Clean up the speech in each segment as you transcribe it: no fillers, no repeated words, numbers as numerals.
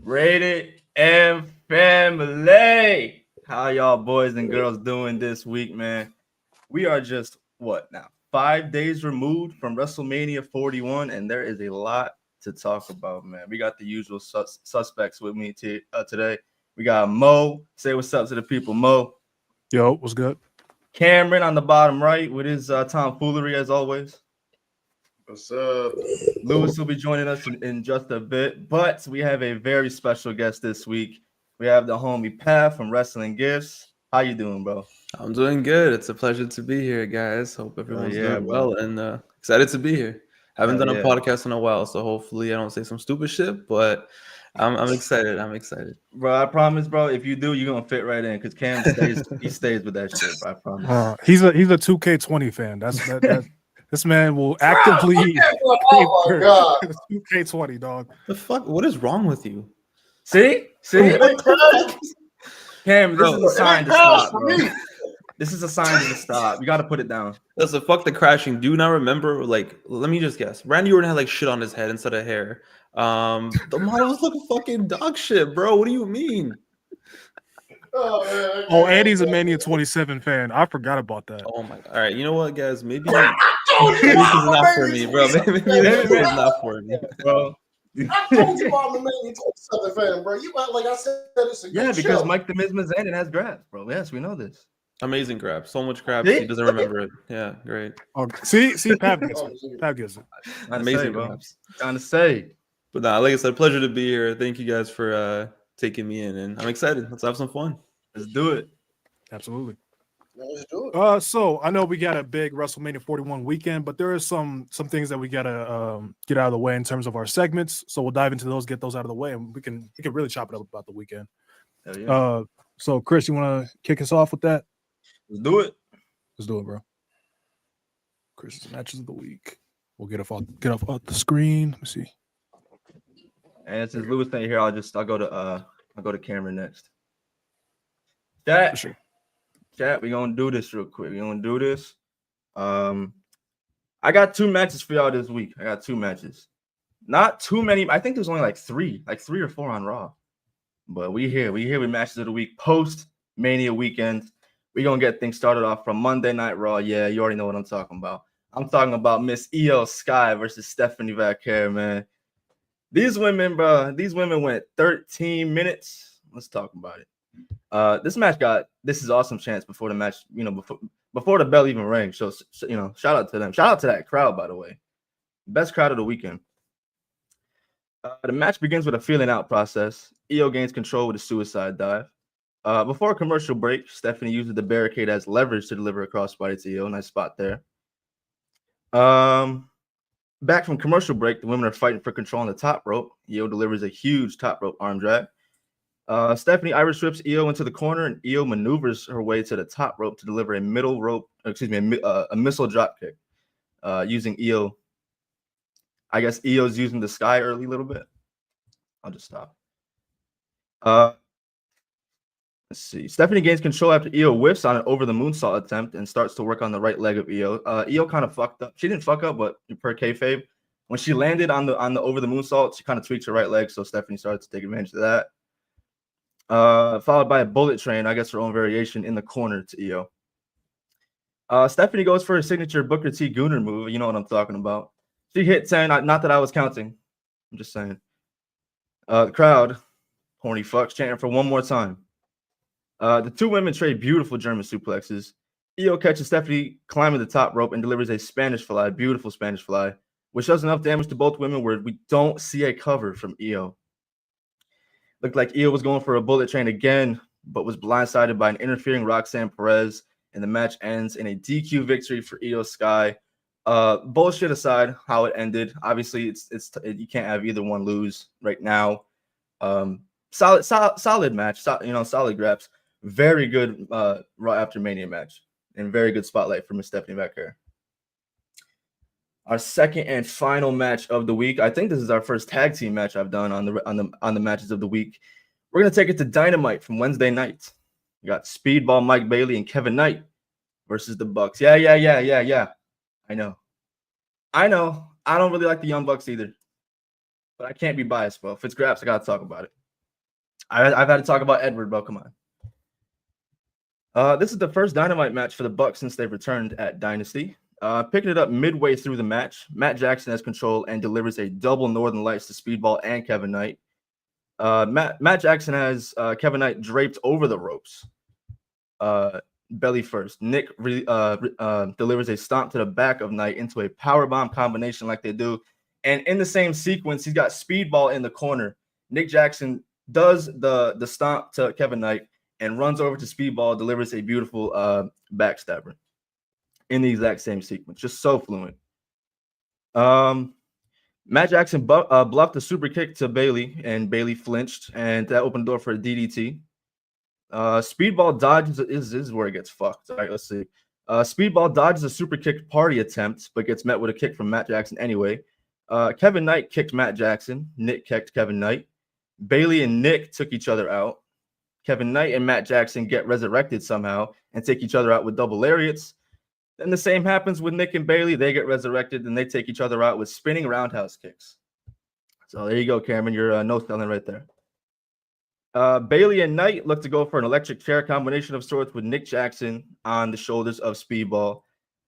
Rated M family. How y'all boys and girls doing this week, man? We are just what now? 5 days removed from WrestleMania 41, and there is a lot to talk about, man. We got the usual suspects with me today. We got Mo. Say what's up to the people, Mo. Yo, what's good? Cameron on the bottom right with his tomfoolery as always. What's up? Lewis will be joining us in just a bit, but we have a very special guest this week. We have the homie Pat from Wrestling Gifts. How you doing, bro? I'm doing good. It's a pleasure to be here, guys. Hope everyone's doing well and excited to be here. Haven't done a podcast in a while, so hopefully I don't say some stupid shit, but I'm excited. I'm excited. Bro, I promise, bro, if you do, you're going to fit right in because Cam stays with that shit, bro, I promise. He's a 2K20 fan. That's this man will actively Oh my god, 2K20, dog. The fuck? What is wrong with you? See? Cam, this is a sign to stop, bro. This is a sign to stop. You got to put it down. Listen, fuck the crashing. Do you not remember? Like, let me just guess. Randy Orton had like shit on his head instead of hair. The models look fucking dog shit, bro. What do you mean? Oh, Andy's a Mania 27 fan. I forgot about that. Oh my god. All right, you know what, guys? Maybe this is not for me, bro. Maybe this is not for me, bro. I told you I'm a Mania 27 fan, bro. You act like I said it's a good because show. Mike the Miz Mazandon has grabs, bro. Yes, we know this. Amazing grab. So much grabs. He doesn't remember it. Yeah, great. Oh, see, Pat gets it. Pat gets it. Amazing grabs. Trying to say. But nah, like I said, pleasure to be here. Thank you guys for taking me in, and I'm excited. Let's have some fun. Let's do it. Absolutely. Let's do it. So I know we got a big WrestleMania 41 weekend, but there are some things that we gotta get out of the way in terms of our segments. So we'll dive into those, get those out of the way, and we can really chop it up about the weekend. Hell yeah. So Chris, you want to kick us off with that? Let's do it. Let's do it, bro. Chris's matches of the week. We'll get off the screen. Let me see. And since Lewis ain't here, I'll go to Cameron next. Chat, sure. Chat, we're gonna do this real quick. We're gonna do this. I got 2 matches for y'all this week. I got 2 matches. Not too many. I think there's only like 3 or 4 on Raw. But we here with matches of the week post Mania weekend. We're gonna get things started off from Monday Night Raw. Yeah, you already know what I'm talking about. I'm talking about Miss Io Sky versus Stephanie Vaquer, man. These women went 13 minutes. Let's talk about it. This is awesome chance before the match, before the bell even rang. So, shout out to them. Shout out to that crowd, by the way. Best crowd of the weekend. The match begins with a feeling out process. Io gains control with a suicide dive. Before a commercial break, Stephanie uses the barricade as leverage to deliver a crossbody to Io. Nice spot there. Back from commercial break, the women are fighting for control on the top rope. Io delivers a huge top rope arm drag. Stephanie Irish whips Io into the corner, and Io maneuvers her way to the top rope to deliver a a missile drop kick. Using Io. I guess Io's using the sky early a little bit. I'll just stop. Let's see. Stephanie gains control after Io whiffs on an over the moonsault attempt and starts to work on the right leg of Io. Io kind of fucked up. She didn't fuck up, but per kayfabe, when she landed on the over the moonsault, she kind of tweaked her right leg, so Stephanie started to take advantage of that. Followed by a bullet train, I guess her own variation in the corner to Io. Stephanie goes for her signature Booker T Gooner move. You know what I'm talking about. She hit 10. Not that I was counting. I'm just saying. The crowd, horny fucks, chanting for one more time. The 2 women trade beautiful German suplexes. Io catches Stephanie climbing the top rope and delivers a Spanish fly, beautiful Spanish fly, which does enough damage to both women where we don't see a cover from Io. Looked like Io was going for a bullet train again, but was blindsided by an interfering Roxanne Perez, and the match ends in a DQ victory for Io Sky. Bullshit aside, how it ended. Obviously, you can't have either one lose right now. Solid match. Solid grabs. Very good Raw After Mania match, and very good spotlight for Miss Stephanie Vaquer. Our second and final match of the week. I think this is our first tag team match I've done on the matches of the week. We're gonna take it to Dynamite from Wednesday night. We got Speedball Mike Bailey and Kevin Knight versus the Bucks. Yeah. I know. I don't really like the Young Bucks either, but I can't be biased, bro. If it's grabs, I gotta talk about it. I've had to talk about Edward, bro. Come on. This is the first Dynamite match for the Bucks since they've returned at Dynasty. Picking it up midway through the match, Matt Jackson has control and delivers a double Northern Lights to Speedball and Kevin Knight. Matt Jackson has Kevin Knight draped over the ropes, belly first. Nick delivers a stomp to the back of Knight into a powerbomb combination like they do. And in the same sequence, he's got Speedball in the corner. Nick Jackson does the stomp to Kevin Knight and runs over to Speedball, delivers a beautiful backstabber in the exact same sequence. Just so fluent. Matt Jackson bluffed a super kick to Bailey, and Bailey flinched, and that opened the door for a DDT. Speedball dodges. This is where it gets fucked. All right, let's see. Speedball dodges a super kick party attempt, but gets met with a kick from Matt Jackson anyway. Kevin Knight kicked Matt Jackson. Nick kicked Kevin Knight. Bailey and Nick took each other out. Kevin Knight and Matt Jackson get resurrected somehow and take each other out with double lariats. Then the same happens with Nick and Bailey. They get resurrected and they take each other out with spinning roundhouse kicks. So there you go, Cameron. You're no-selling right there. Bailey and Knight look to go for an electric chair combination of sorts with Nick Jackson on the shoulders of Speedball.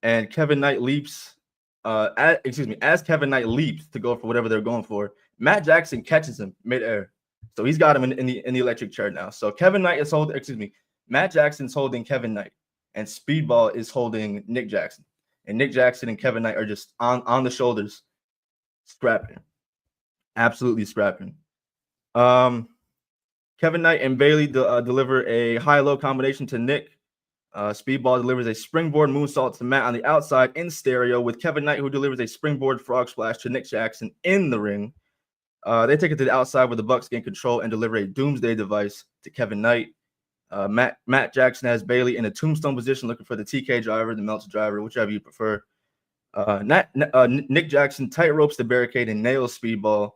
And Kevin Knight leaps, as Kevin Knight leaps to go for whatever they're going for, Matt Jackson catches him midair. So he's got him in the electric chair now. So Matt Jackson's holding Kevin Knight, and Speedball is holding Nick Jackson. And Nick Jackson and Kevin Knight are just on the shoulders, scrapping. Absolutely scrapping. Kevin Knight and Bailey deliver a high-low combination to Nick. Speedball delivers a springboard moonsault to Matt on the outside in stereo, with Kevin Knight who delivers a springboard frog splash to Nick Jackson in the ring. They take it to the outside where the Bucks gain control and deliver a doomsday device to Kevin Knight. Matt Jackson has Bailey in a tombstone position looking for the TK driver, the Meltzer driver, whichever you prefer. Nick Jackson tight ropes the barricade and nails Speedball.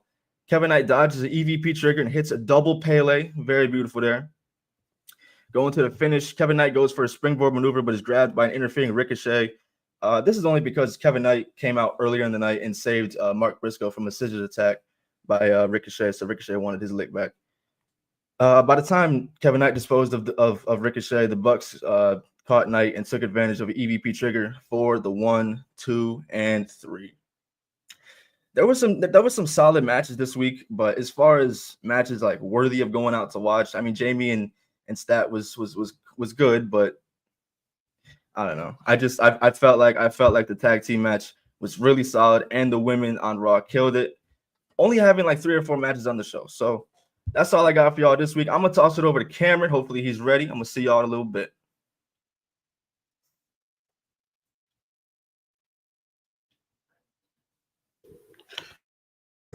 Kevin Knight dodges an EVP trigger and hits a double Pele. Very beautiful there. Going to the finish, Kevin Knight goes for a springboard maneuver but is grabbed by an interfering Ricochet. This is only because Kevin Knight came out earlier in the night and saved Mark Briscoe from a scissors attack by Ricochet, so Ricochet wanted his lick back. By the time Kevin Knight disposed of Ricochet, the Bucks caught Knight and took advantage of an EVP trigger for the 1, 2, and 3. There was some solid matches this week, but as far as matches like worthy of going out to watch, I mean, Jamie and Stat was good, but I don't know. I felt like the tag team match was really solid, and the women on Raw killed it. Only having like 3 or 4 matches on the show, so that's all I got for y'all this week. I'm gonna toss it over to Cameron. Hopefully he's ready. I'm gonna see y'all in a little bit.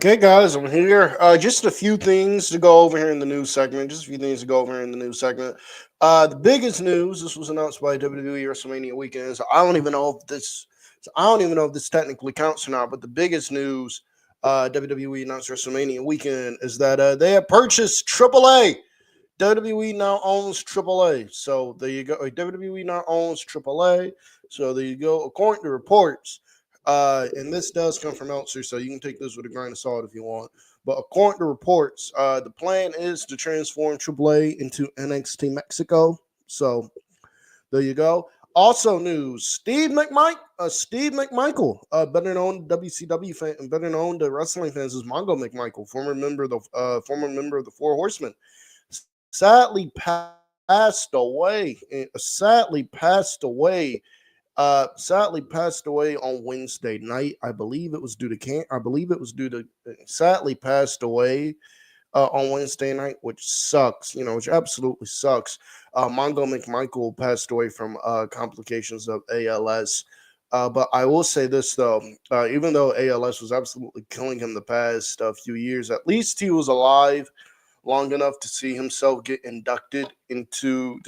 Okay, guys, I'm here. Just a few things to go over here in the news segment. The biggest news, this was announced by WWE WrestleMania weekend. So I don't even know if this technically counts or not, but the biggest news WWE announced WrestleMania weekend is that they have purchased AAA. WWE now owns AAA. So there you go. WWE now owns AAA. So there you go. According to reports, and this does come from Meltzer, so you can take this with a grain of salt if you want. But according to reports, the plan is to transform AAA into NXT Mexico. So there you go. Also news, Steve McMichael, better known to WCW fan and better known to wrestling fans as Mongo McMichael, former member of the Four Horsemen, sadly passed away on Wednesday night. I believe it was due to sadly passed away on Wednesday night, which sucks, which absolutely sucks. Mongo McMichael passed away from complications of ALS. But I will say this, though, even though ALS was absolutely killing him the past few years, at least he was alive long enough to see himself get inducted into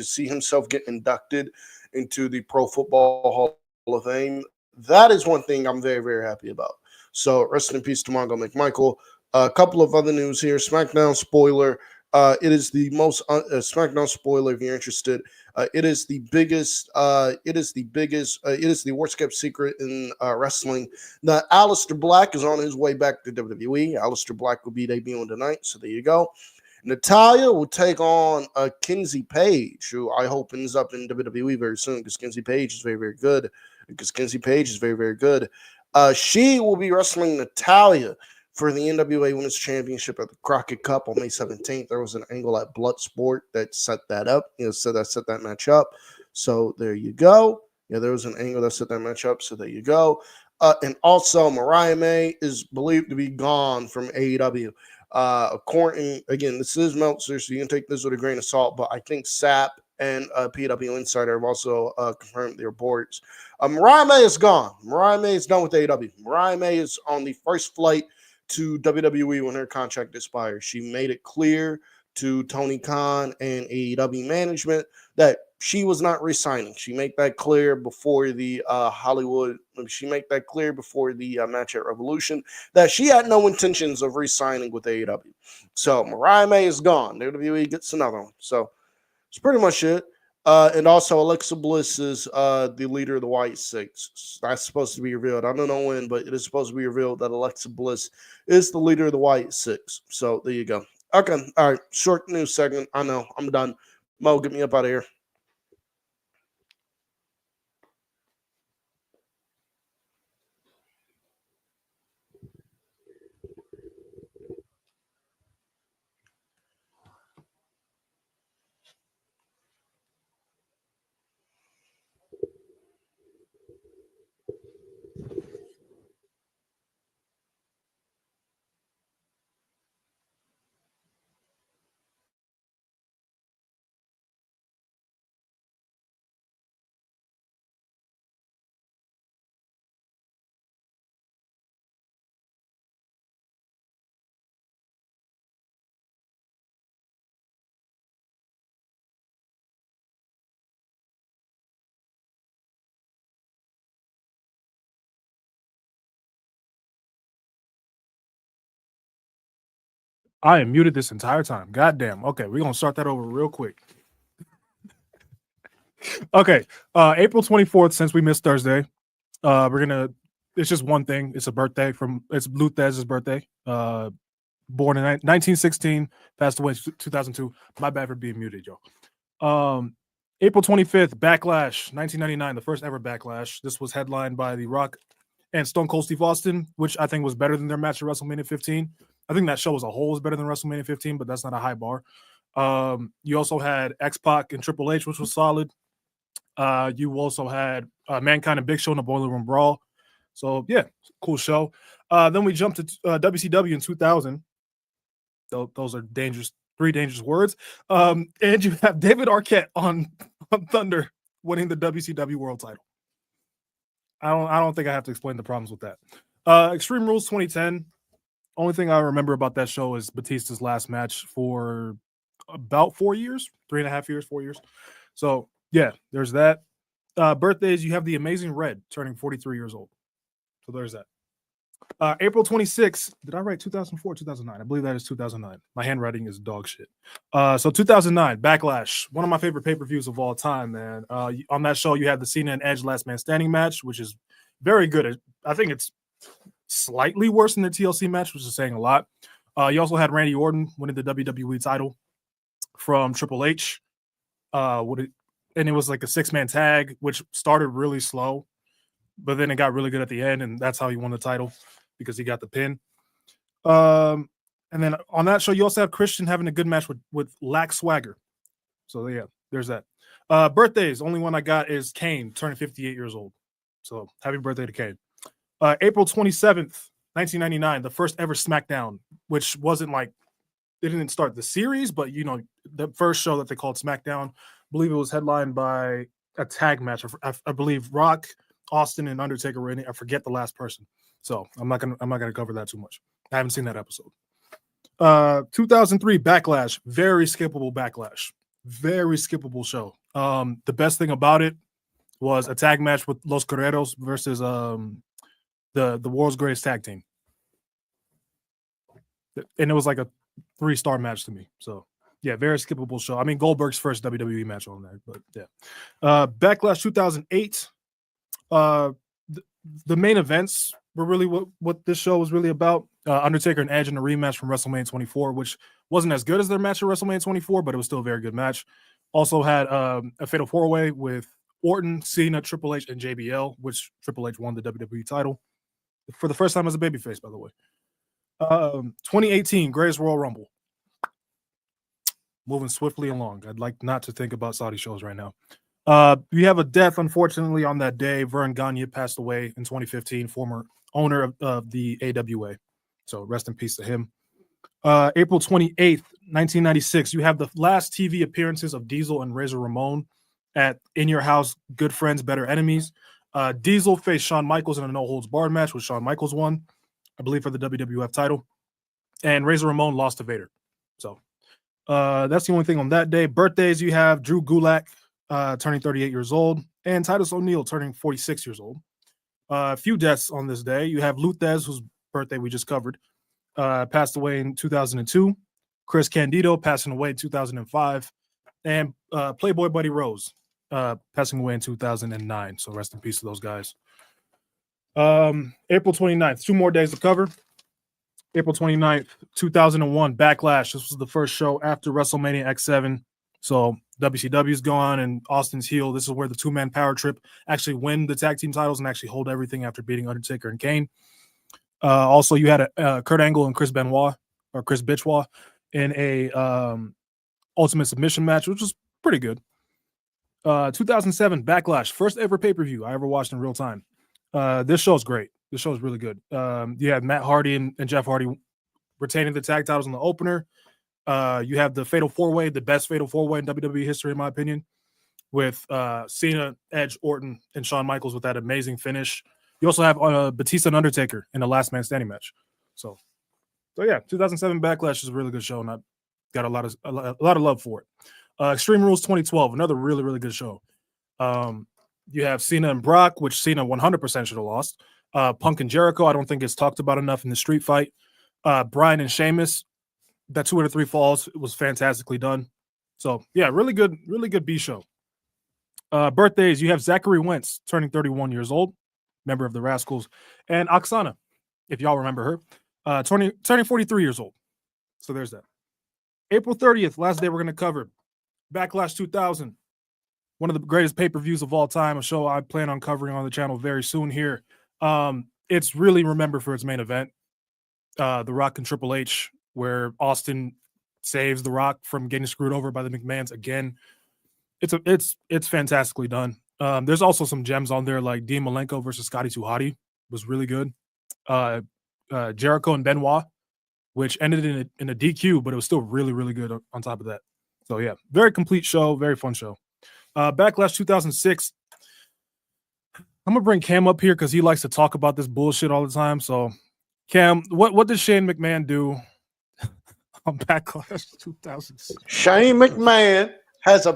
the Pro Football Hall of Fame. That is one thing I'm very, very happy about. So rest in peace to Mongo McMichael. A couple of other news here. SmackDown spoiler. It is the most SmackDown spoiler if you're interested. It is the worst kept secret in wrestling. Now, Aleister Black is on his way back to WWE. Aleister Black will be debuting tonight. So there you go. Natalya will take on Kinsey Page, who I hope ends up in WWE very soon because Kinsey Page is very, very good. She will be wrestling Natalya for the NWA Women's Championship at the Crockett Cup on May 17th. There was an angle at Bloodsport that set that up, set that match up. So there you go. Yeah, there was an angle that set that match up. So there you go. And also, Mariah May is believed to be gone from AEW. According, again, this is Meltzer, so you can take this with a grain of salt, but I think SAP and PW Insider have also confirmed their reports. Mariah May is gone. Mariah May is done with AEW. Mariah May is on the first flight to WWE when her contract expires. She made it clear to Tony Khan and AEW management that she was not re-signing. She made that clear before the match at Revolution that she had no intentions of re-signing with AEW. So Mariah May is gone. WWE gets another one. So it's pretty much it. And also Alexa Bliss is the leader of the White Six. That's supposed to be revealed. I don't know when, but it is supposed to be revealed that Alexa Bliss is the leader of the White Six. So there you go. Okay. All right. Short news segment. I know. I'm done. Mo, get me up out of here. I am muted this entire time. Goddamn. Okay, we're gonna start that over real quick. Okay, April 24th. Since we missed Thursday, it's just one thing. It's a birthday it's Lutez's birthday. Born in 1916, passed away in 2002. My bad for being muted, yo. April 25th, Backlash, 1999, the first ever Backlash. This was headlined by The Rock and Stone Cold Steve Austin, which I think was better than their match at WrestleMania 15. I think that show as a whole was better than WrestleMania 15, but that's not a high bar. You also had X-Pac and Triple H, which was solid. You also had Mankind and Big Show in the Boiler Room Brawl. So, yeah, cool show. Then we jumped to WCW in 2000. Those are three dangerous words. And you have David Arquette on Thunder winning the WCW World title. I don't think I have to explain the problems with that. Extreme Rules 2010. Only thing I remember about that show is Batista's last match for about 4 years, 3.5 years, 4 years. So, yeah, there's that. Birthdays, you have the Amazing Red turning 43 years old. So there's that. April 26th. Did I write 2004, 2009? I believe that is 2009. My handwriting is dog shit. So 2009, Backlash. One of my favorite pay-per-views of all time, man. On that show, you had the Cena and Edge Last Man Standing match, which is very good. I think it's slightly worse than the TLC match, which is saying a lot. You also had Randy Orton winning the WWE title from Triple H. And it was like a 6-man tag, which started really slow, but then it got really good at the end, and that's how he won the title because he got the pin. And then on that show, you also have Christian having a good match with Lack Swagger. So yeah, there's that. Birthdays, only one I got is Kane turning 58 years old. So happy birthday to Kane. April 27th, 1999, the first ever SmackDown, which wasn't like, it didn't start the series, but the first show that they called SmackDown, I believe it was headlined by a tag match. I believe Rock, Austin, and Undertaker were in it. I forget the last person. So I'm not gonna cover that too much. I haven't seen that episode. 2003 Backlash, very skippable Backlash. Very skippable show. The best thing about it was a tag match with Los Guerreros versus the world's greatest tag team. And it was like a 3-star match to me. So yeah, very skippable show. I mean, Goldberg's first WWE match on there, but yeah. Backlash 2008. The main events were really what this show was really about. Undertaker and Edge in a rematch from WrestleMania 24, which wasn't as good as their match at WrestleMania 24, but it was still a very good match. Also had a fatal 4-way with Orton, Cena, Triple H, and JBL, which Triple H won the WWE title for the first time as a babyface, by the way. 2018 Greatest Royal Rumble. Moving swiftly along. I'd like not to think about Saudi shows right now. We have a death, unfortunately, on that day. Vern Gagne passed away in 2015, former owner of the AWA. So rest in peace to him. April 28th, 1996, you have the last TV appearances of Diesel and Razor Ramon at In Your House, Good Friends, Better Enemies. Diesel faced Shawn Michaels in a no-holds-barred match, which Shawn Michaels won, I believe, for the WWF title. And Razor Ramon lost to Vader. So that's the only thing on that day. Birthdays, you have Drew Gulak turning 38 years old, and Titus O'Neil turning 46 years old. A few deaths on this day. You have Luthez, whose birthday we just covered, passed away in 2002. Chris Candido passing away in 2005. And Playboy Buddy Rose passing away in 2009. So rest in peace to those guys. April 29th, 2 more days to cover. April 29th, 2001, Backlash. This was the first show after WrestleMania X7. So WCW's gone and Austin's heel. This is where the 2-man power trip actually win the tag team titles and actually hold everything after beating Undertaker and Kane. Also, you had Kurt Angle and Chris Benoit or Chris Bitchwa in a Ultimate Submission match, which was pretty good. 2007, Backlash, first ever pay-per-view I ever watched in real time. This show's great. This show is really good. You have Matt Hardy and Jeff Hardy retaining the tag titles in the opener. You have the Fatal 4-Way, the best Fatal 4-Way in WWE history, in my opinion, with Cena, Edge, Orton, and Shawn Michaels with that amazing finish. You also have Batista and Undertaker in the Last Man Standing match. So yeah, 2007 Backlash is a really good show, and I got a lot of love for it. Extreme Rules 2012, another really, really good show. You have Cena and Brock, which Cena 100% should have lost. Punk and Jericho, I don't think it's talked about enough in the street fight. Bryan and Sheamus, that 2 out of 3 falls was fantastically done. So yeah, really good B show. Birthdays, you have Zachary Wentz turning 31 years old, member of the Rascals, and Oksana, if y'all remember her, turning 43 years old. So there's that. April 30th, last day we're going to cover. Backlash 2000, one of the greatest pay-per-views of all time, a show I plan on covering on the channel very soon here. It's really remembered for its main event, The Rock and Triple H, where Austin saves The Rock from getting screwed over by the McMahons again. It's fantastically done. There's also some gems on there, like Dean Malenko versus Scotty 2 Hotty was really good. Jericho and Benoit, which ended in a DQ, but it was still really, really good on top of that. So yeah, very complete show, very fun show. Backlash 2006. I'm gonna bring Cam up here because he likes to talk about this bullshit all the time. So, Cam, what did Shane McMahon do on Backlash 2006? Shane McMahon has a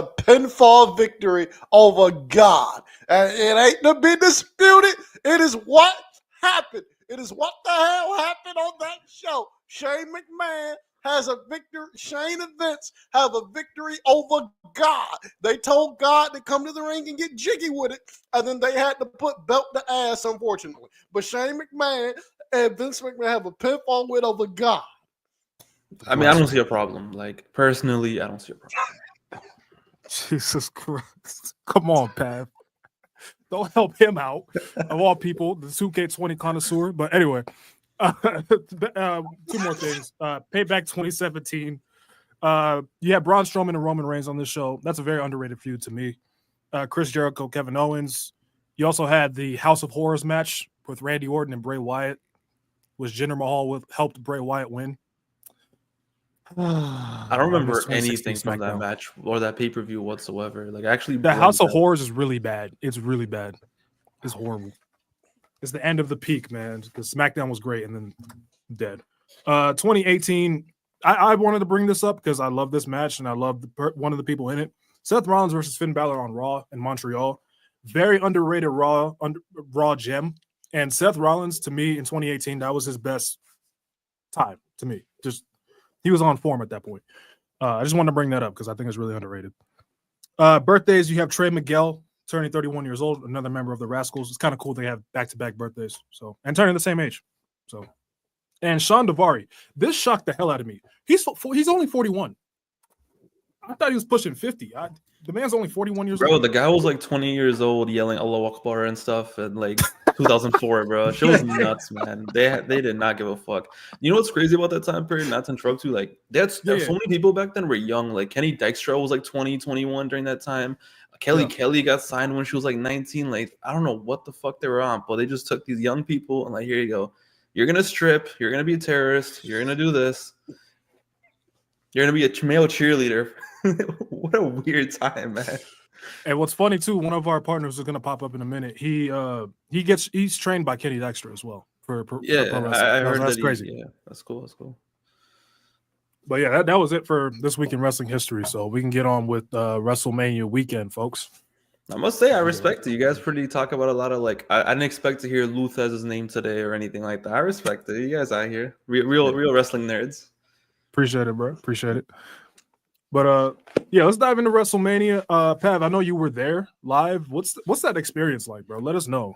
pinfall victory over God, and it ain't to be disputed. It is what happened. It is what the hell happened on that show. Shane McMahon has a victory. Shane and Vince have a victory over God. They told God to come to the ring and get jiggy with it, and then they had to put belt to ass, unfortunately. But Shane McMahon and Vince McMahon have a pinfall win over God. I mean, I don't see a problem. Like, personally, I don't see a problem. Jesus Christ. Come on, Pav. Don't help him out. Of all people, the 2K20 connoisseur. But anyway, 2 more things. Payback 2017. You have Braun Strowman and Roman Reigns on this show. That's a very underrated feud to me. Chris Jericho, Kevin Owens. You also had the House of Horrors match with Randy Orton and Bray Wyatt, which Jinder Mahal helped Bray Wyatt win. I don't remember anything from that match or that pay-per-view whatsoever. Like, actually, the House of Horrors is really bad. It's really bad. It's horrible. It's the end of the peak, man. Because SmackDown was great and then dead. 2018. I wanted to bring this up because I love this match and I love one of the people in it. Seth Rollins versus Finn Balor on Raw in Montreal. Very underrated Raw gem. And Seth Rollins, to me, in 2018, that was his best time. To me, he was on form at that point. I just wanted to bring that up because I think it's really underrated. Birthdays, you have Trey Miguel turning 31 years old. Another member of the Rascals. It's kind of cool they have back-to-back birthdays. So and turning the same age. So and Sean Davari. This shocked the hell out of me. He's only 41. I thought he was pushing 50. The man's only 41 years old. Bro, the guy was like 20 years old yelling Allahu Akbar and stuff in like 2004, bro. Shit was nuts, man. They did not give a fuck. You know what's crazy about that time period? Not to interrupt you, like there's so many people back then were young. Like Kenny Dykstra was like 20, 21 during that time. Kelly got signed when she was like 19. Like I don't know what the fuck they were on, but they just took these young people and like, here you go. You're gonna strip, you're gonna be a terrorist, you're gonna do this. You're gonna be a male cheerleader. What a weird time, man. And what's funny too, one of our partners is gonna pop up in a minute. He's trained by Kenny Dykstra as well for pro wrestling. I heard that's crazy. Yeah, that's cool. That's cool. But yeah, that was it for this week in wrestling history. So we can get on with WrestleMania weekend, folks. I must say, I respect it. You guys talk about a lot of like. I didn't expect to hear Lou Thesz's name today or anything like that. I respect it. You guys out here, real wrestling nerds. Appreciate it, bro. Appreciate it. But yeah, let's dive into WrestleMania. Pav, I know you were there live. What's that experience like, bro? Let us know.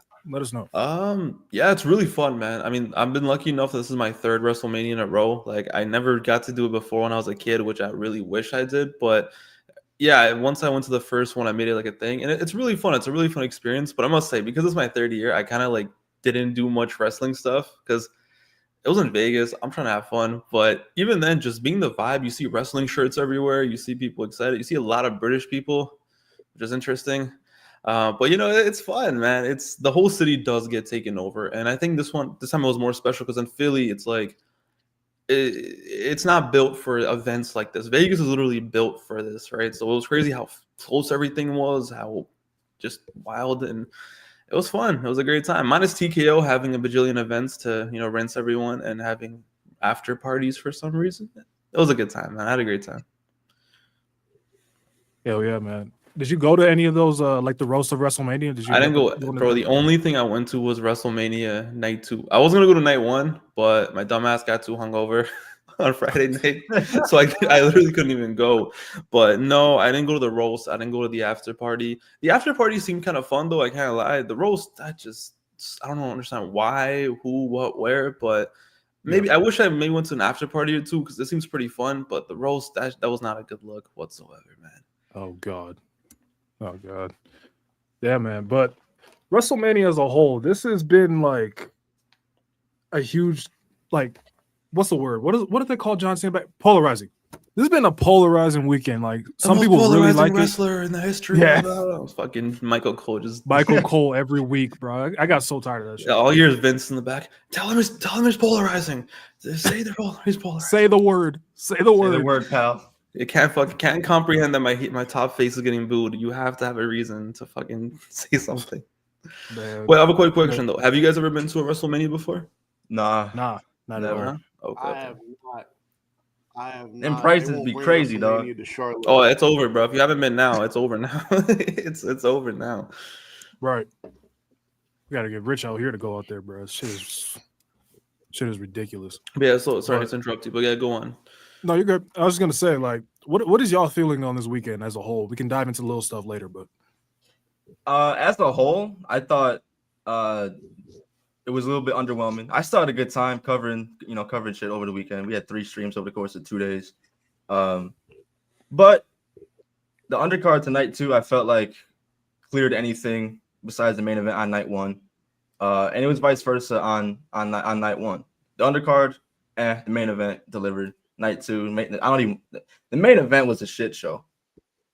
Yeah, it's really fun, man. I mean, I've been lucky enough that this is my third WrestleMania in a row. Like, I never got to do it before when I was a kid, which I really wish I did. But yeah, once I went to the first one, I made it like a thing, and it's really fun. It's a really fun experience. But I must say, because it's my third year, I kind of like didn't do much wrestling stuff because it was in Vegas. I'm trying to have fun. But even then, just being the vibe, you see wrestling shirts everywhere. You see people excited. You see a lot of British people, which is interesting. But, you know, it's fun, man. It's the whole city does get taken over. And I think this time it was more special because in Philly, it's like it's not built for events like this. Vegas is literally built for this, right? So it was crazy how close everything was, how just wild, and it was fun. It was a great time. Minus TKO having a bajillion events to, you know, rinse everyone and having after parties for some reason. It was a good time, man. I had a great time. Hell yeah, man. Did you go to any of those, like the roast of WrestleMania? I didn't go, bro. The only thing I went to was WrestleMania night 2. I was gonna go to night 1, but my dumbass got too hungover on Friday night, so I literally couldn't even go. But no, I didn't go to the roast. I didn't go to the after party. The after party seemed kind of fun, though. I can't lie. The roast, I don't understand why, who, what, where, but maybe I wish I maybe went to an after party or two because it seems pretty fun. But the roast, that was not a good look whatsoever, man. Oh God. Yeah, man. But WrestleMania as a whole, this has been like a huge, like, what's the word? What did they call John Cena back? Polarizing. This has been a polarizing weekend. Like some people really like wrestler in the history. Yeah, fucking Michael Cole Michael Cole every week, bro. I got so tired of that shit. Yeah, all years Vince in the back. Tell him he's polarizing. Say he's polarizing. Say the word. Say the word. Say the word, pal. You can't comprehend that my top face is getting booed. You have to have a reason to fucking say something. Man. Wait, I have a quick question though. Have you guys ever been to a WrestleMania before? Not never. Ever. Okay. I have not. And prices be crazy, dog. Oh, it's over, bro. If you haven't been now, it's over now. it's over now. Right. We gotta get rich out here to go out there, bro. Shit is ridiculous. But yeah, so sorry to interrupt you, but yeah, go on. No, you're good. I was just gonna say, like, what is y'all feeling on this weekend as a whole? We can dive into little stuff later, but as a whole, I thought it was a little bit underwhelming. I still had a good time covering shit over the weekend. We had 3 streams over the course of 2 days. But the undercard tonight too, I felt like cleared anything besides the main event on night 1. And it was vice versa on night 1. The undercard, the main event delivered. Night 2, the main event was a shit show.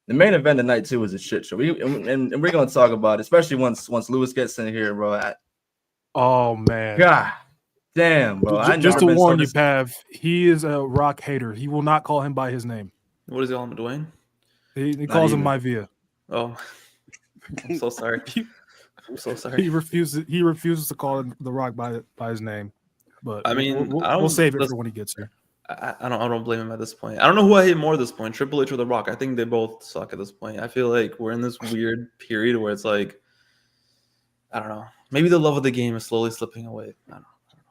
The main event of night 2 was a shit show. We're gonna talk about it, especially once Lewis gets in here, bro. Oh man, God damn, bro. Just to warn you, Pav, he is a Rock hater. He will not call him by his name. What does he call him, Dwayne? He calls him Maivia. Oh, I'm so sorry. I'm so sorry. He refuses to call The Rock by his name. But I mean, we'll save it for when he gets here. I don't blame him at this point. I don't know who I hate more at this point, Triple H or The Rock. I think they both suck at this point. I feel like we're in this weird period where it's like, I don't know. Maybe the love of the game is slowly slipping away. I don't know.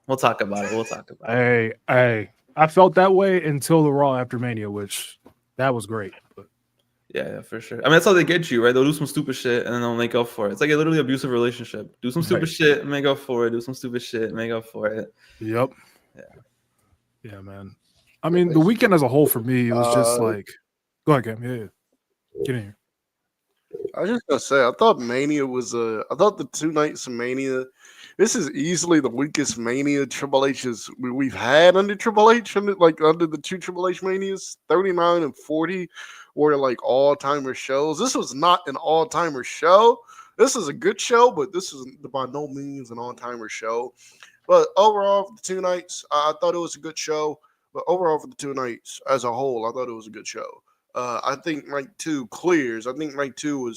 We'll talk about it. Hey, I felt that way until the Raw after Mania, which that was great. But Yeah, for sure. I mean, that's how they get you, right? They'll do some stupid shit and then they'll make up for it. It's like a literally abusive relationship. Do some stupid shit, make up for it. Do some stupid shit, make up for it. Yep. Yeah. Yeah, man. I mean, the weekend as a whole for me, it was just like, go ahead, Cam. Yeah. Get in here. I was just gonna say, I thought the 2 nights of Mania, this is easily the weakest Mania Triple H's we've had under Triple H, under the 2 Triple H Manias. 39 and 40 were like all-timer shows. This was not an all-timer show. This is a good show, but this is by no means an all-timer show. But overall, for the 2 nights, I thought it was a good show. But overall, for the 2 nights as a whole, I thought it was a good show. I think night 2 clears. I think night 2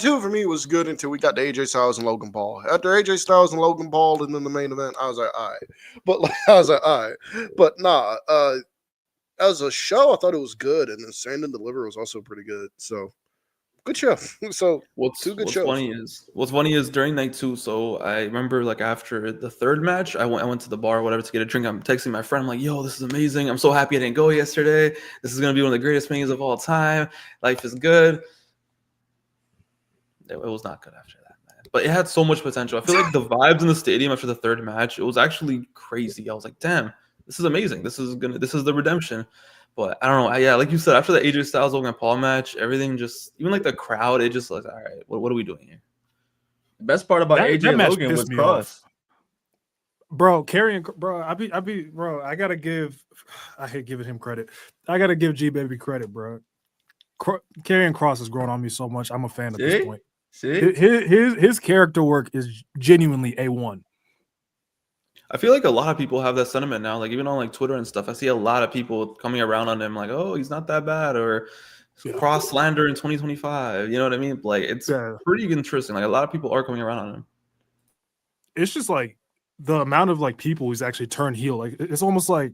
for me was good until we got to AJ Styles and Logan Paul. After AJ Styles and Logan Paul and then the main event, I was like, all right. But nah, as a show, I thought it was good. And then Stand and Deliver was also pretty good. So good show. So what's funny is during night 2. So I remember like after the 3rd match, I went to the bar or whatever to get a drink. I'm texting my friend, I'm like, yo, this is amazing. I'm so happy I didn't go yesterday. This is gonna be one of the greatest Manias of all time. Life is good. It was not good after that, man. But it had so much potential. I feel like the vibes in the stadium after the 3rd match, it was actually crazy. I was like, damn, this is amazing. This is the redemption. But I don't know. Yeah, like you said, after the AJ Styles Logan Paul match, everything just, even like the crowd, it just like, all right, what are we doing here? The best part about AJ and Logan was Cross. Bro, I hate giving him credit. I gotta give G Baby credit, bro. Karrion Kross has grown on me so much. I'm a fan at this point. His character work is genuinely A1. I feel like a lot of people have that sentiment now. Like even on like Twitter and stuff, I see a lot of people coming around on him like, oh, he's not that bad, or Cross slander in 2025. You know what I mean? Like it's pretty interesting. Like a lot of people are coming around on him. It's just like the amount of like people who's actually turned heel. Like it's almost like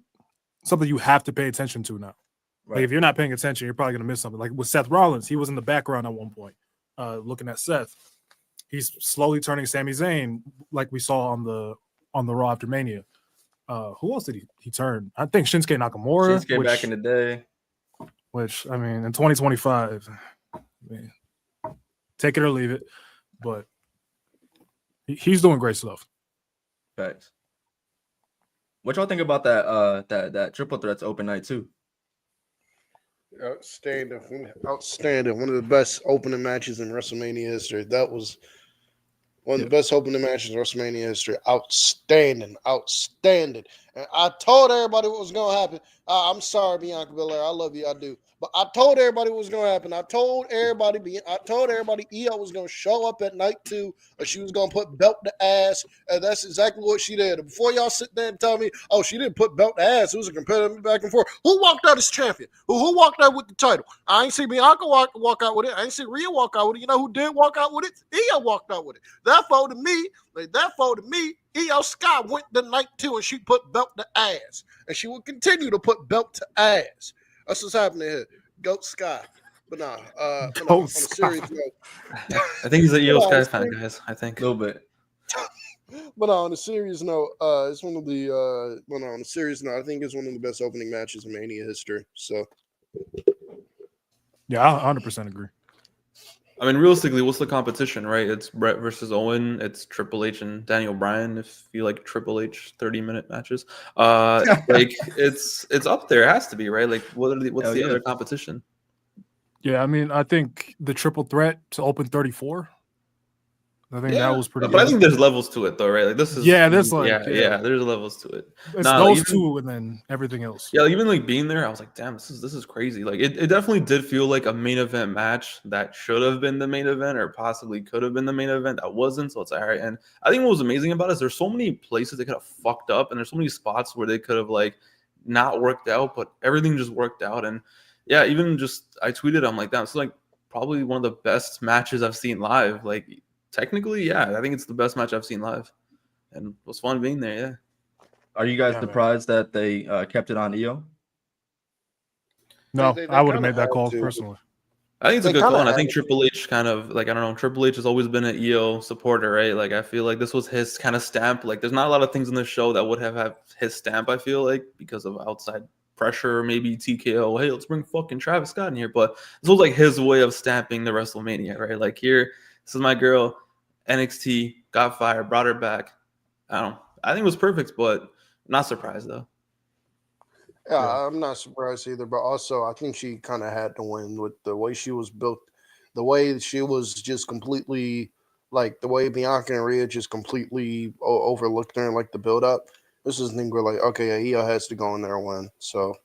something you have to pay attention to now. Right. Like if you're not paying attention, you're probably gonna miss something. Like with Seth Rollins, he was in the background at one point, looking at Seth. He's slowly turning Sami Zayn, like we saw on the Raw after Mania. Who else did he turn? I think Shinsuke Nakamura. Shinsuke back in the day. Which, I mean, in 2025, take it or leave it. But he's doing great stuff. Facts. What y'all think about that triple threats open night too? Outstanding. One of the best opening matches in WrestleMania history. That was one of the best opening matches in WrestleMania history. Outstanding. And I told everybody what was going to happen. I'm sorry, Bianca Belair. I love you. I do. But I told everybody what was going to happen. I told everybody Io was going to show up at night 2, or she was going to put belt to ass. And that's exactly what she did. And before y'all sit there and tell me, oh, she didn't put belt to ass. It was a competitive back and forth. Who walked out as champion? Who walked out with the title? I ain't see Bianca walk out with it. I ain't see Rhea walk out with it. You know who did walk out with it? Io walked out with it. Therefore, to me, Io Sky went the night 2 and she put belt to ass. And she will continue to put belt to ass. That's what's happening here. Goat Sky. But nah, on a serious note. I think he's an Io Sky fan, guys. I think. A little bit. But on a serious note, it's one of the on a serious note, I think it's one of the best opening matches in Mania history. So yeah, I 100% agree. I mean, realistically, what's the competition, right? It's Brett versus Owen. It's Triple H and Daniel Bryan. If you like Triple H 30-minute matches, like it's up there. It has to be, right? Like, what's the other competition? Yeah, I mean, I think the triple threat to open 34. I think that was pretty. But I think there's levels to it, though, right? Like this is there's like there's levels to it. It's those two and then everything else. Yeah, even like being there, I was like, damn, this is crazy. Like it definitely did feel like a main event match that should have been the main event or possibly could have been the main event that wasn't. So it's all right. And I think what was amazing about it is there's so many places they could have fucked up, and there's so many spots where they could have like not worked out, but everything just worked out. And yeah, even just I tweeted, I'm like, this is like probably one of the best matches I've seen live. Like technically, yeah, I think it's the best match I've seen live, and it was fun being there. Yeah. Are you guys surprised that they kept it on Io? No, I would have made that call personally. I think it's a good call, and I think Triple H kind of like, I don't know, Triple H has always been an Io supporter, right? Like I feel like this was his kind of stamp. Like there's not a lot of things in the show that would have his stamp, I feel like, because of outside pressure, maybe TKO. Hey, let's bring fucking Travis Scott in here. But this was like his way of stamping the WrestleMania, right? Like here, this is my girl, NXT, got fired, brought her back. I think it was perfect, but not surprised though. Yeah, I'm not surprised either. But also, I think she kind of had to win with the way she was built, the way she was just completely like the way Bianca and Rhea just completely overlooked her and like the build up. This is the thing where like, okay, yeah, Io has to go in there and win. So.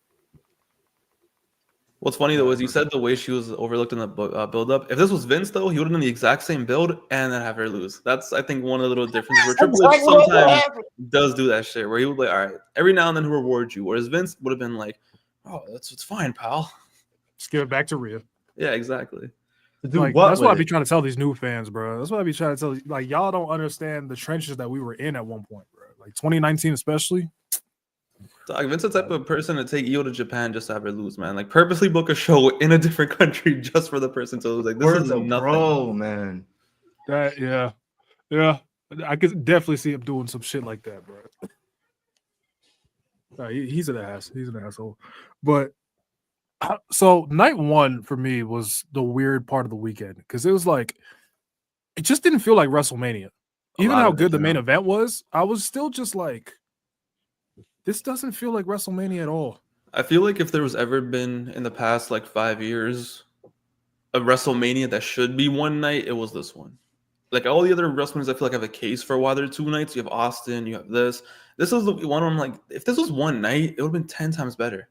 What's funny though is you said the way she was overlooked in the build up. If this was Vince though, he would have done the exact same build and then have her lose. That's I think one of the little differences where Triple H sometimes does do that shit where he would like, all right, every now and then he'll reward you. Whereas Vince would have been like, oh, it's fine, pal. Just give it back to Rhea. Yeah, exactly. Like, that's what I be trying to tell these new fans, bro. That's what I be trying to tell you. Like, y'all don't understand the trenches that we were in at one point, bro. Like 2019 especially. Dog, Vince the type of person to take Io to Japan just to have her lose, man. Like purposely book a show in a different country just for the person to lose. Like this is nothing, bro, man. That yeah, I could definitely see him doing some shit like that, bro. He's an ass. He's an asshole. But so night one for me was the weird part of the weekend because it was like it just didn't feel like WrestleMania. Even how good the main event was, I was still just like, this doesn't feel like WrestleMania at all. I feel like if there was ever been in the past like 5 years a WrestleMania that should be one night, it was this one. Like all the other WrestleManias, I feel like have a case for why they're 2 nights. You have Austin, you have this. This is the one where I'm like, if this was one night, it would have been 10 times better.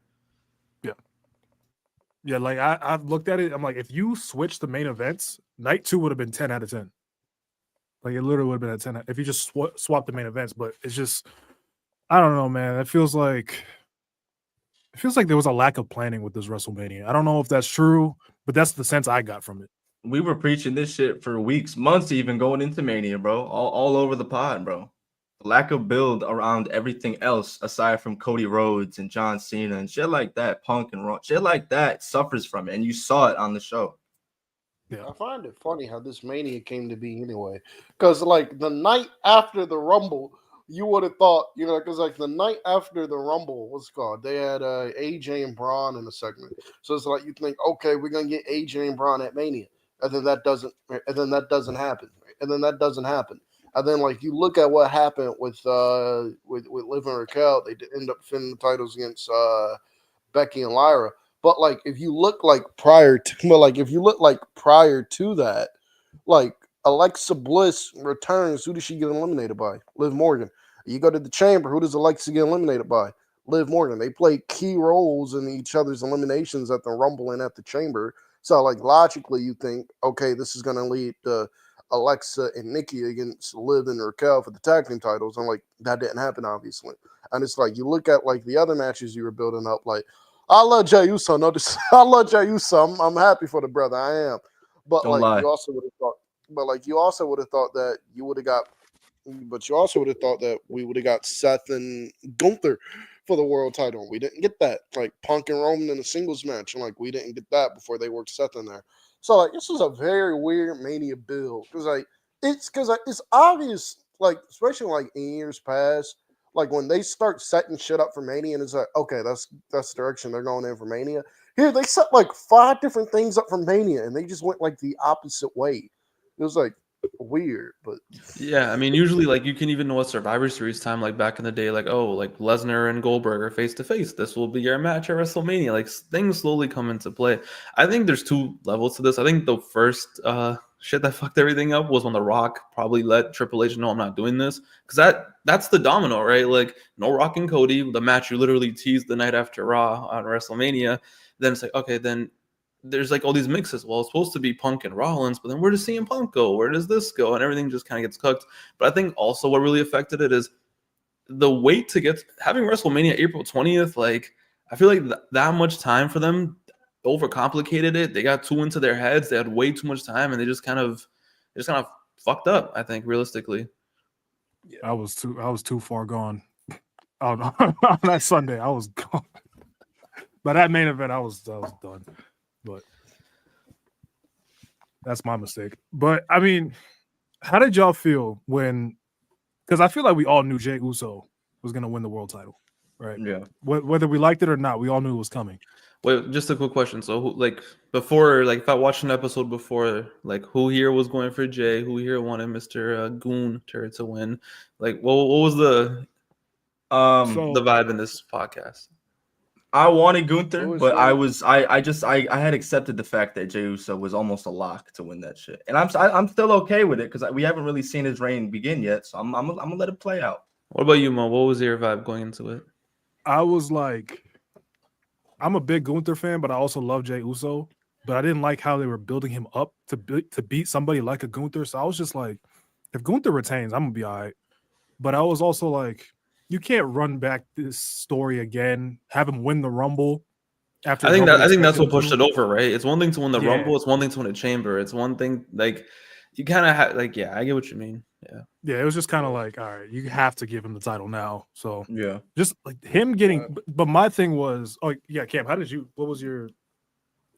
Yeah, like I've looked at it. I'm like, if you switch the main events, night 2 would have been 10 out of 10. Like it literally would have been at 10 if you just swap the main events. But it's just, I don't know, man. It feels like there was a lack of planning with this WrestleMania. I don't know if that's true, but that's the sense I got from it. We were preaching this shit for weeks, months, even going into Mania, bro. All over the pod, bro. The lack of build around everything else aside from Cody Rhodes and John Cena and shit like that, Punk and Raw, shit like that suffers from it, and you saw it on the show. Yeah, I find it funny how this Mania came to be anyway. Because, like, the night after the Rumble, you would have thought, because, like, the night after the Rumble, what's it called? They had AJ and Braun in a segment. So it's like you think, okay, we're going to get AJ and Braun at Mania. And then that doesn't happen. And then, like, you look at what happened with Liv and Raquel. They end up defending the titles against Becky and Lyra. But like, if you look like prior to that, like Alexa Bliss returns, who does she get eliminated by? Liv Morgan. You go to the Chamber, who does Alexa get eliminated by? Liv Morgan. They play key roles in each other's eliminations at the Rumble and at the Chamber. So like logically, you think, okay, this is going to lead to Alexa and Nikki against Liv and Raquel for the tag team titles, and like that didn't happen, obviously. And it's like you look at like the other matches you were building up, like. I love Jey Uso. I love Jey Uso. I'm happy for the brother. I am. But Don't lie. You also would have thought. But like you also would have thought that you would have got. But you also would have thought that we would have got Seth and Gunther for the world title. We didn't get that. Like Punk and Roman in a singles match, and like we didn't get that before they worked Seth in there. So like this is a very weird Mania build because it's obvious. Like especially like in years past. Like when they start setting shit up for Mania, and it's like, okay, that's the direction they're going in for Mania. Here they set like 5 different things up for Mania, and they just went like the opposite way. It was like weird, but yeah, I mean, usually like you can even know a Survivor Series time, like back in the day, like like Lesnar and Goldberg are face to face. This will be your match at WrestleMania. Like things slowly come into play. I think there's 2 levels to this. I think the first shit that fucked everything up was when The Rock probably let Triple H know I'm not doing this because that's the domino, right? Like no Rock and Cody, the match you literally teased the night after Raw on WrestleMania. Then it's like, okay, then there's like all these mixes. Well, it's supposed to be Punk and Rollins, but then where does CM Punk go? Where does this go? And everything just kind of gets cooked. But I think also what really affected it is the wait to get having WrestleMania April 20th. Like I feel like that much time for them overcomplicated it. They got too into their heads. They had way too much time, and they just kind of fucked up. I think realistically, I was too far gone. On that Sunday, I was gone. By that main event, I was done. But that's my mistake. But I mean, how did y'all feel when? Because I feel like we all knew Jey Uso was going to win the world title. Right. Yeah. Whether we liked it or not, we all knew it was coming. Wait, just a quick question. So, before, if I watched an episode before, who here was going for Jay? Who here wanted Mr. Gunther to win? What was the vibe in this podcast? I wanted Gunther, but yours? I had accepted the fact that Jey Uso was almost a lock to win that shit, and I'm still okay with it because we haven't really seen his reign begin yet. So I'm gonna let it play out. What about you, Mo? What was your vibe going into it? I was like, I'm a big Gunther fan, but I also love Jey Uso. But I didn't like how they were building him up to beat somebody like a Gunther. So I was just like, if Gunther retains, I'm gonna be all right. But I was also like, you can't run back this story again. Have him win the Rumble. After I think that's what pushed it over, right? It's one thing to win the Rumble. It's one thing to win a Chamber. It's one thing you kind of have I get what you mean. Yeah, it was just kind of like, all right, you have to give him the title now. So yeah, just like him getting. But my thing was, Cam, what was your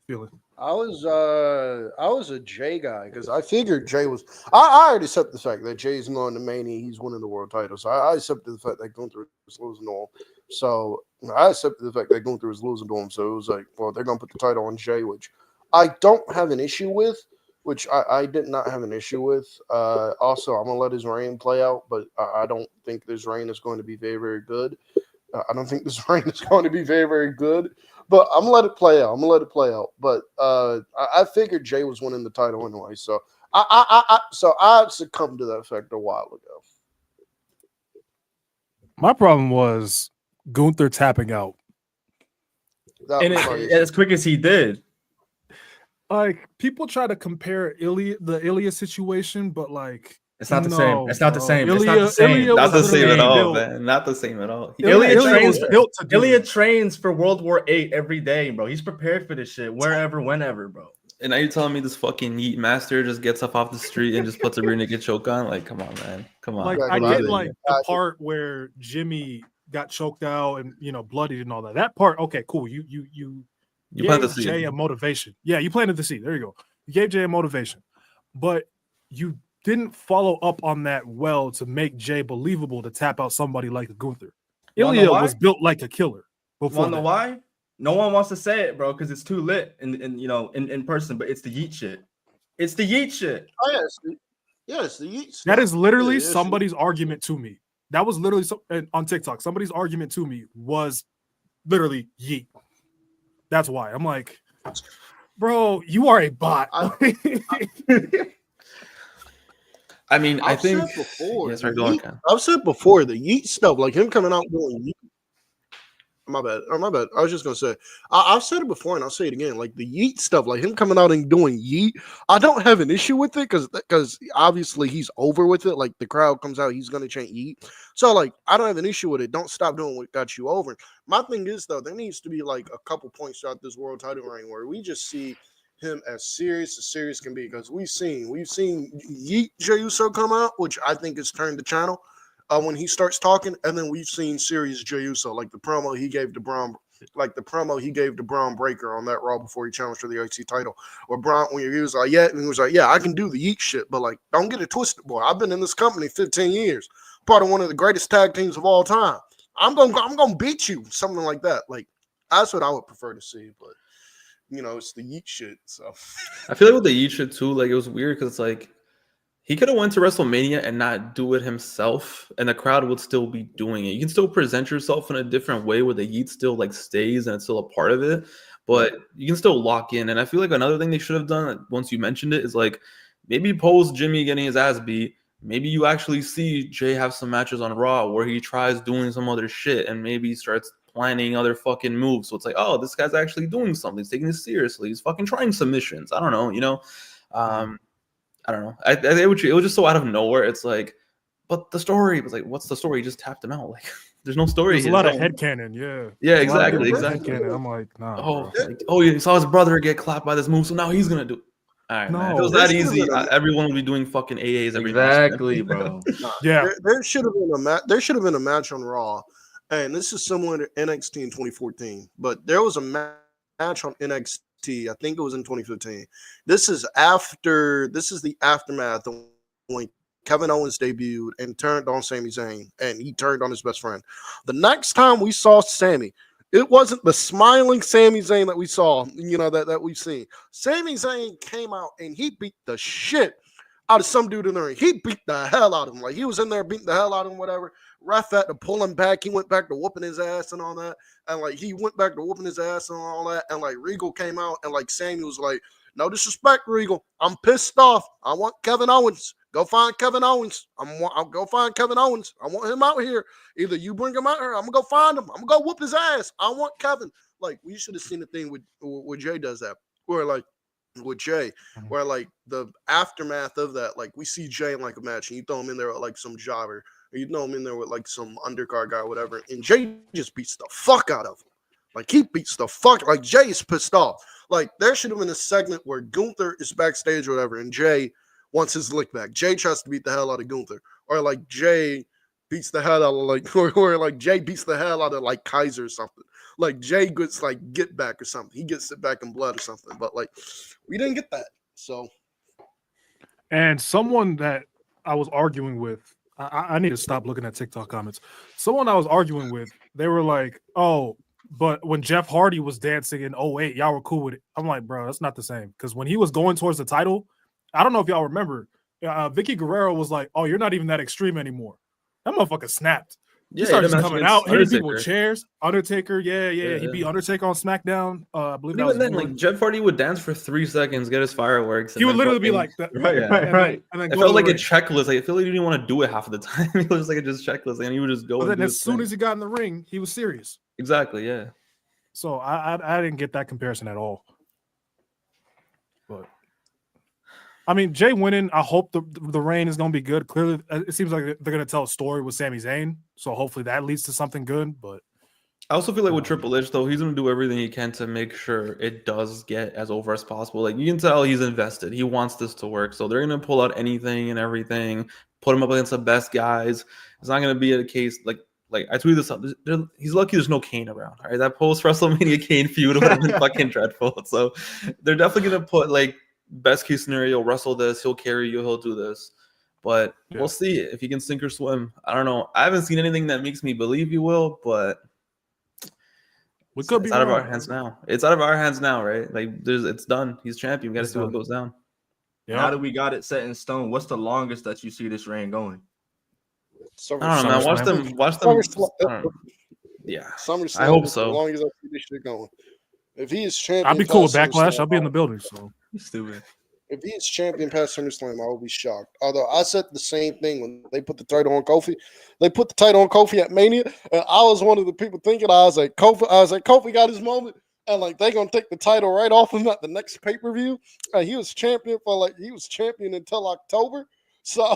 feeling? I was a Jay guy because I figured Jay was. I already accept the fact that Jay's going to Mania. He's winning the world title. So I accepted the fact that Gunther was losing to him. So I accepted the fact that Gunther was losing to him. So it was like, well, they're going to put the title on Jay, which I don't have an issue with. Which I did not have an issue with. Also, I'm going to let his reign play out, but I don't think this reign is going to be very, very good. I don't think this reign is going to be very, very good. But I'm going to let it play out. But I figured Jay was winning the title anyway. So I succumbed to that fact a while ago. My problem was Gunther tapping out. And as quick as he did. Like, people try to compare the Ilya situation, but it's not the same. It's not the same. It's not the same. Not the same at all, man. Not the same at all. Ilya trains for World War VIII every day, bro. He's prepared for this shit wherever, whenever, bro. And now you're telling me this fucking Yeet Master just gets up off the street and just puts a rear naked choke on? Come on, man. Come on. I get the part where Jimmy got choked out and bloodied and all that. That part, okay, cool. You gave Jay a motivation. Yeah, you planted the seed. There you go. You gave Jay a motivation, but you didn't follow up on that well to make Jay believable to tap out somebody like a Gunther. Ilya was built like a killer. Wanna know why? No one wants to say it, bro, because it's too lit in person. But it's the Yeet shit. It's the Yeet shit. Oh yes, the Yeet. That is literally somebody's argument to me. That was literally on TikTok. Somebody's argument to me was literally Yeet. That's why I'm like, bro, you are a bot. I mean, I think before. Yes, I've said before the Yeet stuff, like him coming out doing Yeet. My bad. I was just gonna say, I've said it before and I'll say it again. Like the Yeet stuff, like him coming out and doing Yeet, I don't have an issue with it because obviously he's over with it. Like the crowd comes out, he's gonna chant Yeet. So I don't have an issue with it. Don't stop doing what got you over. My thing is though, there needs to be a couple points throughout this world title reign where we just see him as serious can be, because we've seen Yeet Jey Uso come out, which I think has turned the channel. When he starts talking, and then we've seen serious Jey Uso, like the promo he gave to Braun Breaker on that Raw before he challenged for the IC title, where Braun, when he was like, yeah, I can do the Yeet shit, but don't get it twisted, boy. I've been in this company 15 years, part of one of the greatest tag teams of all time. I'm gonna beat you, something like that. That's what I would prefer to see, but it's the Yeet shit. So I feel like with the Yeet shit too, it was weird because he could have went to WrestleMania and not do it himself, and the crowd would still be doing it. You can still present yourself in a different way where the Yeet still stays and it's still a part of it, but you can still lock in. And I feel like another thing they should have done, once you mentioned it, is maybe post Jimmy getting his ass beat, maybe you actually see Jay have some matches on Raw where he tries doing some other shit and maybe he starts planning other fucking moves. So it's oh, this guy's actually doing something. He's taking this seriously. He's fucking trying submissions. I don't know, I don't know. It was just so out of nowhere. It's but the story was what's the story? He just tapped him out. There's no story. There's a lot of headcanon, yeah. Yeah, exactly. Headcanon. I'm like, nah. He saw his brother get clapped by this move, so now he's gonna do. All right, man. If it was that easy, everyone would be doing fucking AAs every exactly, bro. Yeah, there should have been a match. There should have been a match on Raw, and this is similar to NXT in 2014. But there was a match on NXT. I think it was in 2015. This is the aftermath of when Kevin Owens debuted and turned on Sami Zayn, and he turned on his best friend. The next time we saw Sami, it wasn't the smiling Sami Zayn that we saw, that we've seen. Sami Zayn came out and he beat the shit out of some dude in the ring. He beat the hell out of him. Like, he was in there beating the hell out of him, whatever. Ref had to pull him back. He went back to whooping his ass and all that. And, like, he went back to whooping his ass and all that. And, like, Regal came out and, like, Sami was like, no disrespect, Regal. I'm pissed off. I want Kevin Owens. Go find Kevin Owens. I'll go find Kevin Owens. I want him out here. Either you bring him out here, I'm going to go find him. I'm going to go whoop his ass. I want Kevin. Like, we should have seen the thing where Jay does that. Where, like, with Jay, where, like, the aftermath of that, like, we see Jay in, like, a match, and you throw him in there with, like, some jobber, or you throw him in there with, like, some undercard guy or whatever, and Jay just beats the fuck out of him. Like, he beats the fuck, like, Jay is pissed off. Like, there should have been a segment where Gunther is backstage or whatever, and Jay wants his lick back. Jay tries to beat the hell out of Gunther. Or, like, Jay beats the hell out of, like, or like, Jay beats the hell out of, like, Kaiser or something. Like, Jay gets, like, get back or something. He gets it back in blood or something. But, like, we didn't get that. So. And someone that I was arguing with, I need to stop looking at TikTok comments. Someone I was arguing with, they were like, oh, but when Jeff Hardy was dancing in 08, y'all were cool with it. I'm like, bro, that's not the same. Because when he was going towards the title, I don't know if y'all remember, Vicky Guerrero was like, oh, you're not even that extreme anymore. That motherfucker snapped. He started just coming out, hitting people with chairs. Undertaker, yeah. He beat Undertaker on SmackDown. I believe that was then, like, Jeff Hardy would dance for 3 seconds, get his fireworks. He would literally be like that. Right. And then it felt like a checklist. Like, I feel like he didn't want to do it half of the time. It was like a just checklist, and he would just go. But then as soon as he got in the ring, he was serious. Exactly, yeah. So I didn't get that comparison at all. But I mean, Jay winning, I hope the reign is going to be good. Clearly, it seems like they're going to tell a story with Sami Zayn, so hopefully that leads to something good. But I also feel like with Triple H, though, he's going to do everything he can to make sure it does get as over as possible. Like, you can tell he's invested. He wants this to work, so they're going to pull out anything and everything, put him up against the best guys. It's not going to be a case like I tweeted this up. He's lucky there's no Kane around. All right, that post WrestleMania Kane feud would have been fucking dreadful. So they're definitely going to put, like, best case scenario, wrestle this, he'll carry you, he'll do this. But we'll see if he can sink or swim. I don't know. I haven't seen anything that makes me believe he will, but we could be out of our hands now. It's out of our hands now, right? Like, it's done. He's champion. We got to see what goes down. Yeah. Now that we got it set in stone, what's the longest that you see this reign going? I don't know, man. Watch them. Yeah. SummerSlam. I hope so. As long as I see this shit going. If he is champion, I'll be cool with Backlash. I'll be in the building. So stupid. If he is champion past SummerSlam, I will be shocked. Although I said the same thing when they put the title on Kofi. They put the title on Kofi at Mania, and I was one of the people thinking Kofi got his moment, and like they gonna take the title right off him at the next pay-per-view. And he was champion until October. So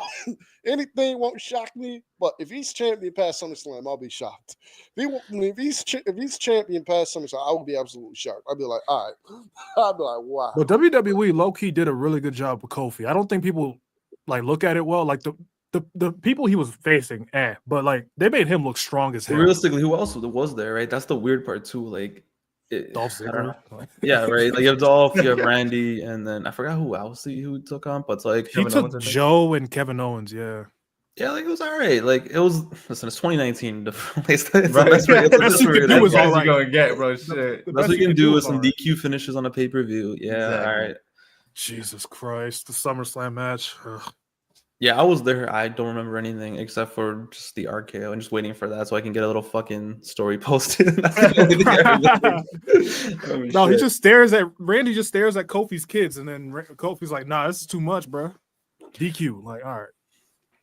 anything won't shock me. But if he's champion past SummerSlam, I'll be shocked. If he's champion past SummerSlam, I will be absolutely shocked. I'll be like, all right. I'll be like, wow. But WWE low-key did a really good job with Kofi. I don't think people like look at it well. Like the people he was facing, but like they made him look strong as hell. Realistically, who else was there, right? That's the weird part too. Like, Dolph Ziggler. Yeah, right. Like, you have Dolph, you have Randy, and then I forgot who else he took on, but it's like he took Joe and Kevin Owens. Yeah, like, it was all right. Like, it was. Listen, it's 2019. It's right. The best you can do is all right. Gonna get, bro. Shit. The best we can do is some DQ finishes on a pay-per-view. Yeah, exactly. All right. Jesus Christ, the SummerSlam match. Ugh. Yeah, I was there. I don't remember anything except for just the RKO and just waiting for that so I can get a little fucking story posted. No, he just stares at Randy. Just stares at Kofi's kids, and then Kofi's like, "Nah, this is too much, bro." DQ. Like, all right.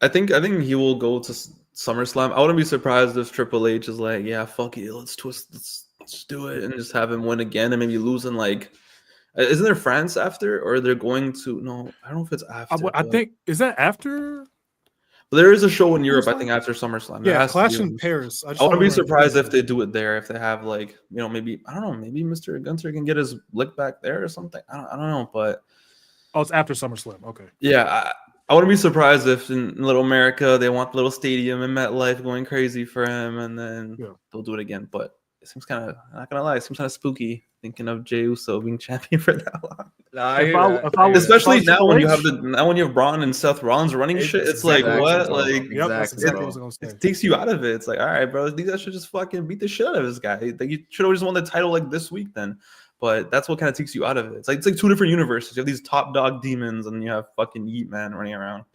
I think he will go to SummerSlam. I wouldn't be surprised if Triple H is like, "Yeah, fuck it, let's do it," and just have him win again, and maybe lose in like. Isn't there France after, or they're going to? No, I don't know if it's after. I think is that after. But there is a show in Europe, I think, after SummerSlam. Yeah, Clash in Paris. I wouldn't be surprised if they do it there. If they have like, maybe I don't know, maybe Mr. Gunther can get his lick back there or something. I don't know, but it's after SummerSlam. Okay. Yeah, I wouldn't be surprised if in Little America they want the little stadium in MetLife going crazy for him, and then they'll do it again. But it seems kind of, I'm not gonna lie, it seems kind of spooky thinking of Jey Uso being champion for that long. Nah, especially now when you have Braun and Seth Rollins running shit, it's like what? Like yep, that's exactly what I was gonna say. It takes you out of it. It's like, all right, bro, these guys should just fucking beat the shit out of this guy. Like, you should have just won the title like this week then. But that's what kind of takes you out of it. It's like two different universes. You have these top dog demons, and you have fucking Yeet Man running around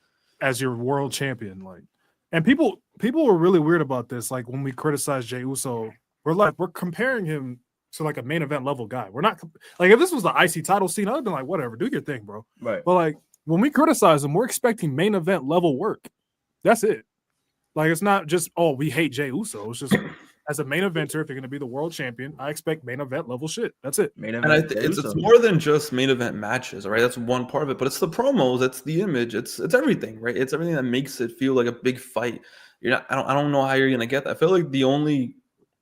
as your world champion. Like, and people were really weird about this. Like when we criticized Jey Uso, we're comparing him to like a main event level guy. We're not like, if this was the IC title scene, I'd have been like, whatever, do your thing, bro. Right. But like when we criticize him, we're expecting main event level work. That's it. Like, it's not just, oh, we hate Jey Uso. It's just as a main eventer, if you're going to be the world champion, I expect main event level shit. That's it. Main event, and it's more than just main event matches, right? That's one part of it, but it's the promos, it's the image, it's everything, right? It's everything that makes it feel like a big fight. I don't know how you're going to get that. I feel like the only,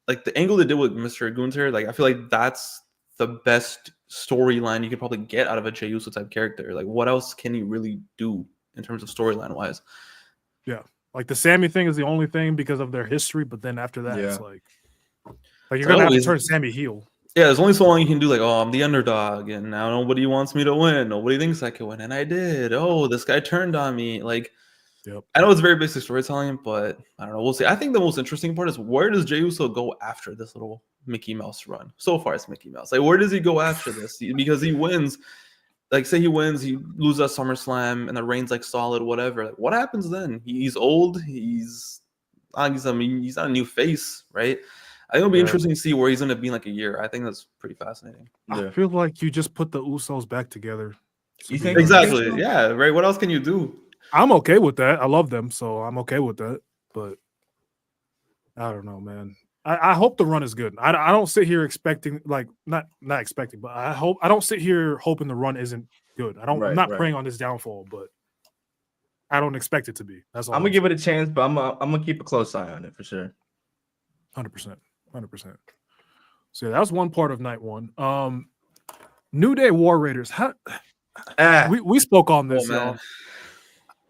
like the angle they did with Mr. Gunther, like I feel like that's the best storyline you could probably get out of a Jey Uso type character. Like, what else can he really do in terms of storyline wise? Yeah, like the Sammy thing is the only thing because of their history, but then after that, it's like you're gonna have to turn Sammy heel. Yeah, there's only so long you can do like, oh, I'm the underdog, and now nobody wants me to win. Nobody thinks I can win, and I did. Oh, this guy turned on me. Like, I know it's very basic storytelling, but I don't know. We'll see. I think the most interesting part is, where does Jey Uso go after this little Mickey Mouse run? So far, it's Mickey Mouse. Like, where does he go after this? Because he wins. Like, say he wins, he loses at SummerSlam, and the reign's like solid, whatever. Like, what happens then? He's old. He's not a new face, right? I think it'll be interesting to see where he's going to be in like a year. I think that's pretty fascinating. I feel like you just put the Usos back together. You think exactly? Yeah, right. What else can you do? I'm okay with that. I love them, so I'm okay with that. But I don't know, man. I hope the run is good. I don't sit here expecting, like, not expecting, but I don't sit here hoping the run isn't good. I'm not praying on this downfall, but I don't expect it to be. That's all. I'm gonna give it a chance, but I'm gonna keep a close eye on it for sure. 100%. So yeah, that was one part of night one. New Day War Raiders. We spoke on this, y'all.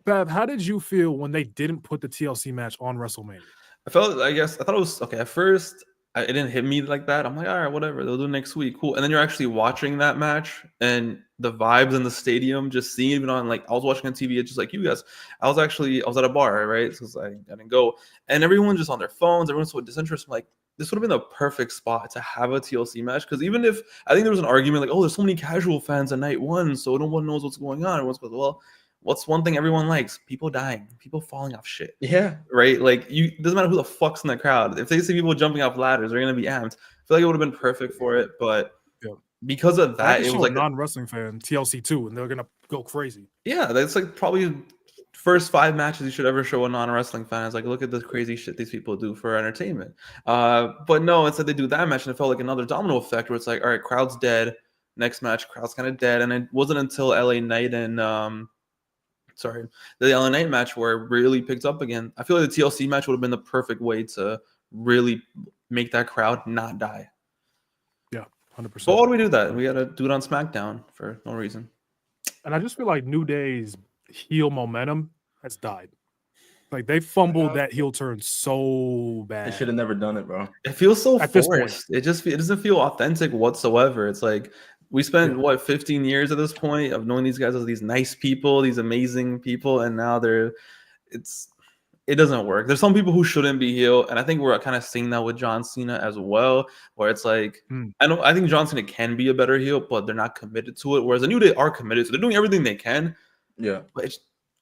Bab, how did you feel when they didn't put the TLC match on WrestleMania? I thought it was okay. At first, it didn't hit me like that. I'm like, all right, whatever. They'll do it next week. Cool. And then you're actually watching that match, and the vibes in the stadium, just seeing it on, like, I was watching on TV, just like you guys. I was at a bar, right? Because I didn't go. And everyone just on their phones, everyone's so disinterested. I'm like, this would have been the perfect spot to have a TLC match. Because even if, I think there was an argument like, oh, there's so many casual fans on night one, so no one knows what's going on. Everyone's like, well, what's one thing everyone likes? People dying, people falling off shit. Yeah. Right? Like, it doesn't matter who the fuck's in the crowd. If they see people jumping off ladders, they're going to be amped. I feel like it would have been perfect for it, but because of that, it was like non-wrestling fan TLC 2, and they're going to go crazy. Yeah, that's like probably first 5 matches you should ever show a non-wrestling fan. It's like, look at this crazy shit these people do for entertainment. But no, instead they do that match, and it felt like another domino effect where it's like, all right, crowd's dead. Next match, crowd's kind of dead. And it wasn't until LA Knight and the LA Knight match where it really picked up again. I feel like the TLC match would have been the perfect way to really make that crowd not die. Yeah, 100%. But why do we do that? We got to do it on SmackDown for no reason. And I just feel like New Day's heel momentum has died. Like, they fumbled that heel turn so bad. They should have never done it, bro. It feels so forced. It doesn't feel authentic whatsoever. It's like, we spent 15 years at this point of knowing these guys as these nice people, these amazing people, and now it doesn't work. There's some people who shouldn't be heel, and I think we're kind of seeing that with John Cena as well, where it's like, I think John Cena can be a better heel, but they're not committed to it. Whereas the New Day are committed, so they're doing everything they can. Yeah, but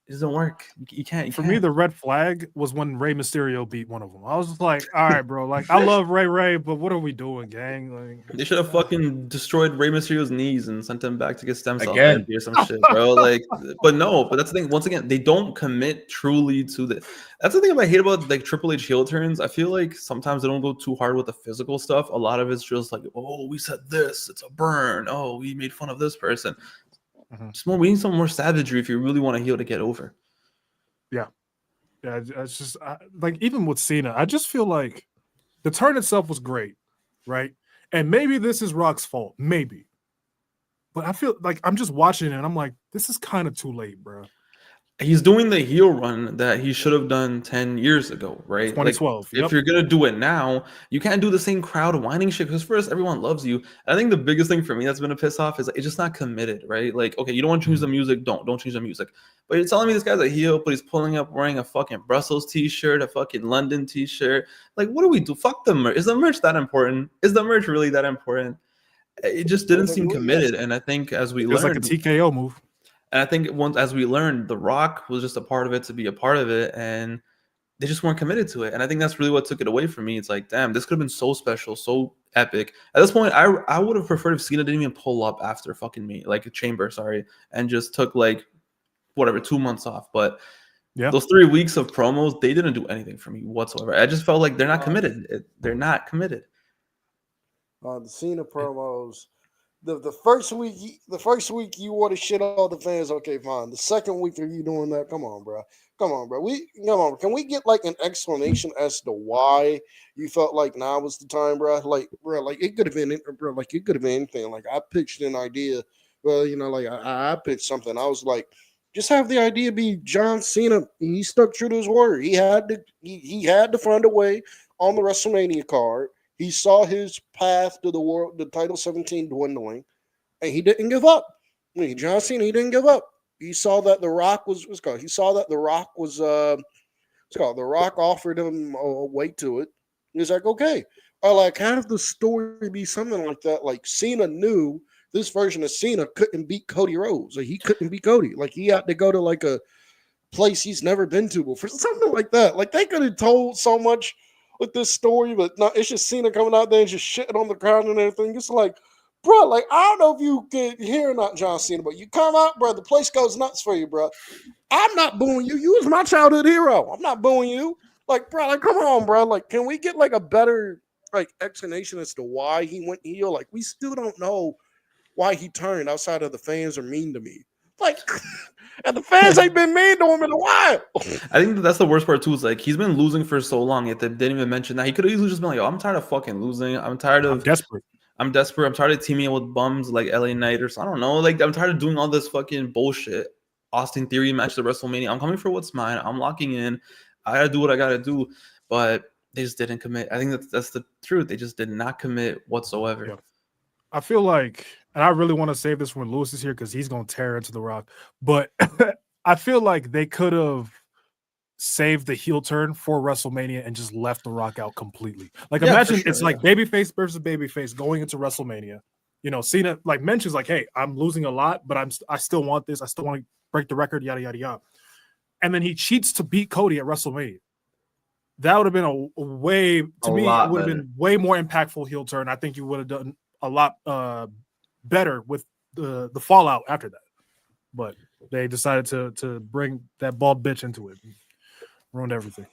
it doesn't work. You can't. For me, the red flag was when Rey Mysterio beat one of them. I was just like, all right, bro. Like, I love Ray, but what are we doing, gang? Like, they should have fucking destroyed Rey Mysterio's knees and sent him back to get stem cell therapy or some shit, bro. Like, but that's the thing. Once again, they don't commit truly to the. That's the thing I hate about like Triple H heel turns. I feel like sometimes they don't go too hard with the physical stuff. A lot of it's just like, oh, we said this, it's a burn. Oh, we made fun of this person. We need some more savagery if you really want a heel to get over. Yeah, it's just like, even with Cena, I just feel like the turn itself was great, right? And maybe this is Rock's fault, maybe, but I feel like I'm just watching it and I'm like, this is kind of too late, bro. he's doing the heel run that he should have done 10 years ago, right? 2012. Like, if you're gonna do it now, you can't do the same crowd whining shit because first everyone loves you. I think the biggest thing for me that's been a piss off is it's just not committed, right? Like, okay, you don't want to change the music, don't change the music. But you're telling me this guy's a heel, but he's pulling up wearing a fucking Brussels t-shirt, a fucking London t-shirt. Like, what do we do? Fuck the merch. Is the merch that important? Is the merch really that important? It just didn't seem committed. And I think as we learned, like a TKO move. And I think once as we learned, The Rock was just a part of it to be a part of it, and they just weren't committed to it. And I think that's really what took it away from me. It's like, damn, this could have been so special, so epic. At this point, I would have preferred if Cena didn't even pull up after fucking me, like a Chamber, and just took like whatever 2 months off. But those 3 weeks of promos, they didn't do anything for me whatsoever. I just felt like they're not committed. They're not committed. The Cena promos. The first week you want to shit all the fans, okay, fine. The second week are you doing that? Come on, bro. Can we get like an explanation as to why you felt like now was the time, bro? Like it could have been, bro. Like it could have been anything. Like I pitched an idea. Well, like I pitched something. I was like, just have the idea be John Cena. He stuck true to his word. He had to find a way on the WrestleMania card. He saw his path to the title 17 dwindling, and he didn't give up. John Cena, he didn't give up. He saw that The Rock was called. He saw that The Rock was The Rock offered him a way to it. He's like, okay, like have the story be something like that. Like Cena knew this version of Cena couldn't beat Cody Rhodes. Like he couldn't beat Cody. Like he had to go to like a place he's never been to before, something like that. Like they could have told so much with this story, but no, it's just Cena coming out there and just shitting on the crowd and everything. It's like, bro, like I don't know if you can hear or not, John Cena, but you come out, bro, the place goes nuts for you, bro. I'm not booing you. You was my childhood hero. I'm not booing you. Like, bro, like come on, bro. Like, can we get like a better like explanation as to why he went heel? Like, we still don't know why he turned outside of the fans are mean to me. Like, and the fans ain't been mean to him in a while. I think that's the worst part too. Is like he's been losing for so long, yet they didn't even mention that. He could have easily just been like, "Oh, I'm tired of fucking losing. I'm tired of. I'm desperate. I'm tired of teaming up with bums like LA Knight or so. I don't know. Like I'm tired of doing all this fucking bullshit. Austin Theory match at WrestleMania. I'm coming for what's mine. I'm locking in. I gotta do what I gotta do. But they just didn't commit. I think that's the truth. They just did not commit whatsoever. Yeah. I feel like, and I really want to save this when Lewis is here because he's going to tear into The Rock. But I feel like they could have saved the heel turn for WrestleMania and just left The Rock out completely. Like, imagine it's like babyface versus babyface going into WrestleMania. Cena like mentions like, "Hey, I'm losing a lot, but I still want this. I still want to break the record. Yada yada yada." And then he cheats to beat Cody at WrestleMania. That would have been a way to me. It would have been way more impactful heel turn. I think you would have done a lot better with the fallout after that, but they decided to bring that bald bitch into it, ruined everything.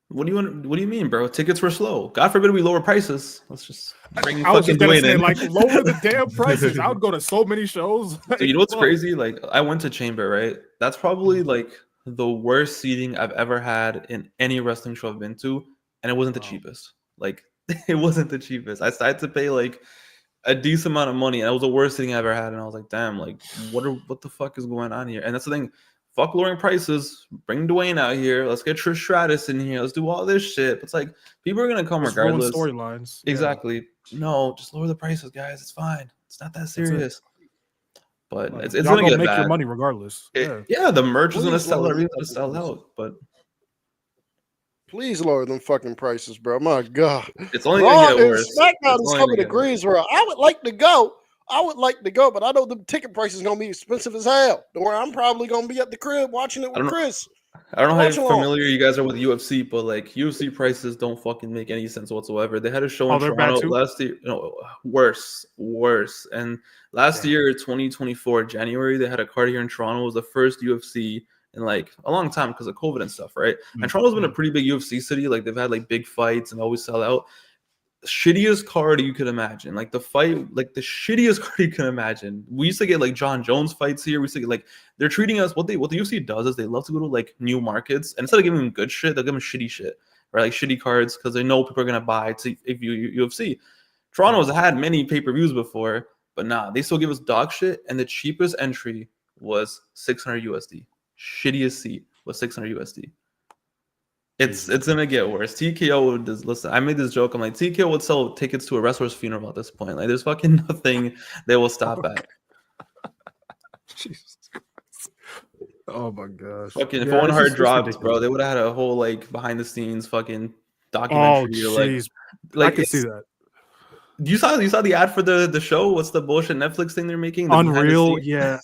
What do you mean, bro? Tickets were slow. God forbid we lower prices. Let's just bring I was fucking just gonna Dwayne say, in. like, lower the damn prices. I would go to so many shows. So you know what's crazy? Like I went to Chamber, right? That's probably like the worst seating I've ever had in any wrestling show I've been to, and it wasn't the cheapest. Like it wasn't the cheapest. I had to pay like a decent amount of money, and it was the worst thing I ever had. And I was like, damn, like what the fuck is going on here? And that's the thing. Fuck lowering prices. Bring Dwayne out here. Let's get Trish Stratus in here. Let's do all this shit. It's like people are gonna come just regardless. Storylines. Exactly. Yeah. No, just lower the prices, guys. It's fine. It's not that serious. But it's gonna get make bad. your money regardless. Yeah, the merch is gonna sell. Everything's gonna sell out. But please lower them fucking prices, bro. My God, it's only gonna get worse. SmackDown is coming to Greensboro. I would like to go, but I know the ticket price is gonna be expensive as hell. Where I'm probably gonna be at the crib watching it with Chris. I don't know how familiar you guys are with UFC, but like UFC prices don't fucking make any sense whatsoever. They had a show in Toronto last year. Worse. And last year, 2024 January, they had a card here in Toronto. It was the first UFC in like a long time because of COVID and stuff, right? And Toronto's been a pretty big UFC city. Like they've had like big fights and always sell out. Shittiest card you could imagine. Like the shittiest card you can imagine. We used to get like John Jones fights here. We used to get like they're treating us what the UFC does is they love to go to like new markets and instead of giving them good shit, they'll give them shitty shit, right? Like shitty cards because they know people are gonna buy to if you UFC. Toronto's had many pay-per-views before, but nah, they still give us dog shit. And the cheapest entry was $600 USD. shittiest seat was 600 USD. It's gonna get worse. TKO would listen. I made this joke. I'm like, TKO would sell tickets to a wrestler's funeral at this point. Like, there's fucking nothing they will stop at. Jesus Christ. Oh my gosh. Fucking if Owen Hart dropped, bro, they would have had a whole like behind the scenes fucking documentary. Oh, like I can see that. You saw the ad for the show? What's the bullshit Netflix thing they're making? Unreal. Yeah,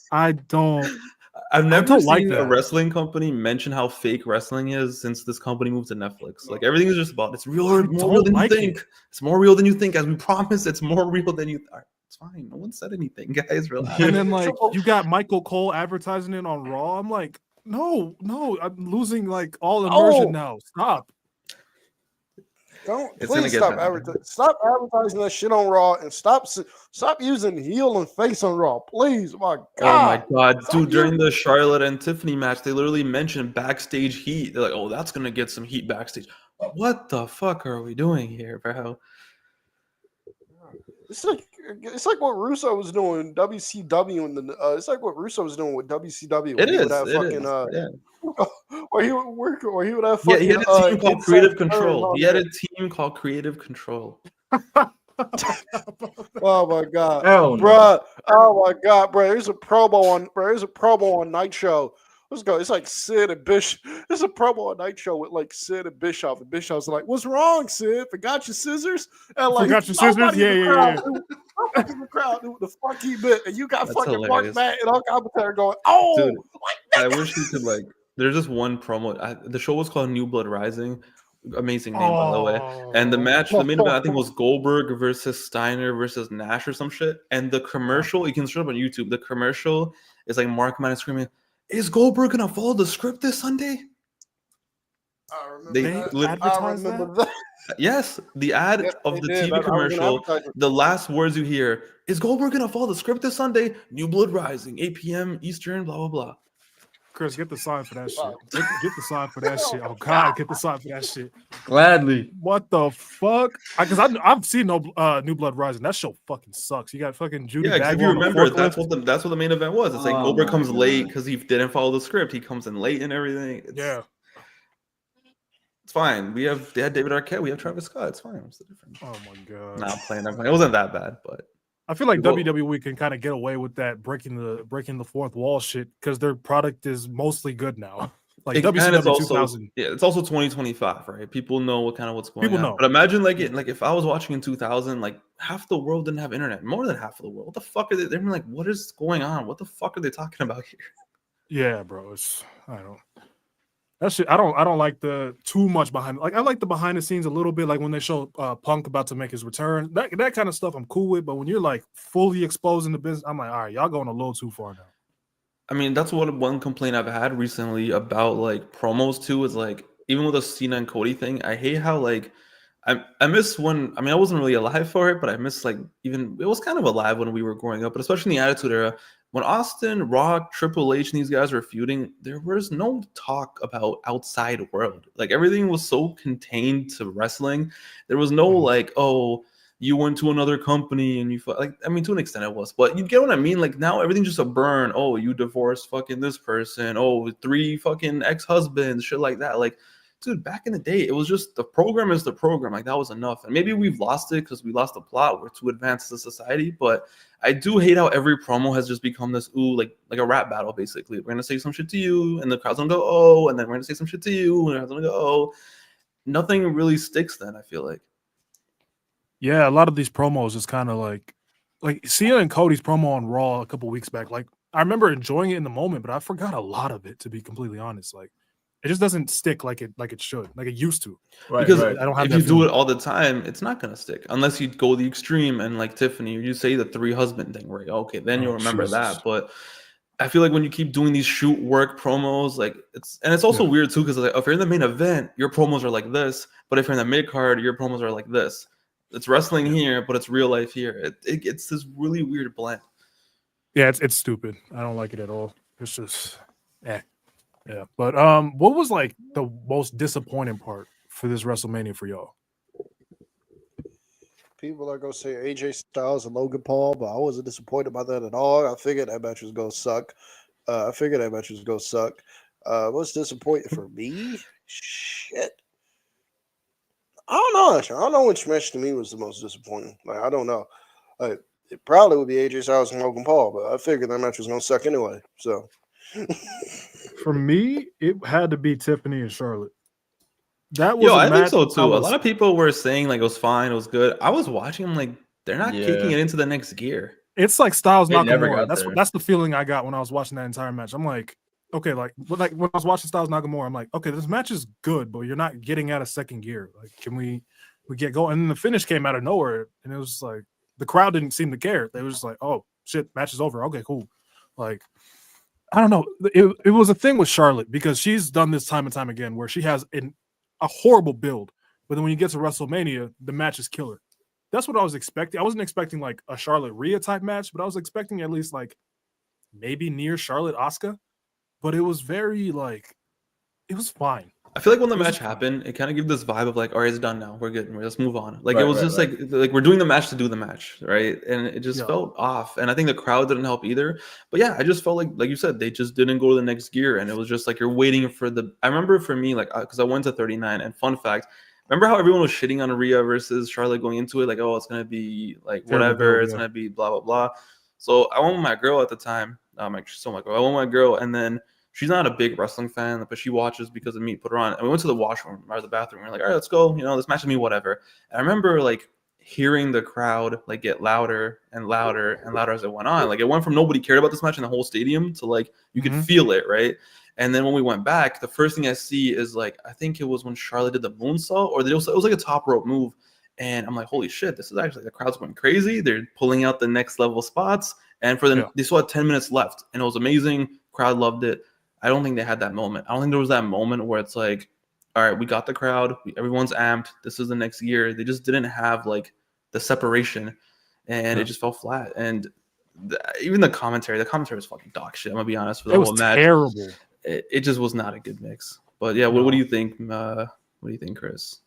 I've never seen like a wrestling company mention how fake wrestling is since this company moved to Netflix. Like, everything is just about it's real, more real than you think. It's more real than you think. As we promised, it's more real than you think. It's fine. No one said anything, guys. Relax. And then like you got Michael Cole advertising it on Raw. I'm like, no, I'm losing like all immersion now. Stop. Please stop advertising. Stop advertising that shit on Raw and stop using heel and face on Raw. Please, my God. Oh my God, dude! During the Charlotte and Tiffany match, they literally mentioned backstage heat. They're like, "Oh, that's gonna get some heat backstage." What the fuck are we doing here, bro? It's like what Russo was doing WCW and it's like what Russo was doing with WCW. It is. Where he would have fucking. Yeah, he had a team called Creative Control. He had a team called Creative Control. Oh my God, bro! Oh my God, bro! There's a promo on Night Show. Let's go. It's like Sid and Bishop. There's a promo on Night Show with like Sid and Bischoff. And Bischoff's like, "What's wrong, Sid? Forgot your scissors?" And like, forgot your scissors? Yeah. The crowd knew what the fuck he meant, and you got That's fucking Mark Matt and all commentary going, "Oh, dude, I wish you could like." There's just one promo. The show was called New Blood Rising. Amazing name, by the way. And the match, the main event, I think was Goldberg versus Steiner versus Nash or some shit. And the commercial, you can search up on YouTube. The commercial is like Mark Matt screaming, "Is Goldberg gonna follow the script this Sunday?" I remember that. Yes, the ad of the TV commercial. The last words you hear is Goldberg gonna follow the script this Sunday. New Blood Rising, 8 p.m. Eastern. Blah blah blah. Khris, get the sign for that shit. Get the sign for that shit. Oh God, get the sign for that shit. Gladly. What the fuck? Because I've seen New Blood Rising. That show fucking sucks. You got fucking Judy. Yeah, if you remember, that's what the main event was. It's like Goldberg comes late because he didn't follow the script. He comes in late and everything. It's fine. They had David Arquette. We have Travis Scott. It's fine. What's the difference? Oh my God. Nah, I'm playing. It wasn't that bad, but. I feel like WWE can kind of get away with that breaking the fourth wall shit because their product is mostly good now. Like WCW 2000. Yeah, it's also 2025, right? People know what's going on. But imagine like if I was watching in 2000, like half the world didn't have internet. More than half of the world. What the fuck are they? They're like, what is going on? What the fuck are they talking about here? Yeah, bro. That shit, I don't like the too much behind. Like I like the behind the scenes a little bit, like when they show Punk about to make his return. That kind of stuff I'm cool with. But when you're like fully exposing the business, I'm like, all right, y'all going a little too far now. I mean, that's one complaint I've had recently about like promos too. Is like even with the Cena and Cody thing, I hate how like I miss when. I mean, I wasn't really alive for it, but I miss like even it was kind of alive when we were growing up, but especially in the Attitude Era. When Austin, Rock, Triple H, and these guys were feuding, there was no talk about outside world. Like everything was so contained to wrestling. There was no like, oh, you went to another company and you like. I mean, to an extent it was, but you get what I mean. Like now everything's just a burn. Oh, you divorced fucking this person. Oh, 3 fucking ex-husbands, shit like that. Like, dude, back in the day, it was just the program is the program. Like that was enough. And maybe we've lost it because we lost the plot. We're too advanced as a society, but. I do hate how every promo has just become this like a rap battle basically. We're gonna say some shit to you, and the crowd's gonna go oh, and then we're gonna say some shit to you, and the crowd's gonna go oh. Nothing really sticks. Then I feel like. Yeah, a lot of these promos is kind of like Cena and Cody's promo on Raw a couple weeks back. Like I remember enjoying it in the moment, but I forgot a lot of it to be completely honest. Like it just doesn't stick like it should, like it used to. Right, because I don't have. If you do it all the time, it's not gonna stick unless you go the extreme and like Tiffany, you say the 3 husband thing, right? Okay, then you'll remember that. But I feel like when you keep doing these shoot work promos, like it's also weird too because like if you're in the main event, your promos are like this, but if you're in the mid card, your promos are like this. It's wrestling here, but it's real life here. It's this really weird blend. Yeah, it's stupid. I don't like it at all. It's just Yeah, but what was like the most disappointing part for this WrestleMania for y'all? People are gonna say AJ Styles and Logan Paul, but I wasn't disappointed by that at all. I figured that match was gonna suck. What's disappointing for me? Shit. I don't know. Actually. I don't know which match to me was the most disappointing. Like, I don't know. It probably would be AJ Styles and Logan Paul, but I figured that match was going to suck anyway. So, for me, it had to be Tiffany and Charlotte. That was I think so too. A lot of people were saying like it was fine, it was good. I was watching them like they're not kicking it into the next gear. It's like Styles Nakamura. That's the feeling I got when I was watching that entire match. I'm like, okay, like when I was watching Styles Nakamura, I'm like, okay, this match is good, but you're not getting out of second gear. Like, can we get going? And then the finish came out of nowhere, and it was like the crowd didn't seem to care. They were just like, oh shit, match is over. Okay, cool. Like, I don't know. It was a thing with Charlotte because she's done this time and time again where she has a horrible build, but then when you get to WrestleMania, the match is killer. That's what I was expecting. I wasn't expecting like a Charlotte Rhea type match, but I was expecting at least like maybe near Charlotte Asuka. But it was very like it was fine. I feel like when the match happened, it kind of gave this vibe of like, all right, it's done now. We're good. Let's move on. Like it was just like we're doing the match to do the match, right? And it just felt off. And I think the crowd didn't help either. But yeah, I just felt like you said, they just didn't go to the next gear, and it was just like you're waiting for the. I remember for me, like, because I went to 39, and fun fact. Remember how everyone was shitting on Rhea versus Charlotte going into it? Like, oh, it's going to be like whatever. It's going to be blah, blah, blah. So I went with my girl at the time. I'm actually still my girl. I went with my girl. And then she's not a big wrestling fan, but she watches because of me. Put her on. And we went to the washroom or the bathroom. We we're like, all right, let's go. You know, this match with me, whatever. And I remember like hearing the crowd like get louder and louder and louder as it went on. Like it went from nobody cared about this match in the whole stadium to like you could feel it, right? And then when we went back, the first thing I see is like, I think it was when Charlotte did the moonsault, or it was like a top rope move. And I'm like, holy shit, this is actually, the crowd's going crazy. They're pulling out the next level spots. And for them, they still had 10 minutes left. And it was amazing. Crowd loved it. I don't think they had that moment. I don't think there was that moment where it's like, all right, we got the crowd. Everyone's amped. This is the next year. They just didn't have like the separation. And it just fell flat. And even the commentary was fucking dog shit. I'm going to be honest. For the whole match. Terrible. It just was not a good mix. But yeah, what do you think? What do you think, Khris?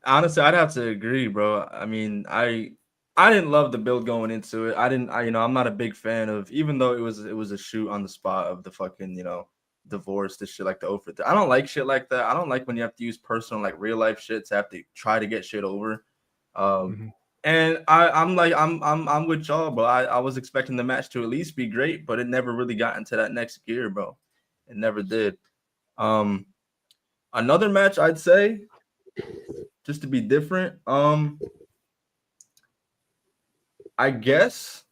Honestly, I'd have to agree, bro. I mean, I didn't love the build going into it. I'm not a big fan of, even though it was a shoot on the spot of the fucking, divorce, this shit like the over. I don't like shit like that. I don't like when you have to use personal, like real life shit to have to try to get shit over. And I'm with y'all, bro. I was expecting the match to at least be great, but it never really got into that next gear, bro. It never did. Another match I'd say, just to be different, I guess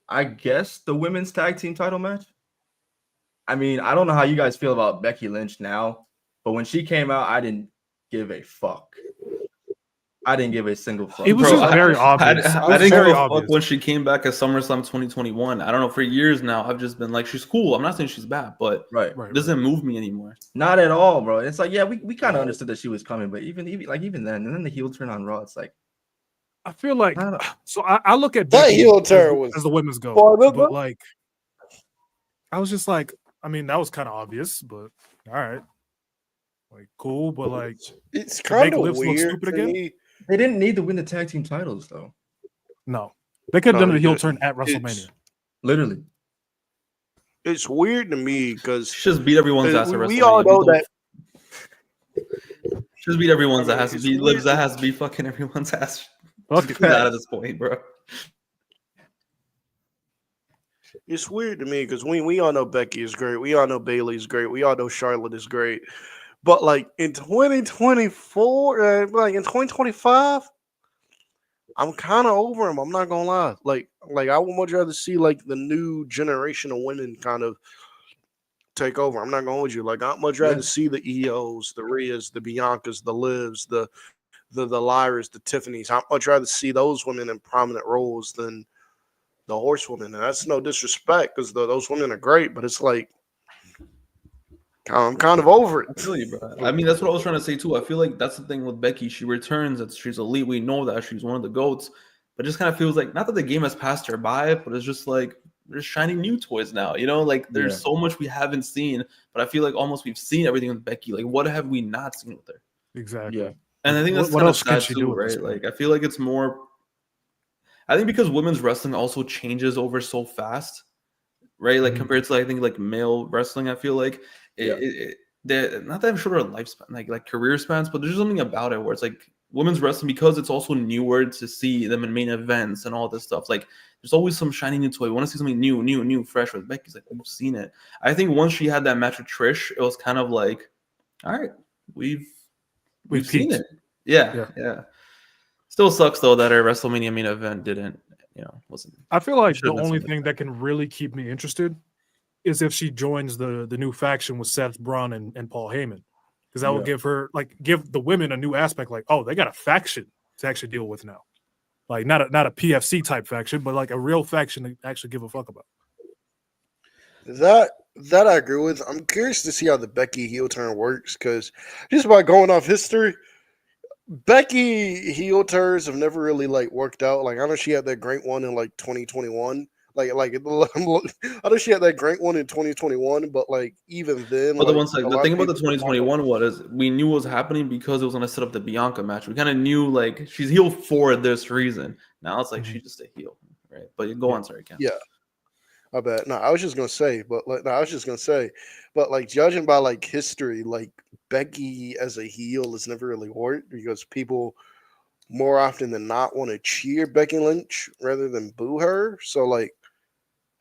the women's tag team title match. I mean, I don't know how you guys feel about Becky Lynch now, but when she came out, I didn't give a fuck. I didn't give a single fuck. It was very obvious. I didn't give a fuck when she came back at SummerSlam 2021. I don't know, for years now, I've just been like, she's cool. I'm not saying she's bad, but it doesn't move me anymore. Not at all, bro. It's like, yeah, we kind of understood that she was coming, but even then, and then the heel turn on Raw, it's like, I feel like, so I look at that heel turn as the women's go, but like, I was just like, I mean, that was kind of obvious, but all right, like cool, but like, it's kind of weird to me. They didn't need to win the tag team titles, though. No, they could have done a heel turn at WrestleMania. Literally, it's weird to me because she just beat everyone's ass at WrestleMania. We all know that. Just beat everyone's ass. That has to be fucking everyone's ass. Fuck that at this point, bro. It's weird to me because we all know Becky is great. We all know Bayley's great. We all know Charlotte is great. But like in 2024, like in 2025, I'm kind of over him. I'm not gonna lie. Like I would much rather see like the new generation of women kind of take over. I'm not gonna hold you. Like I'd much rather see the EOs, the Rheas, the Biancas, the Livs, the Lyras, the Tiffany's. I'd much rather see those women in prominent roles than the horsewomen. And that's no disrespect because those women are great, but it's like I'm kind of over it. Really, bro. I mean, that's what I was trying to say too. I feel like that's the thing with Becky. She returns. She's elite. We know that she's one of the GOATs. But it just kind of feels like, not that the game has passed her by, but it's just like there's shiny new toys now. Like there's so much we haven't seen. But I feel like almost we've seen everything with Becky. Like what have we not seen with her? Exactly. Yeah. And I think that's what else can she do, do, right? Like I feel like it's more. I think because women's wrestling also changes over so fast, right? Like compared to I think like male wrestling, I feel like They're not that shorter lifespan, like career spans, but there's something about it where it's like women's wrestling, because it's also newer to see them in main events and all this stuff. Like there's always some shiny new toy. We want to see something new, fresh with Becky's. Like we've seen it. I think once she had that match with Trish, it was kind of like, all right, we've seen it. Yeah. Still sucks though that our WrestleMania main event wasn't. I feel like the only thing that can really keep me interested is if she joins the new faction with Seth, Braun, and Paul Heyman, because that will give the women a new aspect. Like, oh, they got a faction to actually deal with now, like not a PFC type faction, but like a real faction to actually give a fuck about. That I agree with. I'm curious to see how the Becky heel turn works, because just by going off history, Becky heel turns have never really like worked out. Like I know she had that great one in like 2021. I know she had that great one in 2021, but like even then, but the thing about the 2021 was we knew what was happening because it was going to set up the Bianca match. We kind of knew like she's heel for this reason. Now it's like she's just a heel, right? But go on, sorry, Ken. Yeah, I bet. No, I was just gonna say, but like judging by like history, like Becky as a heel has never really worked because people more often than not want to cheer Becky Lynch rather than boo her. So like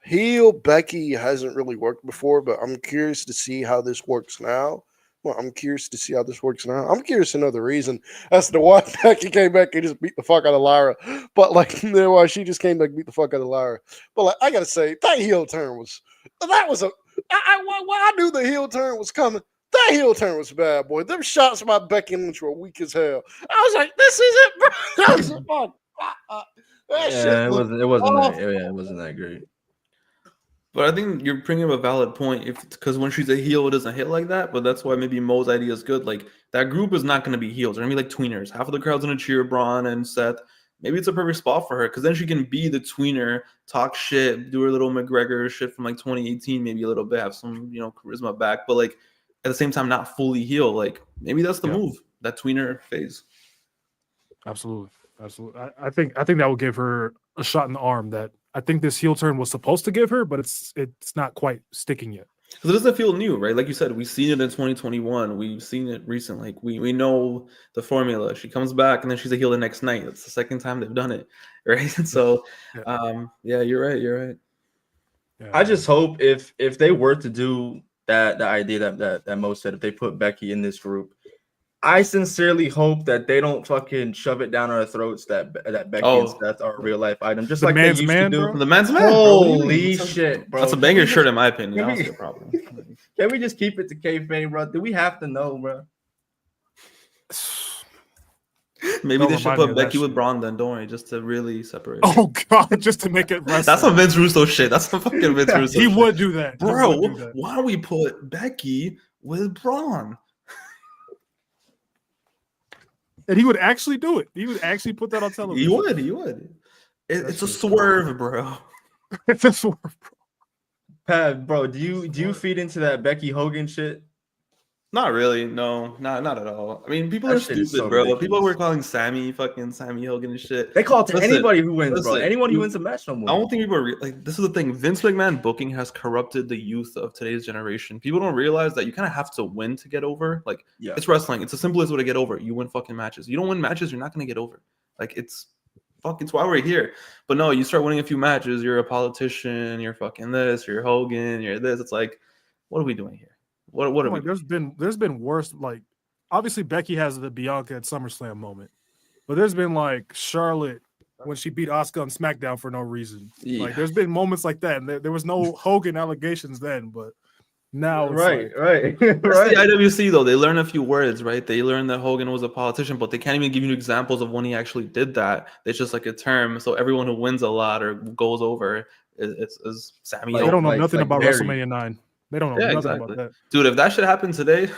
heel Becky hasn't really worked before, but I'm curious to see how this works now. I'm curious to know the reason as to why Becky came back and just beat the fuck out of Lyra. But like, why she just came back and beat the fuck out of Lyra. But like, I gotta say, that heel turn I knew the heel turn was coming. That heel turn was bad, boy. Them shots by Becky Lynch were weak as hell. I was like, this is it, bro. That was it wasn't that great. But I think you're bringing up a valid point, because when she's a heel, it doesn't hit like that. But that's why maybe Mo's idea is good. Like that group is not going to be heels; they're going to be like tweeners. Half of the crowd's going to cheer Braun and Seth. Maybe it's a perfect spot for her, because then she can be the tweener, talk shit, do her little McGregor shit from like 2018, maybe a little bit, have some charisma back, but like at the same time not fully heel. Like maybe that's the move, that tweener phase. Absolutely. I think that will give her a shot in the arm that I think this heel turn was supposed to give her, but it's not quite sticking yet. Because it doesn't feel new, right? Like you said, we've seen it in 2021. We've seen it recently. Like we know the formula. She comes back and then she's a heel the next night. That's the second time they've done it, right? So, you're right. Yeah. I just hope if they were to do the idea that Mo said, if they put Becky in this group, I sincerely hope that they don't fucking shove it down our throats that Becky and Seth are a real life item, just like they used to do. Bro? The man's man. Holy shit, bro! That's a banger shirt in my opinion. That's a problem. Can we just keep it to kayfabe, bro? Do we have to know, bro? Maybe they should put Becky with Braun then. Don't worry, just to really separate. Oh god, just to make it wrestling. That's some Vince Russo shit. That's some fucking Vince Russo. He would do that, bro. Why don't we put Becky with Braun? And he would actually do it. He would actually put that on television. He would. It's a swerve, bro. It's a swerve, bro. Pat, bro, do you feed into that Becky Hogan shit? Not really. No, not at all. I mean, people are stupid, so bro. Ridiculous. People were calling Sammy Hogan and shit. They call it to anybody who wins, bro. Anyone who wins a match no more. I don't think people are like, this is the thing. Vince McMahon booking has corrupted the youth of today's generation. People don't realize that you kind of have to win to get over. Like, it's wrestling. It's the simplest way to get over. You win fucking matches. You don't win matches, you're not gonna get over. Like, it's why we're here. But no, you start winning a few matches, you're a politician, you're fucking this, you're Hogan, you're this. It's like, what are we doing here? What are we? There's been worse. Like, obviously Becky has the Bianca at SummerSlam moment, but there's been like Charlotte when she beat Asuka on SmackDown for no reason. Yeah. Like, there's been moments like that, and there was no Hogan allegations then, but now it's right. The IWC though, they learn a few words, right? They learned that Hogan was a politician, but they can't even give you examples of when he actually did that. It's just like a term. So everyone who wins a lot or goes over is Sammy. They don't know nothing about WrestleMania 9. They don't know nothing about that. Dude, if that should happen today,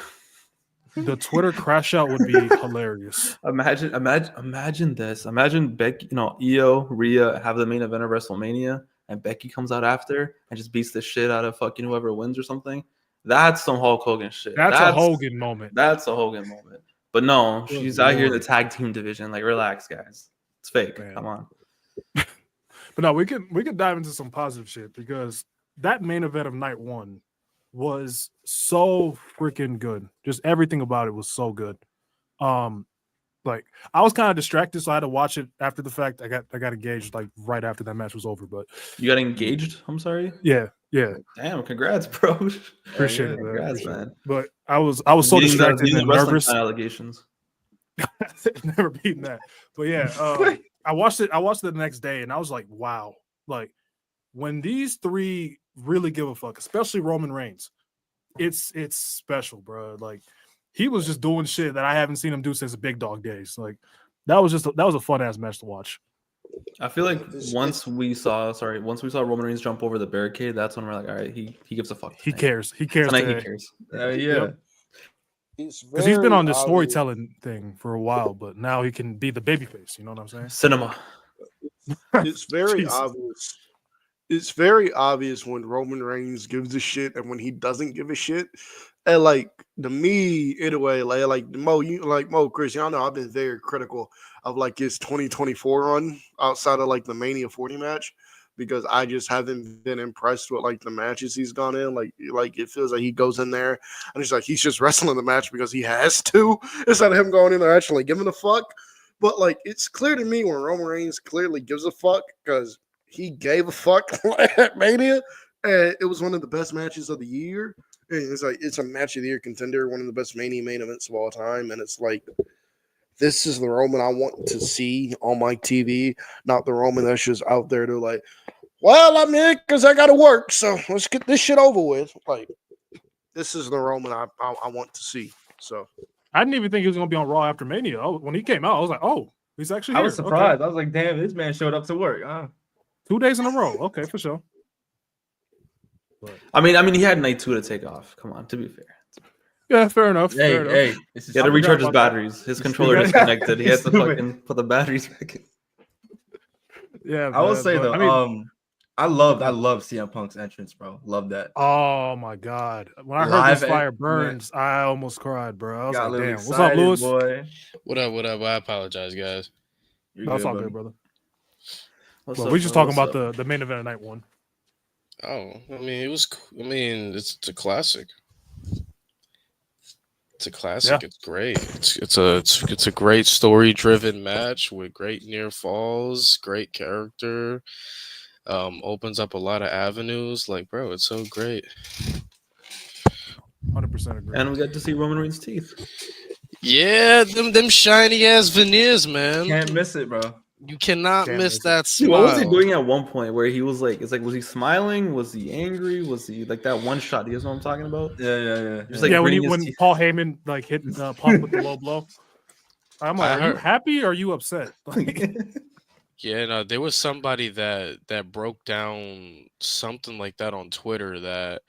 the Twitter crash out would be hilarious. Imagine this. Imagine Becky, Io, Rhea have the main event of WrestleMania, and Becky comes out after and just beats the shit out of fucking whoever wins or something. That's some Hulk Hogan shit. That's a Hogan moment. That's a Hogan moment. But no, she's out here in the tag team division. Like, relax, guys. It's fake. Man. Come on. But no, we could dive into some positive shit, because that main event of night one was so freaking good. Just everything about it was so good. Like I was kind of distracted, so I had to watch it after the fact. I got engaged like right after that match was over. But you got engaged? I'm sorry. Yeah. Damn, congrats, bro. Appreciate it, congrats, man. But I was so distracted and nervous. Allegations. Never beaten that. But yeah, I watched it the next day, and I was like, wow, like when these three really give a fuck, especially Roman Reigns, it's special, bro. Like he was just doing shit that I haven't seen him do since the Big Dog days. Like that was a fun ass match to watch. I feel like once we saw Roman Reigns jump over the barricade, that's when we're like, all right, he gives a fuck. He cares. He cares. Tonight he cares. Yeah. Because he's been on this storytelling thing for a while, but now he can be the babyface. You know what I'm saying? Cinema. It's very obvious. It's very obvious when Roman Reigns gives a shit and when he doesn't give a shit. And like to me, anyway, like Khris, y'all know I've been very critical of like his 2024 run outside of like the Mania 40 match because I just haven't been impressed with like the matches he's gone in. Like it feels like he goes in there and it's like he's just wrestling the match because he has to instead of him going in there actually giving a fuck. But like it's clear to me when Roman Reigns clearly gives a fuck because he gave a fuck at Mania, and it was one of the best matches of the year. And it's like it's a match of the year contender, one of the best Mania main events of all time. And it's like this is the Roman I want to see on my TV, not the Roman that's just out there to like, well, I'm here because I got to work, so let's get this shit over with. Like this is the Roman I want to see. So I didn't even think he was going to be on Raw after Mania. When he came out, I was like, oh, he's actually here. I was surprised. Okay. I was like, damn, this man showed up to work. 2 days in a row. Okay, for sure. But, I mean, he had night 2 to take off. Come on, to be fair. Yeah, fair enough. Hey, fair enough. He had to recharge his batteries. His controller disconnected. He had to fucking put the batteries back in. Yeah, I will say though, I love CM Punk's entrance, bro. Love that. Oh my god! When I heard this fire burns, I almost cried, bro. I was like, damn. What's up, Lewis? Boy. What up? I apologize, guys. That's all good, brother. Well, we're just talking about the main event of night 1. Oh, I mean, it's a classic. It's a classic. Yeah. It's great. It's a great story-driven match with great near falls, great character. Opens up a lot of avenues. Like, bro, it's so great. 100% agree. And we got to see Roman Reigns' teeth. Yeah, them shiny ass veneers, man. Can't miss it, bro. You cannot miss that smile. What was he doing at one point where he was like, it's like, was he smiling? Was he angry? Was he like that one shot? You guys know what I'm talking about? Yeah. Just, like, when Paul Heyman like hit Punk with the low blow. I'm like, are you happy or are you upset? Yeah, no, there was somebody that broke down something like that on Twitter that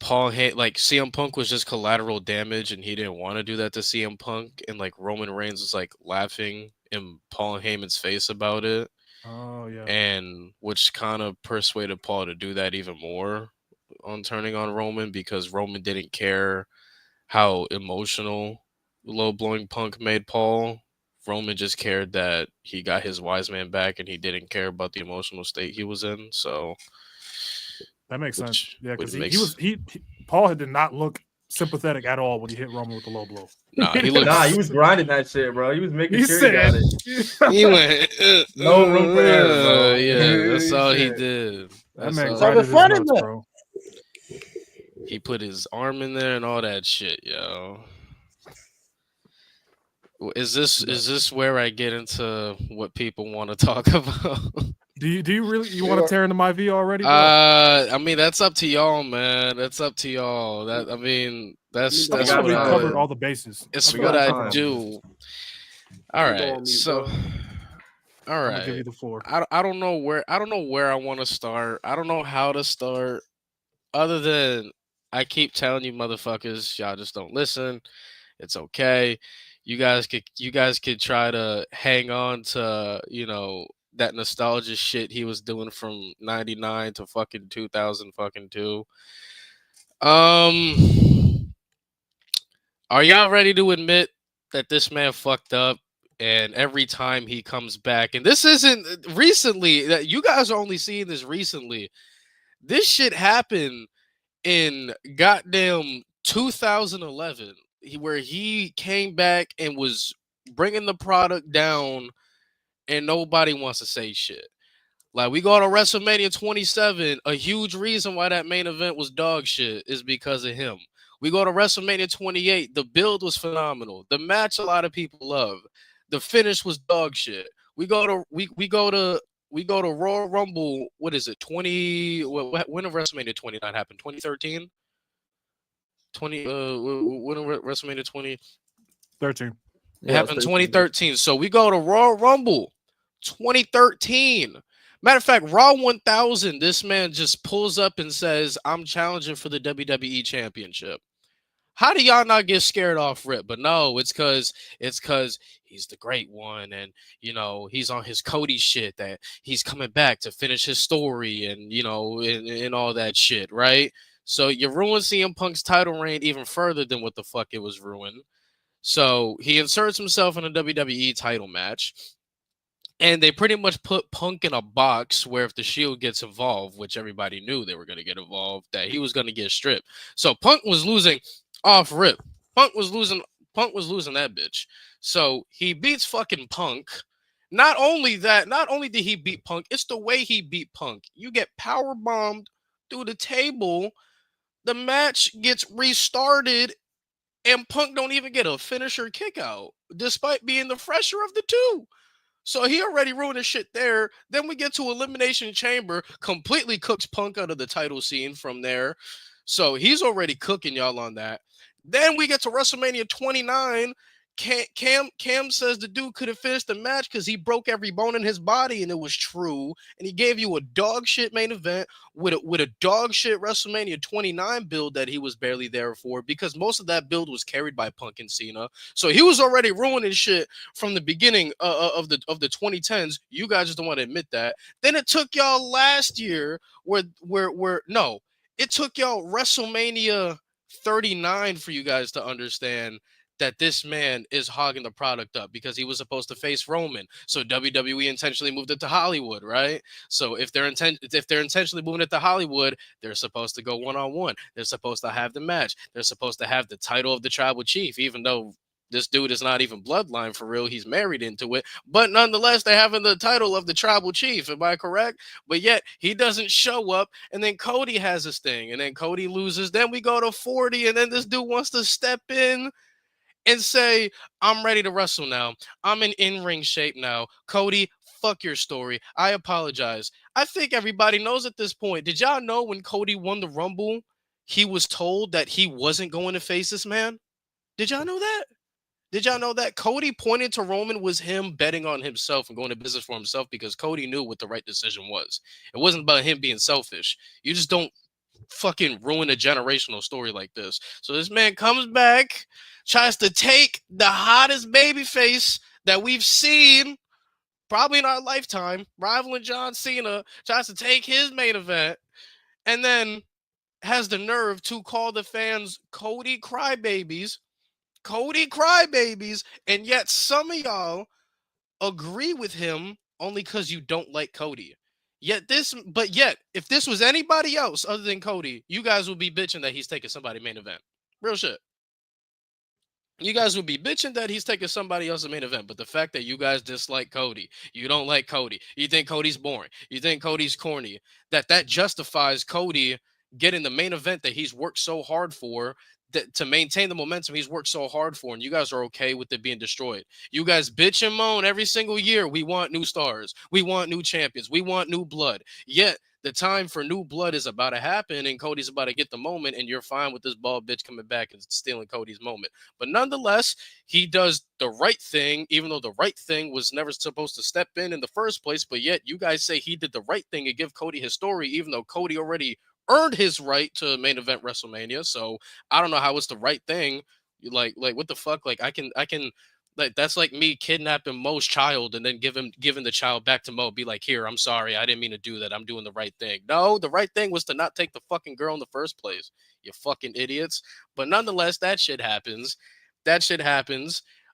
CM Punk was just collateral damage and he didn't want to do that to CM Punk, and like Roman Reigns was like laughing in Paul Heyman's face about it. Oh yeah. And which kind of persuaded Paul to do that even more on turning on Roman, because Roman didn't care how emotional low blowing Punk made Paul. Roman just cared that he got his wise man back and he didn't care about the emotional state he was in. So that makes sense. Yeah, because Paul did not look sympathetic at all when he hit Roman with the low blow. He was grinding that shit, bro. He was making sure he got it. He went no room for error, bro. Yeah, that's all he did. That man grinded his nuts, bro. He put his arm in there and all that shit, yo. Is this where I get into what people want to talk about? Do you really want to tear into my V already? Bro? I mean, that's up to y'all, man. That's up to y'all. That's what we covered all the bases. It's what I do. All right, so all right. I'll give you the floor. I don't know where I want to start. I don't know how to start, other than I keep telling you motherfuckers, y'all just don't listen. It's okay. You guys could try to hang on to, that nostalgia shit he was doing from 99 to fucking 2002. Are y'all ready to admit that this man fucked up? And every time he comes back, and this isn't recently, that you guys are only seeing this recently. This shit happened in goddamn 2011, where he came back and was bringing the product down, and nobody wants to say shit. Like, we go to WrestleMania 27, a huge reason why that main event was dog shit is because of him. We go to WrestleMania 28, the build was phenomenal. The match a lot of people love. The finish was dog shit. We go to Royal Rumble, what is it? When did WrestleMania 29 happen? 2013? When did WrestleMania 13. It happened 2013. So we go to Royal Rumble 2013. Matter of fact, Raw 1000, this man just pulls up and says, I'm challenging for the WWE Championship. How do y'all not get scared off rip? But no, it's because he's the great one, and he's on his Cody shit that he's coming back to finish his story, and and all that shit, right? So you ruin CM Punk's title reign even further than what the fuck it was ruined. So he inserts himself in a WWE title match. And they pretty much put Punk in a box where if the Shield gets involved, which everybody knew they were going to get involved, that he was going to get stripped. So Punk was losing off rip. Punk was losing that bitch. So he beats fucking Punk. Not only did he beat Punk, it's the way he beat Punk. You get power bombed through the table. The match gets restarted, and Punk don't even get a finisher kick out, despite being the fresher of the two. So he already ruined his shit there. Then we get to Elimination Chamber, completely cooks Punk out of the title scene from there. So he's already cooking y'all on that. Then we get to WrestleMania 29. Cam says the dude could have finished the match because he broke every bone in his body, and it was true. And he gave you a dog shit main event with a dog shit WrestleMania 29 build that he was barely there for, because most of that build was carried by Punk and Cena. So he was already ruining shit from the beginning of the 2010s. You guys just don't want to admit that. Then it took y'all last year it took y'all WrestleMania 39 for you guys to understand that this man is hogging the product up, because he was supposed to face Roman. So WWE intentionally moved it to Hollywood, right? So if they're intentionally moving it to Hollywood, they're supposed to go one-on-one. They're supposed to have the match. They're supposed to have the title of the tribal chief, even though this dude is not even bloodline for real. He's married into it. But nonetheless, they're having the title of the tribal chief. Am I correct? But yet he doesn't show up. And then Cody has his thing. And then Cody loses. Then we go to 40. And then this dude wants to step in and say, I'm ready to wrestle now. I'm in ring shape now. Cody, fuck your story. I apologize. I think everybody knows at this point. Did y'all know when Cody won the Rumble, he was told that he wasn't going to face this man? Did y'all know that? Did y'all know that? Cody pointed to Roman was him betting on himself and going to business for himself, because Cody knew what the right decision was. It wasn't about him being selfish. You just don't fucking ruin a generational story like this. So this man comes back, tries to take the hottest babyface that we've seen probably in our lifetime, rivaling John Cena, tries to take his main event, and then has the nerve to call the fans Cody crybabies, and yet some of y'all agree with him only because you don't like Cody. Yet, if this was anybody else other than Cody, you guys would be bitching that he's taking somebody main event. Real shit. You guys would be bitching that he's taking somebody else's main event. But the fact that you guys dislike Cody, you don't like Cody, you think Cody's boring, you think Cody's corny, that justifies Cody getting the main event that he's worked so hard for, to maintain the momentum he's worked so hard for, and you guys are okay with it being destroyed. You guys bitch and moan every single year. We want new stars. We want new champions. We want new blood. Yet the time for new blood is about to happen, and Cody's about to get the moment, and you're fine with this bald bitch coming back and stealing Cody's moment. But nonetheless, he does the right thing, even though the right thing was never supposed to step in the first place. But yet you guys say he did the right thing to give Cody his story, even though Cody already earned his right to main event WrestleMania. So I don't know how it's the right thing. Like what the fuck? Like I can like, that's like me kidnapping Mo's child and then giving the child back to Mo, be like, here, I'm sorry, I didn't mean to do that, I'm doing the right thing. No, the right thing was to not take the fucking girl in the first place, you fucking idiots. But nonetheless, that shit happens.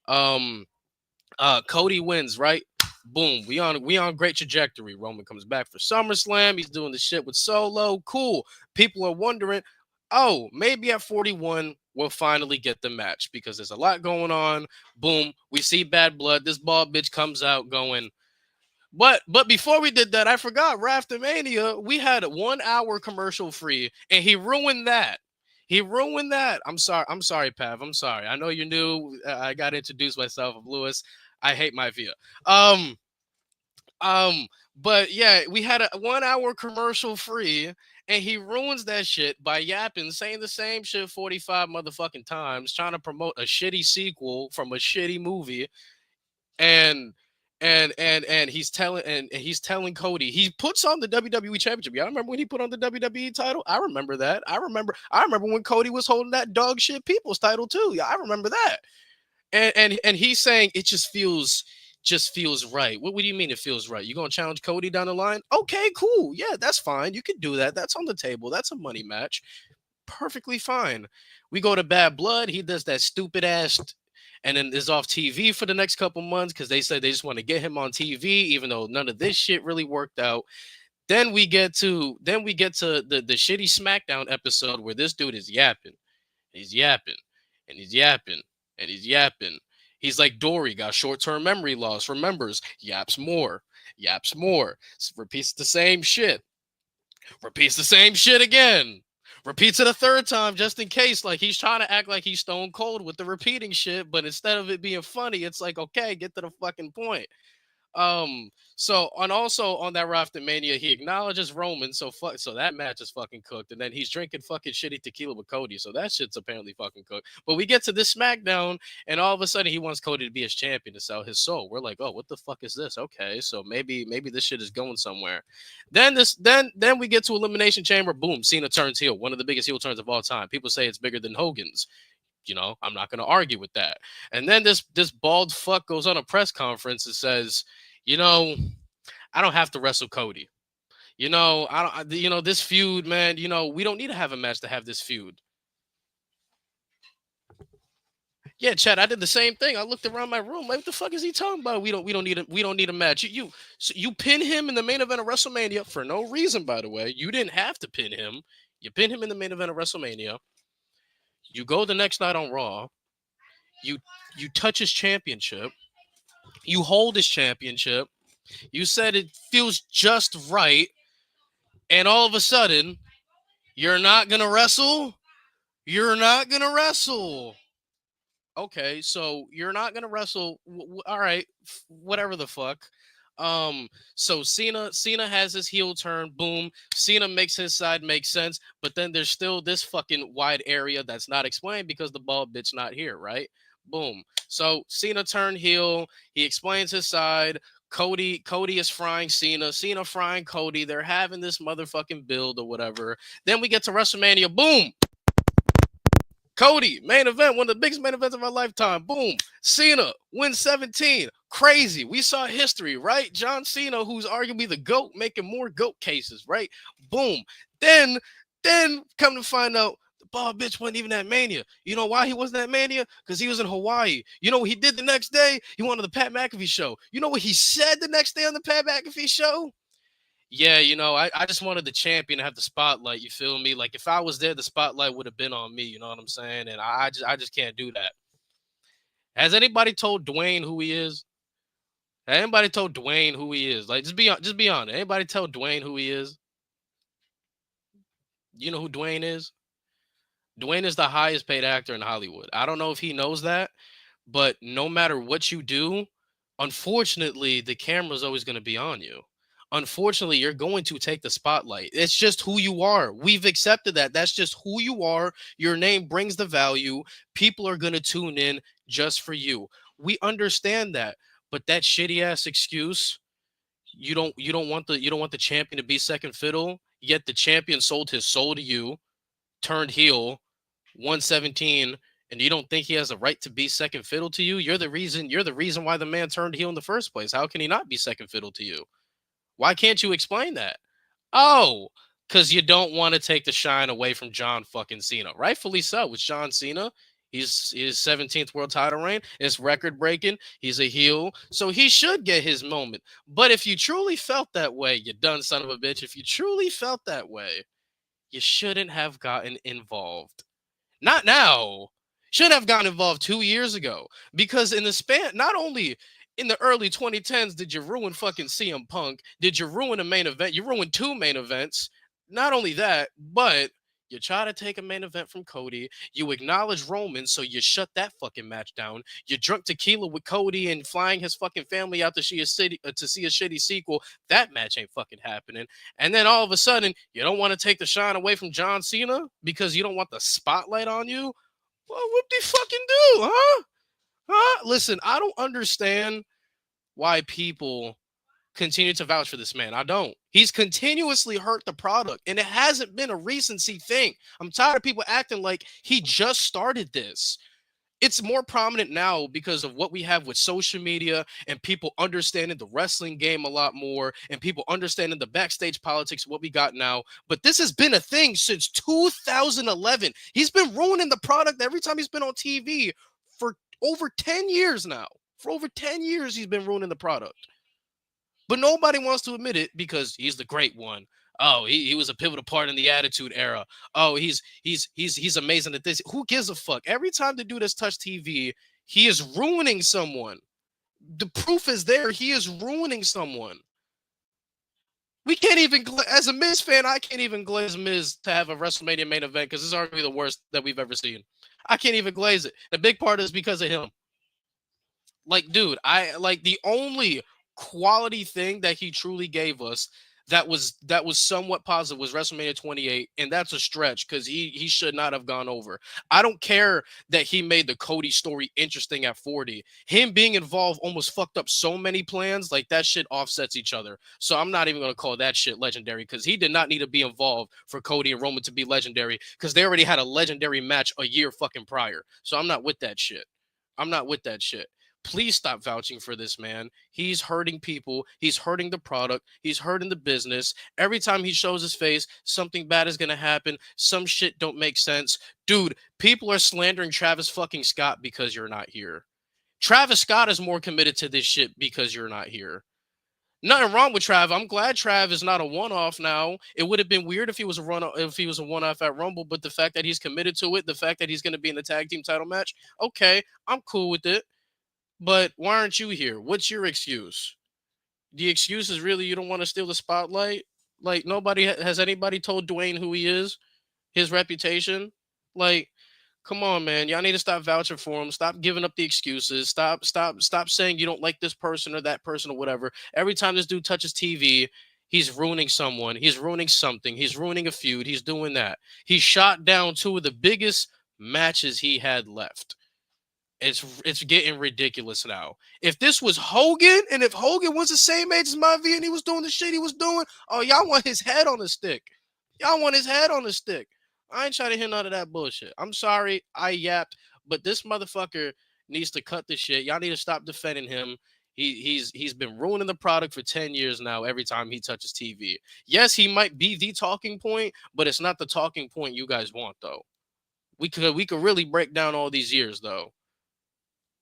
Cody wins, right? Boom, we on great trajectory. Roman comes back for SummerSlam. He's doing the shit with Solo. Cool. People are wondering, oh, maybe at 41 we'll finally get the match because there's a lot going on. Boom, we see Bad Blood. This bald bitch comes out going. But before we did that, I forgot. WrestleMania, we had a 1 hour commercial free, and he ruined that. He ruined that. I'm sorry, Pav. I'm sorry. I know you're new. I got to introduce myself. I'm Lewis. I hate my via. But yeah, we had a 1 hour commercial free, and he ruins that shit by yapping, saying the same shit 45 motherfucking times, trying to promote a shitty sequel from a shitty movie, and he's telling Cody, he puts on the WWE Championship. Y'all remember when he put on the WWE title? I remember that. I remember when Cody was holding that dog shit People's title too. Yeah, I remember that. And he's saying it just feels right. What do you mean it feels right? You gonna challenge Cody down the line? Okay, cool. Yeah, that's fine. You can do that. That's on the table. That's a money match. Perfectly fine. We go to Bad Blood. He does that stupid ass and then is off TV for the next couple months because they said they just want to get him on TV, even though none of this shit really worked out. Then we get to the shitty SmackDown episode where this dude is yapping. He's yapping and he's yapping and he's yapping. He's like Dory, got short-term memory loss, remembers, yaps more, repeats the same shit again. Repeats it a third time just in case, like he's trying to act like he's stone cold with the repeating shit, but instead of it being funny, it's like, okay, get to the fucking point. So also on that WrestleMania, he acknowledges Roman, so that match is fucking cooked, and then he's drinking fucking shitty tequila with Cody, so that shit's apparently fucking cooked. But we get to this SmackDown, and all of a sudden he wants Cody to be his champion to sell his soul. We're like, oh, what the fuck is this? Okay, so maybe this shit is going somewhere. Then we get to Elimination Chamber. Boom, Cena turns heel, one of the biggest heel turns of all time. People say it's bigger than Hogan's. You know, I'm not going to argue with that. And then this bald fuck goes on a press conference and says, you know, I don't have to wrestle Cody. You know, this feud, man, you know, we don't need to have a match to have this feud. Yeah, Chad, I did the same thing. I looked around my room. Like, what the fuck is he talking about? We don't need a match. You pin him in the main event of WrestleMania for no reason, by the way. You didn't have to pin him. You pin him in the main event of WrestleMania. You go the next night on Raw. You touch his championship. You hold his championship. You said it feels just right. And all of a sudden, you're not going to wrestle? You're not going to wrestle. Okay, so you're not going to wrestle. All right, whatever the fuck. So Cena has his heel turn. Boom. Cena makes his side make sense, but then there's still this fucking wide area that's not explained because the bald bitch not here, right? Boom. So Cena turned heel. He explains his side. Cody is frying Cena frying Cody. They're having this motherfucking build or whatever. Then we get to WrestleMania. Boom. Cody, main event, one of the biggest main events of our lifetime. Boom. Cena wins 17. Crazy. We saw history, right? John Cena, who's arguably the GOAT, making more GOAT cases, right? Boom. Then come to find out, the bald bitch wasn't even at Mania. You know why he wasn't at Mania? Because he was in Hawaii. You know what he did the next day? He went on the Pat McAfee show. You know what he said the next day on the Pat McAfee show? Yeah, you know, I just wanted the champion to have the spotlight. You feel me? Like if I was there, the spotlight would have been on me. You know what I'm saying? And I just can't do that. Has anybody told Dwayne who he is? Has anybody told Dwayne who he is? Like, just be honest. Anybody tell Dwayne who he is? You know who Dwayne is? Dwayne is the highest paid actor in Hollywood. I don't know if he knows that, but no matter what you do, unfortunately, the camera's always going to be on you. Unfortunately, you're going to take the spotlight. It's just who you are. We've accepted that. That's just who you are. Your name brings the value. People are going to tune in just for you. We understand that, but that shitty ass excuse, you don't want the champion to be second fiddle, yet the champion sold his soul to you, turned heel, 117, and you don't think he has a right to be second fiddle to you? You're the reason why the man turned heel in the first place. How can he not be second fiddle to you? Why can't you explain that? Oh, because you don't want to take the shine away from John fucking Cena. Rightfully so. It's John Cena. He's his 17th world title reign. It's record breaking. He's a heel. So he should get his moment. But if you truly felt that way, you done son of a bitch. If you truly felt that way, you shouldn't have gotten involved. Not now. Should have gotten involved 2 years ago. Because in the span, not only in the early 2010s did you ruin fucking CM Punk, did you ruin a main event? You ruined 2 main events. Not only that, but you try to take a main event from Cody. You acknowledge Roman, so you shut that fucking match down. You drunk tequila with Cody and flying his fucking family out to see a shitty sequel. That match ain't fucking happening. And then all of a sudden, you don't want to take the shine away from John Cena because you don't want the spotlight on you. Well, what they fucking do, huh? Listen, I don't understand why people continue to vouch for this man. I don't. He's continuously hurt the product, and it hasn't been a recency thing. I'm tired of people acting like he just started this. It's more prominent now because of what we have with social media and people understanding the wrestling game a lot more and people understanding the backstage politics of what we got now. But this has been a thing since 2011. He's been ruining the product every time he's been on TV for over 10 years now. For over 10 years, he's been ruining the product. But nobody wants to admit it because he's the great one. Oh, he was a pivotal part in the Attitude Era. Oh, he's amazing at this. Who gives a fuck? Every time the dude has touched TV, he is ruining someone. The proof is there. He is ruining someone. We can't even, as a Miz fan, I can't even glaze Miz to have a WrestleMania main event because it's arguably the worst that we've ever seen. I can't even glaze it. The big part is because of him. Like, dude, the only quality thing that he truly gave us that was somewhat positive was WrestleMania 28, and that's a stretch because he should not have gone over. I don't care that he made the Cody story interesting at 40. Him being involved almost fucked up so many plans. Like, that shit offsets each other. So I'm not even going to call that shit legendary because he did not need to be involved for Cody and Roman to be legendary because they already had a legendary match a year fucking prior. So I'm not with that shit. Please stop vouching for this man. He's hurting people. He's hurting the product. He's hurting the business. Every time he shows his face, something bad is going to happen. Some shit don't make sense. Dude, people are slandering Travis fucking Scott because you're not here. Travis Scott is more committed to this shit because you're not here. Nothing wrong with Trav. I'm glad Trav is not a one-off now. It would have been weird if he was a one-off at Rumble, but the fact that he's committed to it, the fact that he's going to be in the tag team title match, okay, I'm cool with it. But why aren't you here? What's your excuse? The excuse is really you don't want to steal the spotlight? Like, nobody has anybody told Dwayne who he is? His reputation? Like, come on, man. Y'all need to stop vouching for him. Stop giving up the excuses. Stop saying you don't like this person or that person or whatever. Every time this dude touches TV, he's ruining someone. He's ruining something. He's ruining a feud. He's doing that. He shot down 2 of the biggest matches he had left. It's getting ridiculous now. If this was Hogan, and if Hogan was the same age as Mavi and he was doing the shit he was doing, oh, y'all want his head on a stick. Y'all want his head on a stick. I ain't trying to hear none of that bullshit. I'm sorry, I yapped, but this motherfucker needs to cut the shit. Y'all need to stop defending him. He's been ruining the product for 10 years now every time he touches TV. Yes, he might be the talking point, but it's not the talking point you guys want, though. We could really break down all these years, though.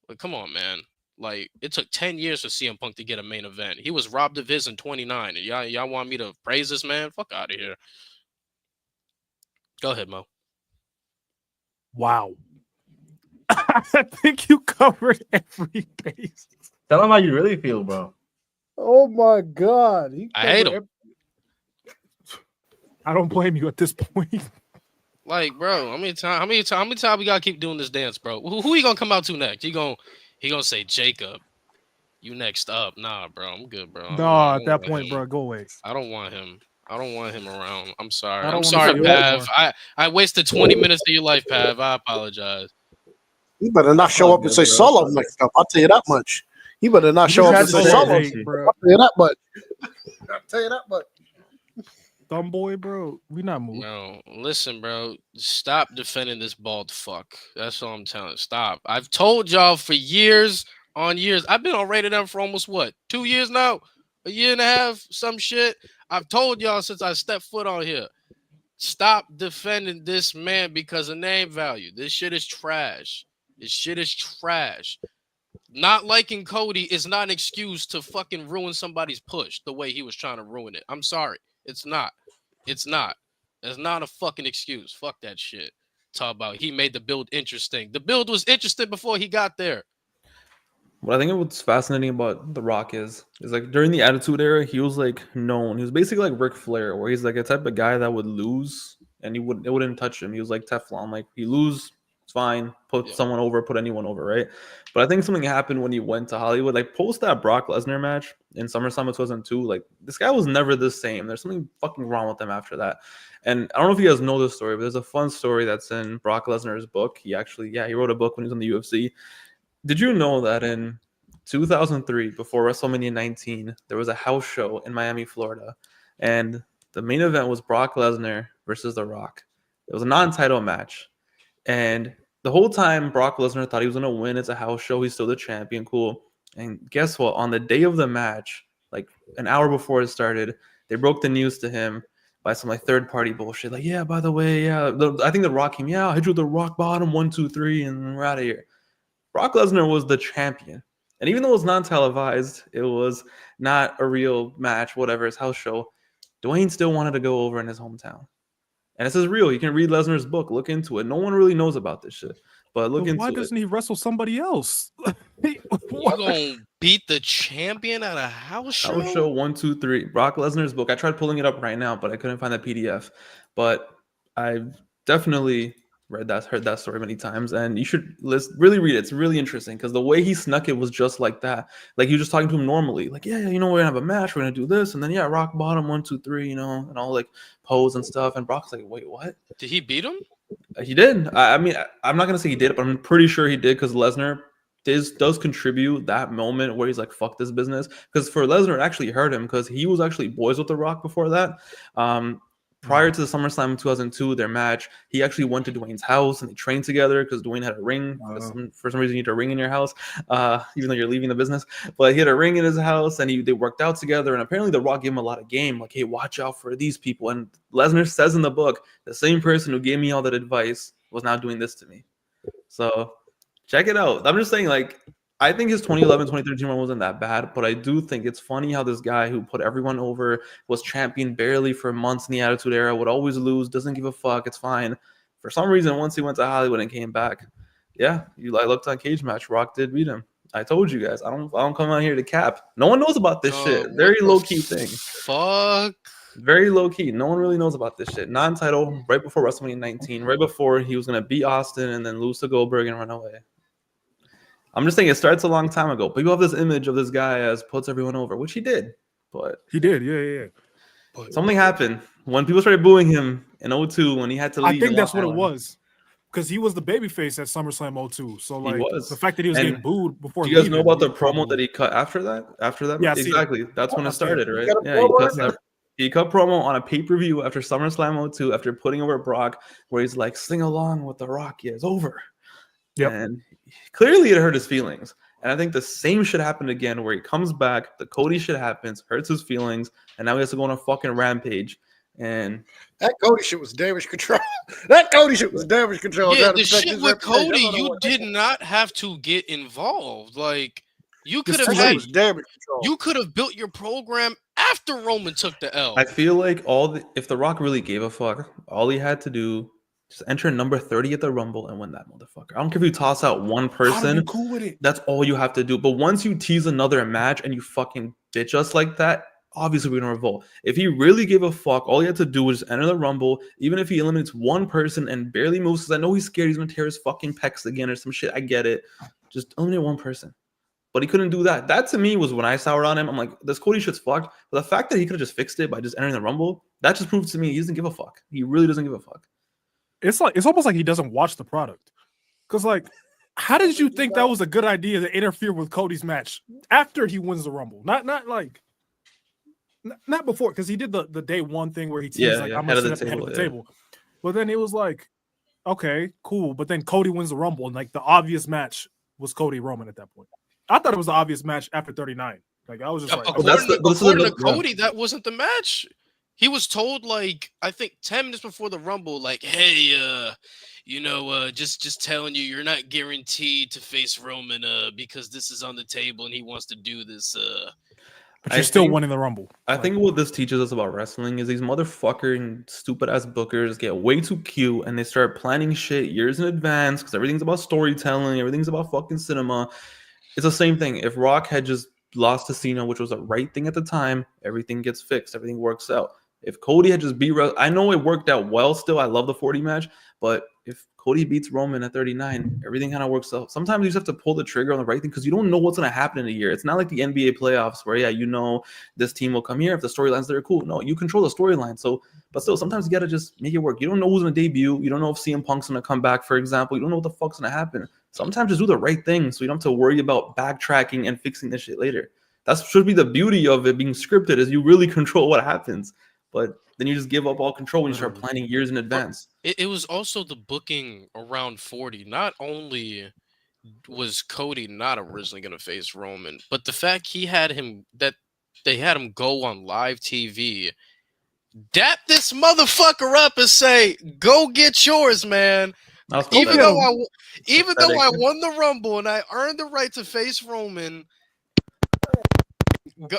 But come on, man. Like, it took 10 years for CM Punk to get a main event. He was robbed of his in 29. And y'all want me to praise this man? Fuck out of here. Go ahead, Mo. Wow. I think you covered every base. Tell him how you really feel, bro. Oh my God. I hate him. I don't blame you at this point. Like, bro, how many times we gotta keep doing this dance, bro? Who he gonna come out to next? He gonna say Jacob. You next up? Nah, bro, I'm good, bro. Nah, at that point, bro, go away. I don't want him. I don't want him around. I'm sorry. I'm sorry, Pav. I wasted 20 minutes of your life, Pav. I apologize. You better not show up and say Solo next up. I'll tell you that much. You better not show up and say Solo. I'll tell you that much. I'll tell you that much. Dumb boy, bro. We not moving. No, listen, bro. Stop defending this bald fuck. That's all I'm telling you. Stop. I've told y'all for years on years. I've been on Rated M for almost 2 years now? A year and a half? Some shit. I've told y'all since I stepped foot on here. Stop defending this man because of name value. This shit is trash. Not liking Cody is not an excuse to fucking ruin somebody's push the way he was trying to ruin it. I'm sorry. It's not. That's not a fucking excuse. Fuck that shit. Talk about he made the build interesting. The build was interesting before he got there. What I think what's fascinating about The Rock is like during the Attitude Era, he was like known. He was basically like Ric Flair, where he's like a type of guy that would lose and it wouldn't touch him. He was like Teflon. Like he lose, it's fine. Put someone over, put anyone over, right? But I think something happened when he went to Hollywood. Like post that Brock Lesnar match in SummerSlam of 2002, like this guy was never the same. There's something fucking wrong with him after that. And I don't know if you guys know this story, but there's a fun story that's in Brock Lesnar's book. He actually, he wrote a book when he was in the UFC. Did you know that in 2003, before WrestleMania 19, there was a house show in Miami, Florida, and the main event was Brock Lesnar versus The Rock. It was a non-title match, and the whole time Brock Lesnar thought he was going to win. It's a house show. He's still the champion. Cool. And guess what? On the day of the match, like an hour before it started, they broke the news to him by some like third-party bullshit. Like, yeah, by the way, I think The Rock came, I hit you with the rock bottom, 1, 2, 3, and we're out of here. Brock Lesnar was the champion. And even though it was non-televised, it was not a real match, whatever, his house show, Dwayne still wanted to go over in his hometown. And this is real. You can read Lesnar's book. Look into it. No one really knows about this shit. But look into it. Why doesn't he wrestle somebody else? You gonna beat the champion at a house show? House show 1, 2, 3. Brock Lesnar's book. I tried pulling it up right now, but I couldn't find that PDF. But I've definitely heard that story many times, and you should really read it. It's really interesting because the way he snuck it was just like that. Like he was just talking to him normally, like, yeah, we're gonna have a match, we're gonna do this, and then rock bottom 1, 2, 3, and all like pose and stuff. And Brock's like, wait, what? Did he beat him? He did. I mean, I'm not gonna say he did, but I'm pretty sure he did because Lesnar does contribute that moment where he's like, fuck this business. Because for Lesnar, it actually hurt him because he was actually boys with The Rock before that. Prior to the SummerSlam in 2002, their match, he actually went to Dwayne's house and they trained together because Dwayne had a ring. For some reason, you need a ring in your house, even though you're leaving the business. But he had a ring in his house and they worked out together. And apparently, The Rock gave him a lot of game. Like, hey, watch out for these people. And Lesnar says in the book, the same person who gave me all that advice was now doing this to me. So check it out. I'm just saying, like, I think his 2011, 2013 run wasn't that bad, but I do think it's funny how this guy who put everyone over, was champion barely for months in the Attitude Era, would always lose, doesn't give a fuck, it's fine. For some reason, once he went to Hollywood and came back, I looked on Cage Match, Rock did beat him. I told you guys, I don't come out here to cap. No one knows about this shit. Very low-key thing. Fuck. Very low-key. No one really knows about this shit. Non-title, right before WrestleMania 19, right before he was going to beat Austin and then lose to Goldberg and run away. I'm just saying it starts a long time ago. People have this image of this guy as puts everyone over, which he did. But he did, yeah. But something happened when people started booing him in 2002 when he had to leave. I think that's what it was. Because he was the babyface at SummerSlam 2002. So like the fact that he was getting booed before. Do you guys know about the promo that he cut after that? Yeah, exactly. That's when it started, right? He cut promo on a pay-per-view after SummerSlam 2002 after putting over Brock, where he's like, "Sing along with The Rock, it's over." Yep. And clearly it hurt his feelings. And I think the same shit happened again where he comes back, the Cody shit happens, hurts his feelings, and now he has to go on a fucking rampage. And that Cody shit was damage control. Yeah, the shit with Cody, you did not have to get involved. Like you could have had damage control. You could have built your program after Roman took the L. I feel like if The Rock really gave a fuck, all he had to do just enter number 30 at the Rumble and win that motherfucker. I don't care if you toss out one person. I'm cool with it. That's all you have to do. But once you tease another match and you fucking bitch us like that, obviously we're gonna revolt. If he really gave a fuck, all he had to do was enter the Rumble, even if he eliminates one person and barely moves, because I know he's scared he's gonna tear his fucking pecs again or some shit. I get it. Just eliminate one person. But he couldn't do that. That to me was when I soured on him. I'm like, this Cody shit's fucked. But the fact that he could have just fixed it by just entering the Rumble, that just proves to me he doesn't give a fuck. He really doesn't give a fuck. It's almost like he doesn't watch the product. Because like, how did you think that was a good idea to interfere with Cody's match after he wins the Rumble? Not before, because he did the day one thing where he teased like I'm gonna sit at the head of the table. But then it was like, okay, cool. But then Cody wins the Rumble, and like the obvious match was Cody Roman at that point. I thought it was the obvious match after 39. Like I was just like, according to Cody, that wasn't the match. He was told, like, I think 10 minutes before the Rumble, like, hey, just telling you, you're not guaranteed to face Roman because this is on the table and he wants to do this. but you're still winning the Rumble. I think what this teaches us about wrestling is these motherfucking stupid ass bookers get way too cute and they start planning shit years in advance because everything's about storytelling, everything's about fucking cinema. It's the same thing. If Rock had just lost to Cena, which was the right thing at the time, everything gets fixed, everything works out. If Cody had just beat, I know it worked out well still. I love the 40 match, but if Cody beats Roman at 39, everything kind of works out. Sometimes you just have to pull the trigger on the right thing because you don't know what's going to happen in a year. It's not like the NBA playoffs where, yeah, you know, this team will come here. If the storylines there are cool. No, you control the storyline. So, but still, sometimes you got to just make it work. You don't know who's going to debut. You don't know if CM Punk's going to come back, for example. You don't know what the fuck's going to happen. Sometimes just do the right thing so you don't have to worry about backtracking and fixing this shit later. That should be the beauty of it being scripted is you really control what happens. But then you just give up all control when you start planning years in advance. It was also the booking around 40. Not only was Cody not originally going to face Roman, but the fact they had him go on live TV, dap this motherfucker up and say, "Go get yours, man." Even though I won the Rumble and I earned the right to face Roman.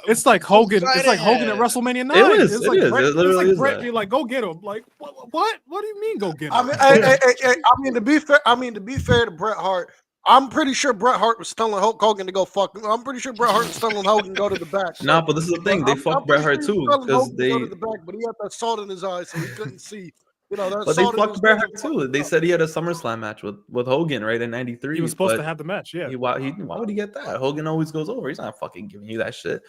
It's like Hogan. It's like Hogan at WrestleMania 9. It is. It's it like is. Brett, It literally it's like is. Brett be like, "Go get him!" Like what? What do you mean, go get him? I mean, to be fair to Bret Hart, I'm pretty sure Bret Hart was telling Hulk Hogan to go fuck. I'm pretty sure Bret Hart was telling Hogan to go to the back. Nah, but this is the thing. They fucked Bret Hart too because they go to the back, but he had that salt in his eyes, so he couldn't see. You know, that but they salt in fucked his Bret eyes Hart too. They said he had a SummerSlam match with Hogan, right, in '93. He was supposed to have the match, yeah. Why would he get that? Hogan always goes over. He's not fucking giving you that shit.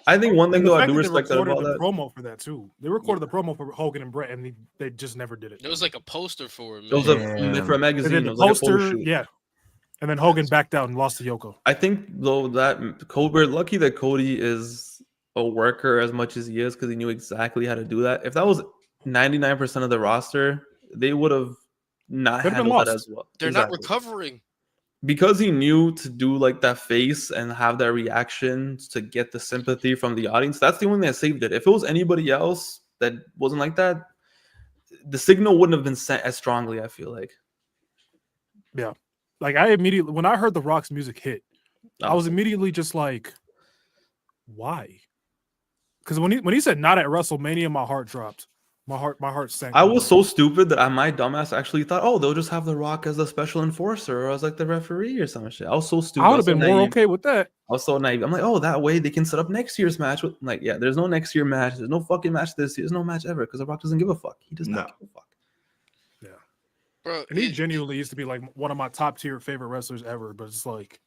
I think one thing though I do respect that about that. Promo for that too. They recorded the promo for Hogan and Bret, and they just never did it. There was like a poster for it. It was for a magazine. They did the poster, yeah. And then Hogan backed out and lost to Yoko. I think though that we're lucky that Cody is a worker as much as he is because he knew exactly how to do that. If that was 99% of the roster, they would have not handled that as well. They're not recovering. Because he knew to do like that face and have that reaction to get the sympathy from the audience. That's the only thing that saved it. If it was anybody else that wasn't like that, the signal wouldn't have been sent as strongly, I feel like. Yeah. Like I immediately, when I heard The Rock's music hit, I was immediately just like, why? Because when he said not at WrestleMania, my heart dropped. My heart sank. I was so stupid that my dumbass actually thought, oh, they'll just have The Rock as a special enforcer or as like the referee or some shit. I was so stupid. I would have been more okay with that. I was so naive. I'm like, oh, that way they can set up next year's match. I'm like, yeah, there's no next year match. There's no fucking match this year. There's no match ever because The Rock doesn't give a fuck. He does not give a fuck. Yeah. Bro, and he genuinely used to be like one of my top tier favorite wrestlers ever, but it's like,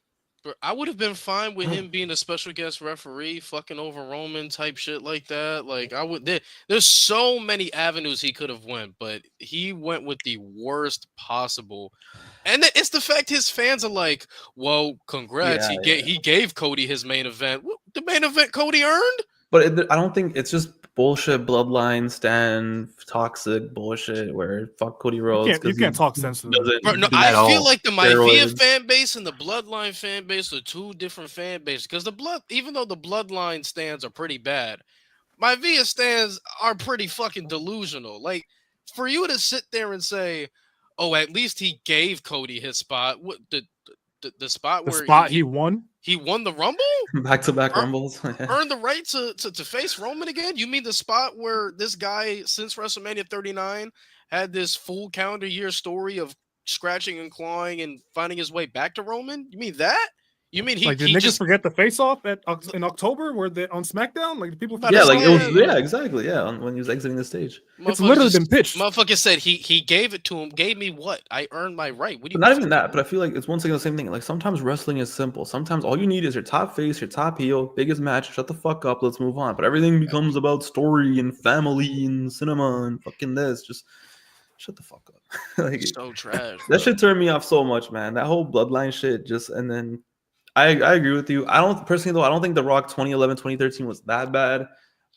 I would have been fine with him being a special guest referee, fucking over Roman type shit like that. Like I would, there's so many avenues he could have went, but he went with the worst possible. And it's the fact his fans are like, "Well, congrats, he gave Cody his main event. The main event Cody earned." But I don't think it's just bullshit bloodline stand toxic bullshit where fuck Cody Rhodes. You can't talk sense to them. Bro, no, I feel like the Maivia fan base and the bloodline fan base are two different fan bases because even though the bloodline stands are pretty bad, Maivia stands are pretty fucking delusional. Like for you to sit there and say, "Oh, at least he gave Cody his spot." What the spot where he won? He won the Rumble? Back-to-back Rumbles. Earned the right to face Roman again? You mean the spot where this guy, since WrestleMania 39, had this full calendar year story of scratching and clawing and finding his way back to Roman? You mean that? You mean did niggas just forget the face-off in October where they on SmackDown? Like people it was exactly when he was exiting the stage. It's literally been pitched. Motherfucker said he gave it to him, gave me what? I earned my right. What do you not even that, but I feel like it's once again the same thing. Like sometimes wrestling is simple. Sometimes all you need is your top face, your top heel, biggest match, shut the fuck up, let's move on. But everything becomes about story and family and cinema and fucking this. Just shut the fuck up. Like so trash. That shit turned me off so much, man. That whole bloodline shit and then I agree with you. I don't think The Rock 2011, 2013 was that bad,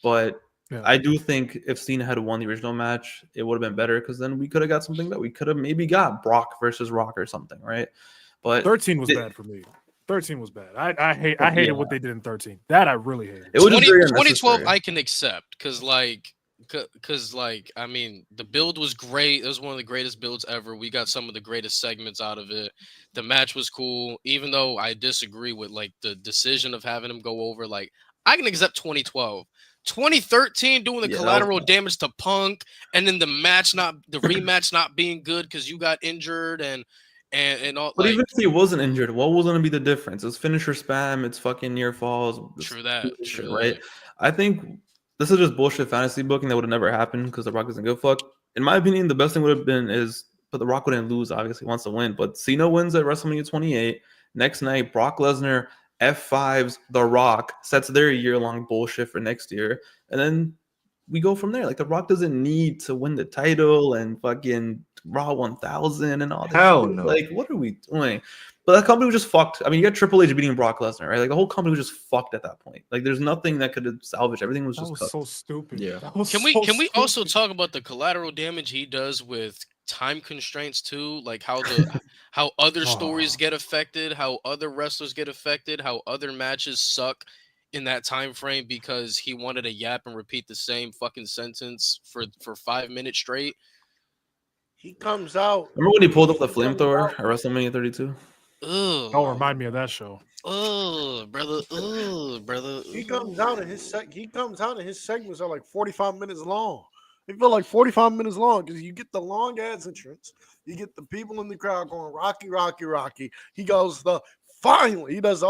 but I do think if Cena had won the original match, it would have been better because then we could have got something that we could have maybe got Brock versus Rock or something, right? But 13 was bad for me. 13 was bad. I hated what they did in 13. That I really hated. It was 2012 I can accept because I mean the build was great. It was one of the greatest builds ever. We got some of the greatest segments out of it. The match was cool, even though I disagree with like the decision of having him go over. Like I can accept 2012. 2013 doing the collateral damage to Punk, and then the rematch not being good because you got injured and all. But even if he wasn't injured, what was going to be the difference? It's finisher spam. It's fucking near falls. True that. Right? I think this is just bullshit fantasy booking that would have never happened because The Rock doesn't give a fuck. In my opinion, the best thing would have been but The Rock wouldn't lose. Obviously, he wants to win. But Cena wins at WrestleMania 28. Next night, Brock Lesnar F5s The Rock, sets their year-long bullshit for next year, and then we go from there. Like, The Rock doesn't need to win the title and fucking Raw 1000 and all that. Hell no. Like, what are we doing? But that company was just fucked. I mean, you got Triple H beating Brock Lesnar, right? Like, the whole company was just fucked at that point. Like, there's nothing that could have salvaged. Everything was just so stupid. Yeah. Can we also talk about the collateral damage he does with time constraints too? Like how other stories get affected, how other wrestlers get affected, how other matches suck in that time frame because he wanted to yap and repeat the same fucking sentence for 5 minutes straight. He comes out. Remember when he pulled up the flamethrower at WrestleMania 32? Ugh. Don't remind me of that show. Oh, brother. Oh, brother. He comes out and his segments are like 45 minutes long. They feel like 45 minutes long because you get the long ass entrance, you get the people in the crowd going Rocky, Rocky, Rocky. He goes he does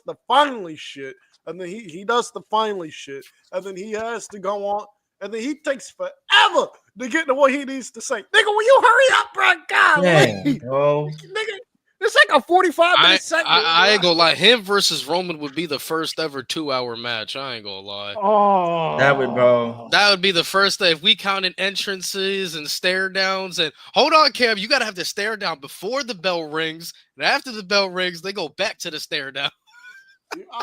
the finally shit, and then he does the finally shit, and then he has to go on, and then he takes forever to get to what he needs to say. Nigga, will you hurry up, bro? God, nigga. It's like a 45-minute segment. I ain't gonna lie. Him versus Roman would be the first ever 2-hour match. I ain't gonna lie. Oh, that would be the first day if we counted entrances and stare downs. And hold on, Cam, you gotta have the stare down before the bell rings, and after the bell rings, they go back to the stare down.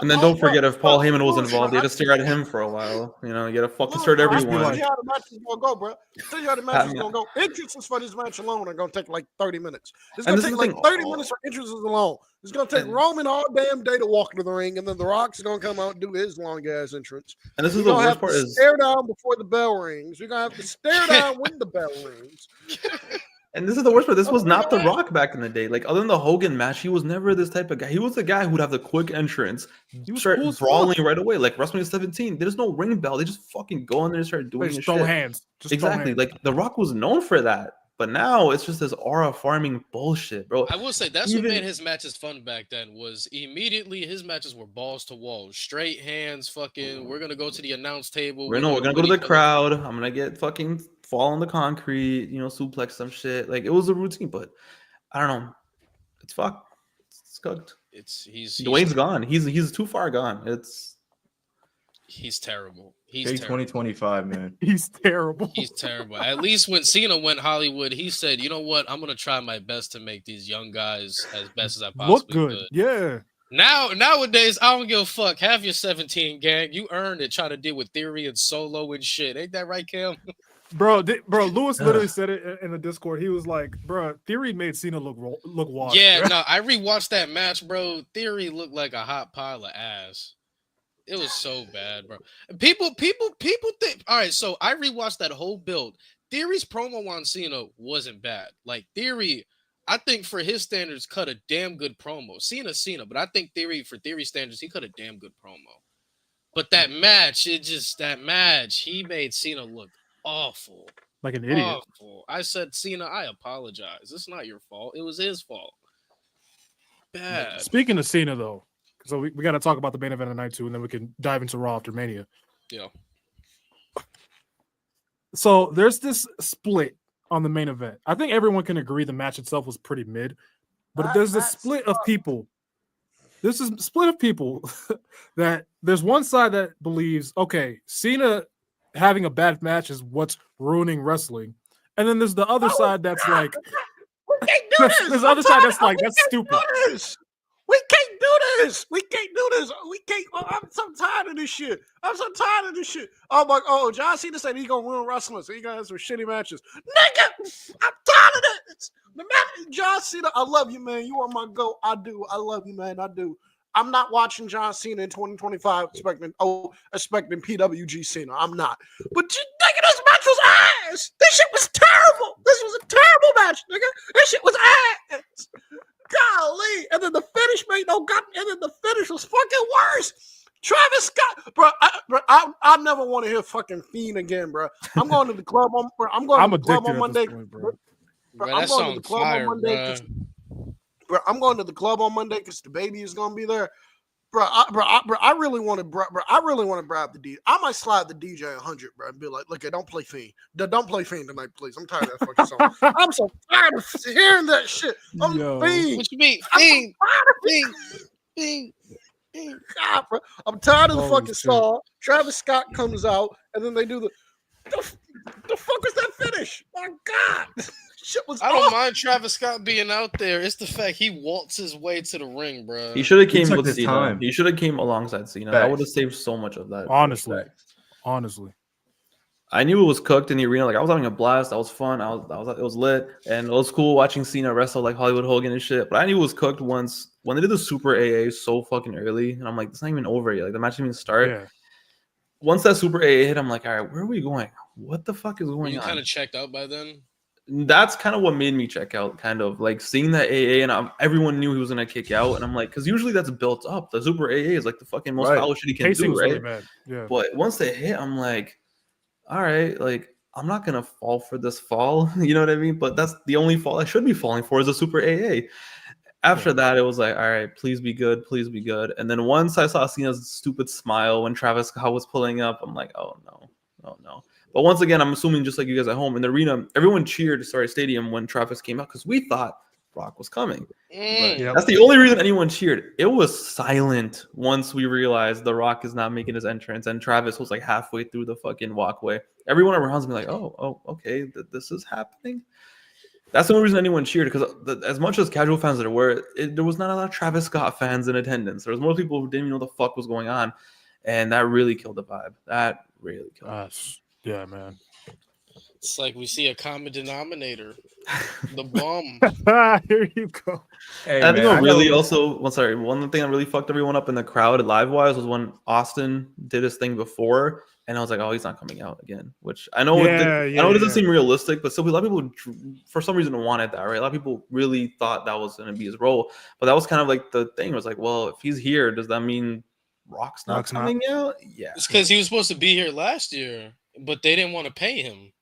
And then don't forget, if Paul Heyman was involved, they had to stare at him for a while. You know, you gotta fucking stare at everyone. Tell you how the match is gonna go, bro. Tell you how the match is gonna go. Entrances for this match alone are gonna take like 30 minutes. It's gonna take like 30 minutes for entrances alone. It's gonna take Roman all damn day to walk to the ring, and then The Rock's gonna come out and do his long ass entrance. And this is the worst part: is stare down before the bell rings. We're gonna have to stare down when the bell rings. And this is the worst part. This was not The Rock back in the day. Like, other than the Hogan match, he was never this type of guy. He was the guy who would have the quick entrance. He would start brawling right away. Like WrestleMania 17, there's no ring bell. They just fucking go in there and start doing just shit. throw hands. Exactly. Like, The Rock was known for that. But now it's just this aura farming bullshit, bro. I will say that's what made his matches fun back then. Was immediately his matches were balls to wall, straight hands. Fucking, we're gonna go to the announce table. We're gonna go to the crowd. I'm gonna get fucking fall on the concrete, suplex some shit. Like, it was a routine, but I don't know. It's fucked. It's cooked. Dwayne's gone. He's too far gone. He's terrible. He's 2025, man. He's terrible. He's terrible. At least when Cena went Hollywood, he said, "You know what? I'm gonna try my best to make these young guys as best as I possibly could." Yeah. Nowadays, I don't give a fuck. Have your 17 gang. You earned it trying to deal with Theory and Solo and shit. Ain't that right, Cam? Bro, Lewis literally said it in the Discord. He was like, bro, Theory made Cena look washed. Yeah, bro. no, I rewatched that match, bro. Theory looked like a hot pile of ass. It was so bad, bro. People think. All right, so I rewatched that whole build. Theory's promo on Cena wasn't bad. Like, Theory, I think for his standards, cut a damn good promo. Cena, but I think for Theory standards, he cut a damn good promo. But that match, he made Cena look awful. Like an idiot. Awful. I said, Cena, I apologize. It's not your fault. It was his fault. Bad. Speaking of Cena, though, so we got to talk about the main event of night 2, and then we can dive into Raw after Mania. Yeah. So there's this split on the main event. I think everyone can agree the match itself was pretty mid, but there's this split of people. This is a split of people that there's one side that believes, okay, Cena having a bad match is what's ruining wrestling. And then there's the other side that's like, we can't do this. There's the other side that's like, that's stupid. We can't do this. We can't. I'm so tired of this shit. Oh, John Cena said he's going to ruin wrestling, so he going to have some shitty matches. Nigga, I'm tired of this. The man, John Cena, I love you, man. You are my GOAT. I do. I love you, man. I do. I'm not watching John Cena in 2025 expecting PWG Cena. I'm not. But nigga, this match was ass. This shit was terrible. This was a terrible match, nigga. This shit was ass. Golly. And then the finish made no god. And then the finish was fucking worse. Travis Scott, I never want to hear fucking Fiend again, bro. I'm going to the club on. I'm going to the club on Monday. Bro, I'm going to the club on Monday. Bro, I'm going to the club on Monday because the baby is gonna be there. I really want to, I really want to bribe the DJ. I might slide the DJ 100, bro, and be like, "Look, don't play Fiend. Don't play Fiend tonight, please. I'm tired of that fucking song. I'm so tired of hearing that shit. I'm Fiend. What you mean, Fiend? God, bro. I'm tired of the fucking song. Travis Scott comes out, and then they do the fuck was that finish? My God. Shit was I don't mind Travis Scott being out there. It's the fact he waltz his way to the ring, bro. He should have came with Cena. He should have came alongside Cena. That would have saved so much of that. Honestly, I knew it was cooked in the arena. Like I was having a blast. That was fun. It was lit, and it was cool watching Cena wrestle like Hollywood Hogan and shit. But I knew it was cooked once when they did the Super AA so fucking early, and I'm like, it's not even over yet. Like the match didn't even start. Yeah. Once that Super AA hit, I'm like, all right, where are we going? What the fuck is going on? You kind of checked out by then. That's kind of what made me check out, kind of like seeing that AA, and everyone knew he was gonna kick out, and I'm like, because usually that's built up. The Super AA is like the fucking most foul shit he can do, right? Really yeah. But once they hit, I'm like, all right, like I'm not gonna fall for this fall, you know what I mean? But that's the only fall I should be falling for is a Super AA. After that, it was like, all right, please be good, please be good. And then once I saw Cena's stupid smile when Travis Scott was pulling up, I'm like, oh no. But once again, I'm assuming just like you guys at home in the arena, everyone cheered stadium when Travis came out because we thought Rock was coming. That's the only reason anyone cheered. It was silent once we realized The Rock is not making his entrance, and Travis was like halfway through the fucking walkway. Everyone around me like, oh, okay, this is happening. That's the only reason anyone cheered, because as much as casual fans there were, there was not a lot of Travis Scott fans in attendance. There was more people who didn't even know the fuck was going on, and that really killed the vibe. That really killed it. Yeah, man. It's like we see a common denominator. The bum. Here you go. Hey, I think one thing that really fucked everyone up in the crowd live-wise was when Austin did his thing before, and I was like, oh, he's not coming out again. Which I know it doesn't seem realistic, but still a lot of people for some reason wanted that, right? A lot of people really thought that was going to be his role. But that was kind of like the thing. It was like, well, if he's here, does that mean Rock's not coming out? Yeah. It's because he was supposed to be here last year, but they didn't want to pay him.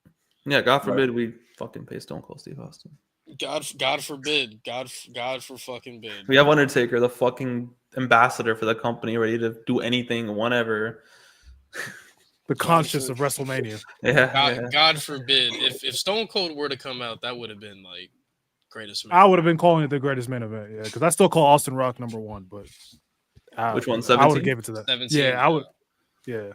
Yeah, God forbid we fucking pay Stone Cold Steve Austin. God forbid. God for fucking bid. We have Undertaker, the fucking ambassador for the company, ready to do anything, whatever. The conscience of WrestleMania. God forbid. If Stone Cold were to come out, that would have been like greatest. I would have been calling it the greatest main event. Yeah, because I still call Austin Rock number one, but which one? 17? I would have gave it to that. 17, yeah, I would. Yeah.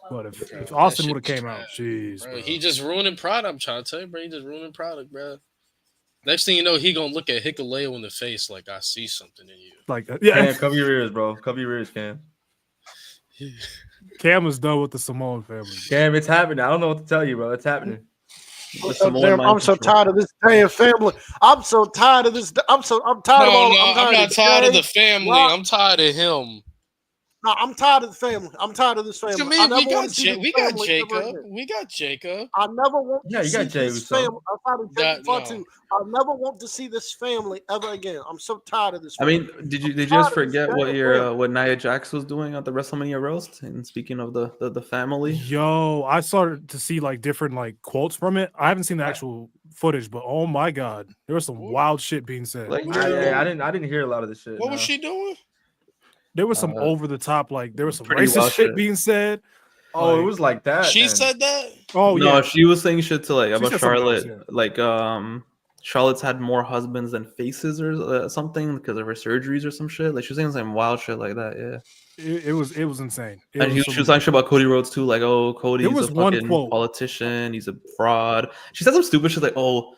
But if Austin would have came out, jeez, bro. He just ruining product. I'm trying to tell you, bro. He just ruining product, bro. Next thing you know, he gonna look at Hikuleo in the face like, I see something in you. Like, yeah. Cam, cover your ears, bro. Cover your ears, Cam. Cam is done with the Samoan family. Cam, it's happening. I don't know what to tell you, bro. It's happening. I'm so tired of this damn family. I'm so tired of this. I'm tired of all. I'm not tired of the family. I'm tired of him. No, I'm tired of the family. I'm tired of this family. We got Jacob. We got Jacob. I never want to you got see this family. I'm tired of Jacob too. I never want to see this family ever again. I'm so tired of this family. I mean, did you just forget what Nia Jax was doing at the WrestleMania roast? And speaking of the family, yo, I started to see like different like quotes from it. I haven't seen the actual footage, but oh my god, there was some wild shit being said. Like, I didn't hear a lot of this shit. What was she doing? There was some over the top, like there was some racist shit being said. Oh, like, it was like that. She said that. Oh no, yeah, she was saying shit to like about Charlotte. Like Charlotte's had more husbands than faces or something because of her surgeries or some shit. Like she was saying some wild shit like that. Yeah, it was insane. And she was talking shit about Cody Rhodes too. Like, oh, Cody's a fucking politician. He's a fraud. She said some stupid shit like, oh,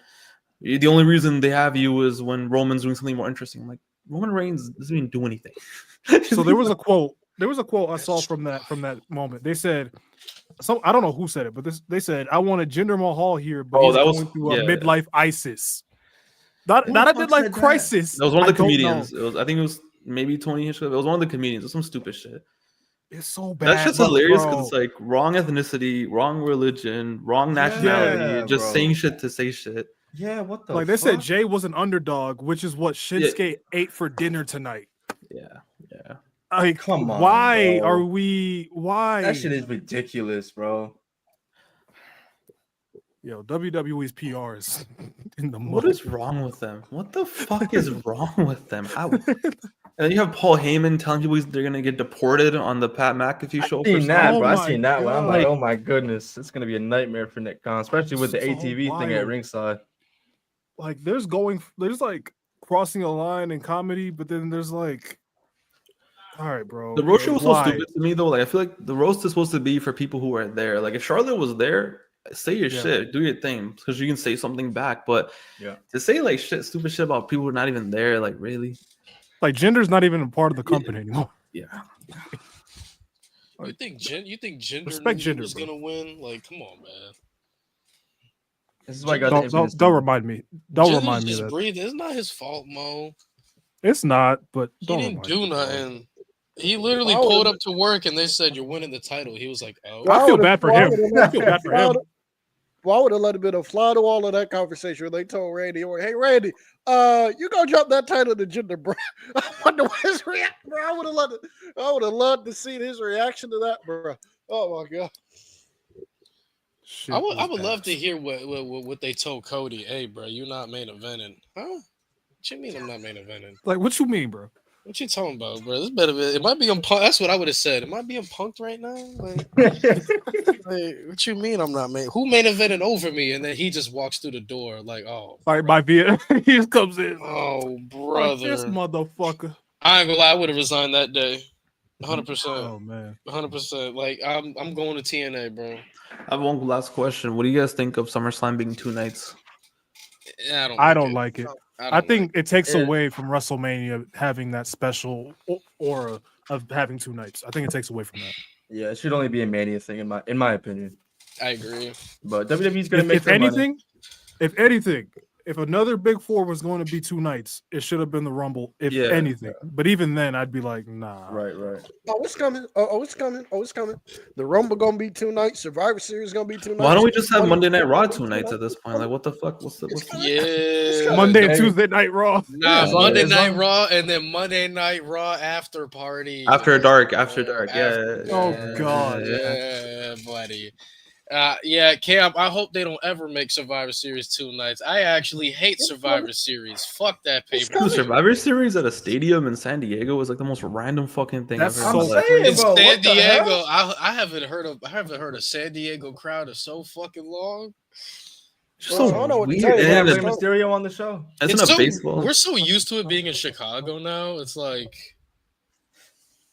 the only reason they have you is when Roman's doing something more interesting. I'm like, Roman Reigns doesn't even do anything. So there was a quote I saw from that moment. They said, I don't know who said it, but they said, I wanted Jinder Mahal here, but he's going through a midlife ISIS. Not a midlife crisis. That was one of the comedians. I think it was maybe Tony Hitchcock. It was one of the comedians. It was some stupid shit. It's so bad. That's just hilarious because it's like wrong ethnicity, wrong religion, wrong nationality, just saying shit to say shit. Yeah, what the fuck? They said Jay was an underdog, which is what Shinsuke ate for dinner tonight. Yeah. Like, Come on, why bro. are we? Why That shit is ridiculous, bro. Yo, WWE's PR is in the What mud. is wrong with them? What the fuck is wrong with them? And then you have Paul Heyman telling people they're gonna get deported on the Pat McAfee show. I seen that, bro. I my seen that one. I'm like, God. oh my goodness, it's gonna be a nightmare for Nick Khan, especially with the So ATV thing at wild. ringside. Like, there's like crossing a line in comedy, but then there's like, all right, bro. The roast show was so why? stupid to me though. Like I feel like the roast is supposed to be for people who are there. Like if Charlotte was there, say your Yeah. shit, do your thing, because you can say something back. But Yeah, to say like stupid shit about people who are not even there, like really? Like, gender's not even a part of the company anymore. Yeah. You think Jinder Respect knew he Jinder, was bro. gonna win? Like, come on, man. this is why I got the infamous Don't thing. remind me. Don't Jinder's remind me just that breathing. It's not his fault, Mo. it's not. But He don't didn't remind do me, bro. nothing. He literally I would've- pulled up to work and they said you're winning the title. He was like, "Oh, I feel bad for him. would've I feel bad for him. Well, I would have let a bit of fly to all of that conversation where they told Randy, "Hey, Randy, you gonna drop that title to Jinder, bro?" I wonder what his reaction. Bro, I would have loved to see his reaction to that, bro. Oh my god. Shit I was would love ass. to hear what they told Cody. Hey, bro, you're not main eventing, huh? What you mean I'm not main eventing? Like, what you mean, bro? What you talking about, bro? This better. It might be on. That's what I would have said. Am I being punked right now? Like, what you mean I'm not main? Who main evented over me? And then he just walks through the door like, oh, Like, my Viet, he just comes in. oh, Like, this brother. motherfucker. I ain't gonna lie. I would have resigned that day. 100%. Oh man. 100%. Like I'm going to TNA, bro. I have one last question. What do you guys think of SummerSlam being 2 nights? Yeah, I don't like it. I think it takes it. away from WrestleMania having that special aura of having 2 nights. I think it takes away from that. Yeah, it should only be a Mania thing in my opinion. I agree. But WWE's gonna make If their money. anything, if another Big Four was going to be 2 nights, it should have been the Rumble. If Yeah. anything, but even then, I'd be like, nah. Right. Oh, it's coming. Oh, it's coming. Oh, it's coming. The Rumble gonna be 2 nights. Survivor Series gonna be 2 nights. Why don't we just have Monday Night Raw 2 nights at this point? Like what the fuck? What's the Yeah. Monday and Hey. Tuesday Night Raw. Nah, as long Monday as- Night Raw and then Monday Night Raw after party. After dark, yeah. Oh, God. Yeah, buddy. Yeah, Cam, I hope they don't ever make Survivor Series 2 nights. I actually hate Survivor Series. Fuck that paper. The Survivor Series at a stadium in San Diego was like the most random fucking thing That's I've ever so seen. saying, In bro, San what the Diego, hell? I haven't heard a San Diego crowd is so fucking long. It's just so I don't know what to weird. tell you, Yeah, And Rey it's- Mysterio on the show. it's in a baseball. We're so used to it being in Chicago now. It's like,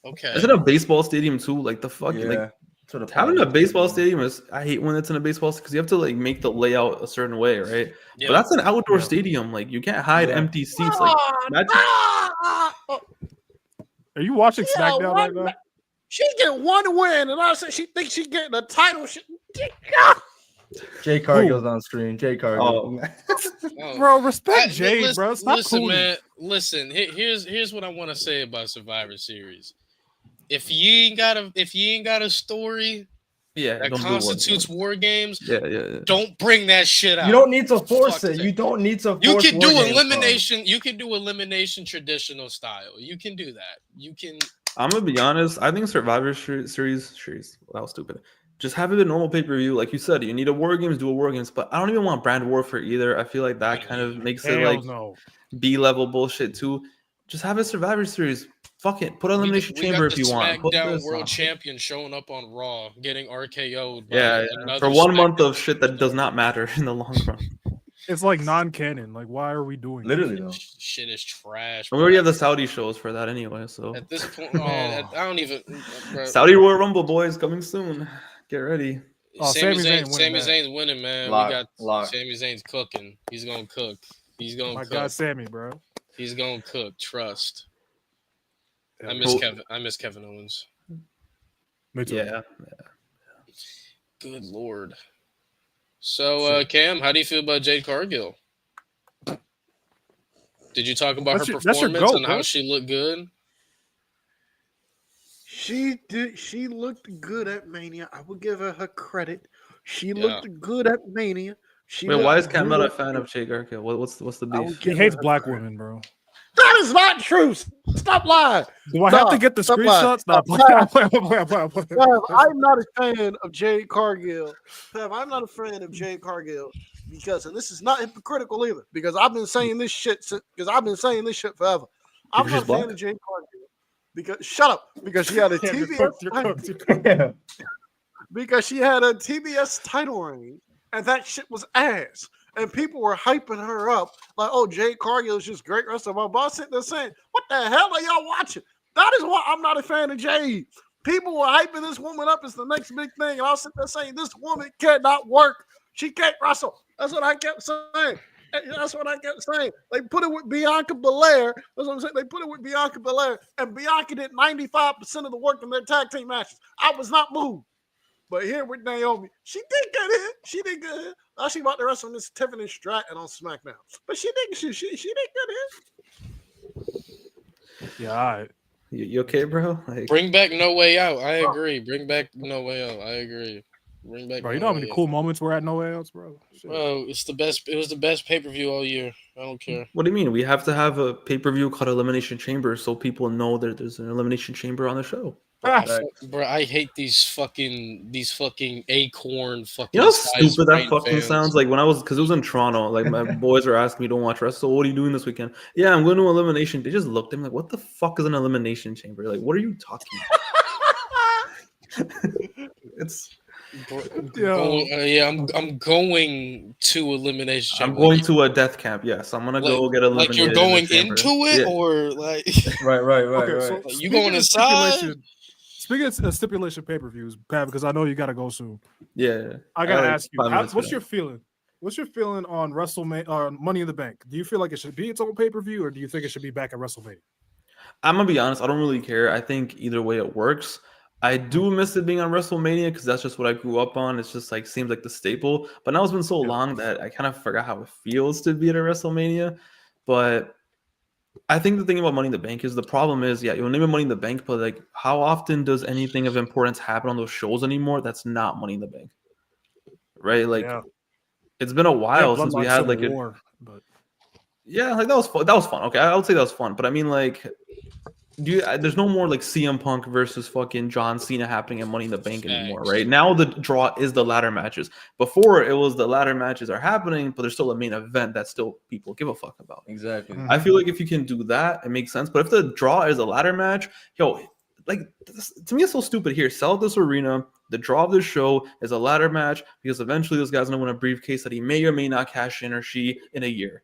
okay. It's in a baseball stadium too. Like the fuck, Yeah. like Sort of having a baseball stadium is. I hate when it's in a baseball because you have to like make the layout a certain way, right? Yeah. But that's an outdoor Yeah. stadium. Like you can't hide Yeah. empty seats. Like imagine- Are you watching Yeah, SmackDown right now? She get 1 win, and I said she thinks she getting a title. Jay Cargill's on screen. Jay Cargill. Oh. Bro, respect I- Jay, listen, bro. Stop listen, cooling. man. Listen, here's what I want to say about Survivor Series. If you ain't got a story yeah, that don't do constitutes one. war games, Yeah. don't bring that shit out. You don't need to force Fuck it. that. You don't need to. You Force can do War Games, bro. elimination. You can do elimination traditional style. You can do that. You can. I'm gonna be honest. I think Survivor Series. That was stupid. Just have it a normal pay-per-view, like you said. You need a War Games, do a War Games, but I don't even want brand warfare either. I feel like that kind of makes it Hell like no. B-level bullshit too. Just have a Survivor Series. Fuck it. Put Elimination We Chamber got if the you want. Put SmackDown this World on. Champion showing up on Raw, getting RKO'd. By Yeah, another for 1 month SmackDown of shit that does not matter in the long run. It's like non-canon. Like, why are we doing Literally this? though. Shit is trash. And we already have the Saudi shows for that anyway. So At this point, man, Oh. I don't even. Bro, Saudi Royal Rumble boys coming soon. Get ready. Oh, Sami Zayn winning Sami that. Zayn's winning, man. Lock, We got lock. Sami Zayn's cooking. He's gonna cook. He's gonna My cook. God, Sammy, bro. He's gonna cook. Trust. I Yeah, miss Well- Kevin. I miss Kevin Owens. me too. Yeah. Good lord. So, Cam, how do you feel about Jade Cargill? Did you talk about That's her your- that's your performance goat, and how bro. she looked good? She did. She looked good at Mania. I will give her credit. She Yeah. looked good at Mania. She Wait, looked why is Cam not a good. fan of Jay Garfield? What's the I would beef? He give hates her black credit. women, bro. That is not true. Stop lying. Do I have to get the screenshots? No, I'm not a fan of Jade Cargill. I'm not a fan of Jade Cargill because, and this is not hypocritical either, because I've been saying this shit forever. I'm not a fan of Jade Cargill because shut up, because she had a TBS because she had a TBS title reign, and that shit was ass. And people were hyping her up like, oh, Jade Cargill is just great wrestler. My boss sitting there saying, what the hell are y'all watching? That is why I'm not a fan of Jade. People were hyping this woman up as the next big thing. And I was sitting there saying, this woman cannot work. She can't wrestle. That's what I kept saying. They put it with Bianca Belair. That's what I'm saying. They put it with Bianca Belair. And Bianca did 95% of the work in their tag team matches. I was not moved. But here with Naomi, she did good here. Now she about to wrestle Miss Tiffany Stratton on SmackDown. But she did good here. Yeah, all right. You okay, bro? Like, bring back No Way Out. I agree. Bring back No Way Out. I agree. Bring back. Bro, you know how many cool moments we're at No Way Outs, bro? Shit. Bro, it's the best. It was the best pay-per-view all year. I don't care. What do you mean? We have to have a pay-per-view called Elimination Chamber so people know that there's an Elimination Chamber on the show. Bro, I hate these fucking acorn fucking. You know how stupid that fucking fans. sounds? Like when I was, because it was in Toronto, like my boys were asking me to watch wrestling. So what are you doing this weekend? Yeah, I'm going to Elimination. They just looked at me like, what the fuck is an Elimination Chamber? Like, what are you talking about? It's. I'm going to Elimination Chamber. I'm going to a death camp. Yes, I'm gonna go get eliminated. Like you're going into it, or like right. Okay, so you going inside? Speaking of stipulation pay-per-views, Pat, because I know you got to go soon. Yeah, I gotta ask you, what's your feeling? What's your feeling on WrestleMania or Money in the Bank? Do you feel like it should be its own pay-per-view, or do you think it should be back at WrestleMania? I'm gonna be honest. I don't really care. I think either way it works. I do miss it being on WrestleMania because that's just what I grew up on. It's just like seems like the staple. But now it's been so long that I kind of forgot how it feels to be at a WrestleMania. But I think the thing about Money in the Bank is the problem is, yeah, you'll name it Money in the Bank, but like how often does anything of importance happen on those shows anymore that's not Money in the Bank? Right? Like it's been a while since we had like war, but yeah, like that was fun. That was fun. Okay, I would say that was fun. But I mean, like, there's no more like CM Punk versus fucking John Cena happening at Money in the Bank anymore, right? Now the draw is the ladder matches. Before it was the ladder matches are happening, but there's still a main event that still people give a fuck about. Exactly. I feel like if you can do that, it makes sense. But if the draw is a ladder match, like to me it's so stupid here. Sell this arena. The draw of this show is a ladder match because eventually this guy's gonna win a briefcase that he may or may not cash in or she in a year.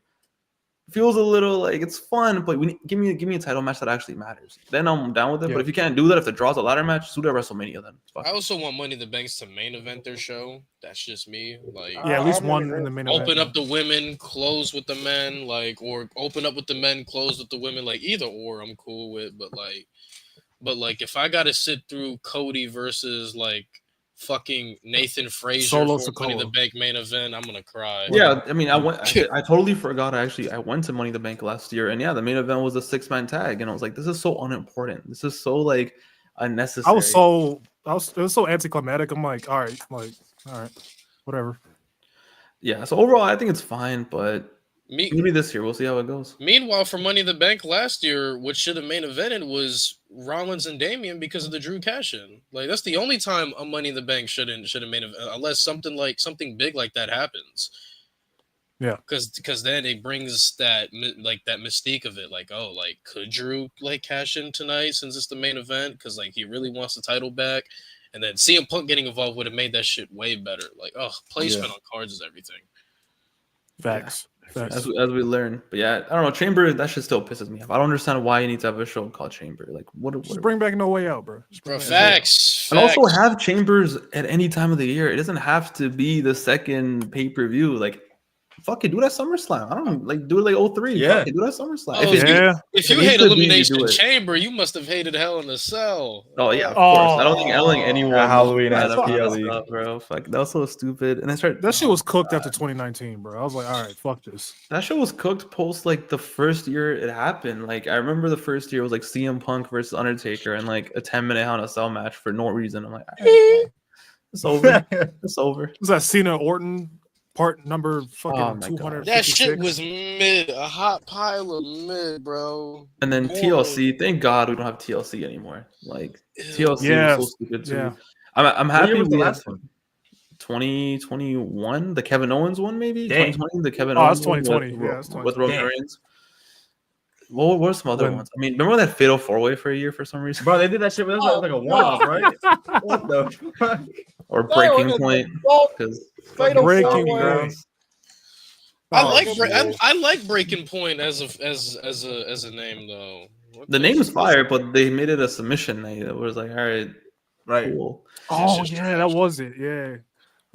Feels a little like it's fun, but give me a title match that actually matters. Then I'm down with it. Yeah. But if you can't do that, if the draw's a ladder match, do that at WrestleMania then. I also want Money in the Banks to main event their show. That's just me. Like at least one in the main event. Open up the women, close with the men, like, or open up with the men, close with the women. Like either or, I'm cool with. But like if I gotta sit through Cody versus like fucking Nathan Frazier Solo for Money in the Bank main event, I'm gonna cry. Yeah, I mean, I totally forgot. I went to Money in the Bank last year, and yeah, the main event was a 6-man tag, and I was like, this is so unimportant. This is so like unnecessary. It was so anticlimactic. I'm like, all right, whatever. Yeah. So overall, I think it's fine, but maybe this year we'll see how it goes. Meanwhile, for Money in the Bank last year, what should have main evented was Rollins and Damian because of the Drew cash-in. Like that's the only time a Money in the Bank shouldn't main event unless something big like that happens. Yeah, because then it brings that mystique of it. Like, oh, like could Drew like cash in tonight since it's the main event because like he really wants the title back, and then CM Punk getting involved would have made that shit way better. Like, oh, placement on cards is everything. Facts. Yeah. As we learn, but yeah, I don't know. Chamber, that shit still pisses me off. I don't understand why you need to have a show called Chamber. Like, just bring back No Way Out, bro. Facts. And also have chambers at any time of the year. It doesn't have to be the second pay per view. Like, fuck it, do that SummerSlam. I don't like do it like 03. Yeah, fuck it, do that SummerSlam. Oh, if you hate Elimination Chamber, you must have hated Hell in a Cell. Oh yeah, of course. I don't think anyone Halloween has PLE, bro. Fuck, that was so stupid. And that shit was cooked after 2019, bro. I was like, all right, fuck this. That shit was cooked post like the first year it happened. Like I remember the first year was like CM Punk versus Undertaker and like a 10-minute Hell in a Cell match for no reason. I'm like, all right, it's over. It's over. Was that Cena Orton part number fucking Oh my God. 256. That shit was mid, a hot pile of mid, bro. And then Boring. TLC. Thank God we don't have TLC anymore. Like TLC Yes. was so stupid too. Yeah. I'm What happy year was the we had last one? 2021, the Kevin Owens one, maybe Dang. 2020, the Kevin Oh, that's Owens one 2020. with, Yeah, that's with 2020. Roman Reigns. What were some other When- ones? I mean, remember that Fatal 4-Way for a year for some reason, Bro, they did that shit. But it was like a one-off, right? What the fuck? or Breaking Point? Because Fatal Breaking four-way. Point. I Oh, like shit. I like Breaking Point as a name though. What the name fuck is fire, but they made it a submission night. It was like, all right, Right. cool. Oh just yeah, that was it. Yeah.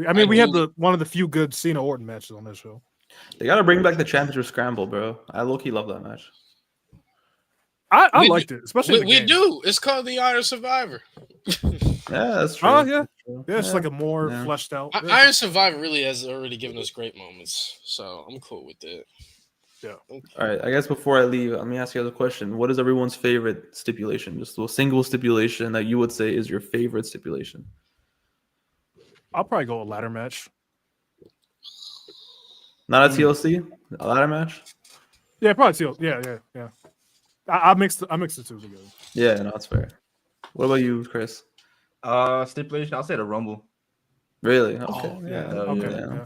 I I mean, we had do- one of the few good Cena Orton matches on this show. They gotta bring back the championship scramble, bro. I low-key love that match. I We liked it, especially we in the game. do. It's called the Iron Survivor. Yeah, that's true. Oh, yeah. That's true. Yeah, it's like a more Yeah. fleshed out. Yeah. Iron Survivor really has already given us great moments, so I'm cool with it. Yeah. Okay. All right, I guess before I leave, let me ask you guys a question. What is everyone's favorite stipulation? Just a single stipulation that you would say is your favorite stipulation. I'll probably go a ladder match. Not a TLC, a ladder match. Yeah, probably TLC. Yeah. I mixed the two together. Yeah, no, that's fair. What about you, Chris? Stipulation. I'll say the Rumble. Really? Okay. Oh, yeah. yeah, Okay. yeah. Yeah.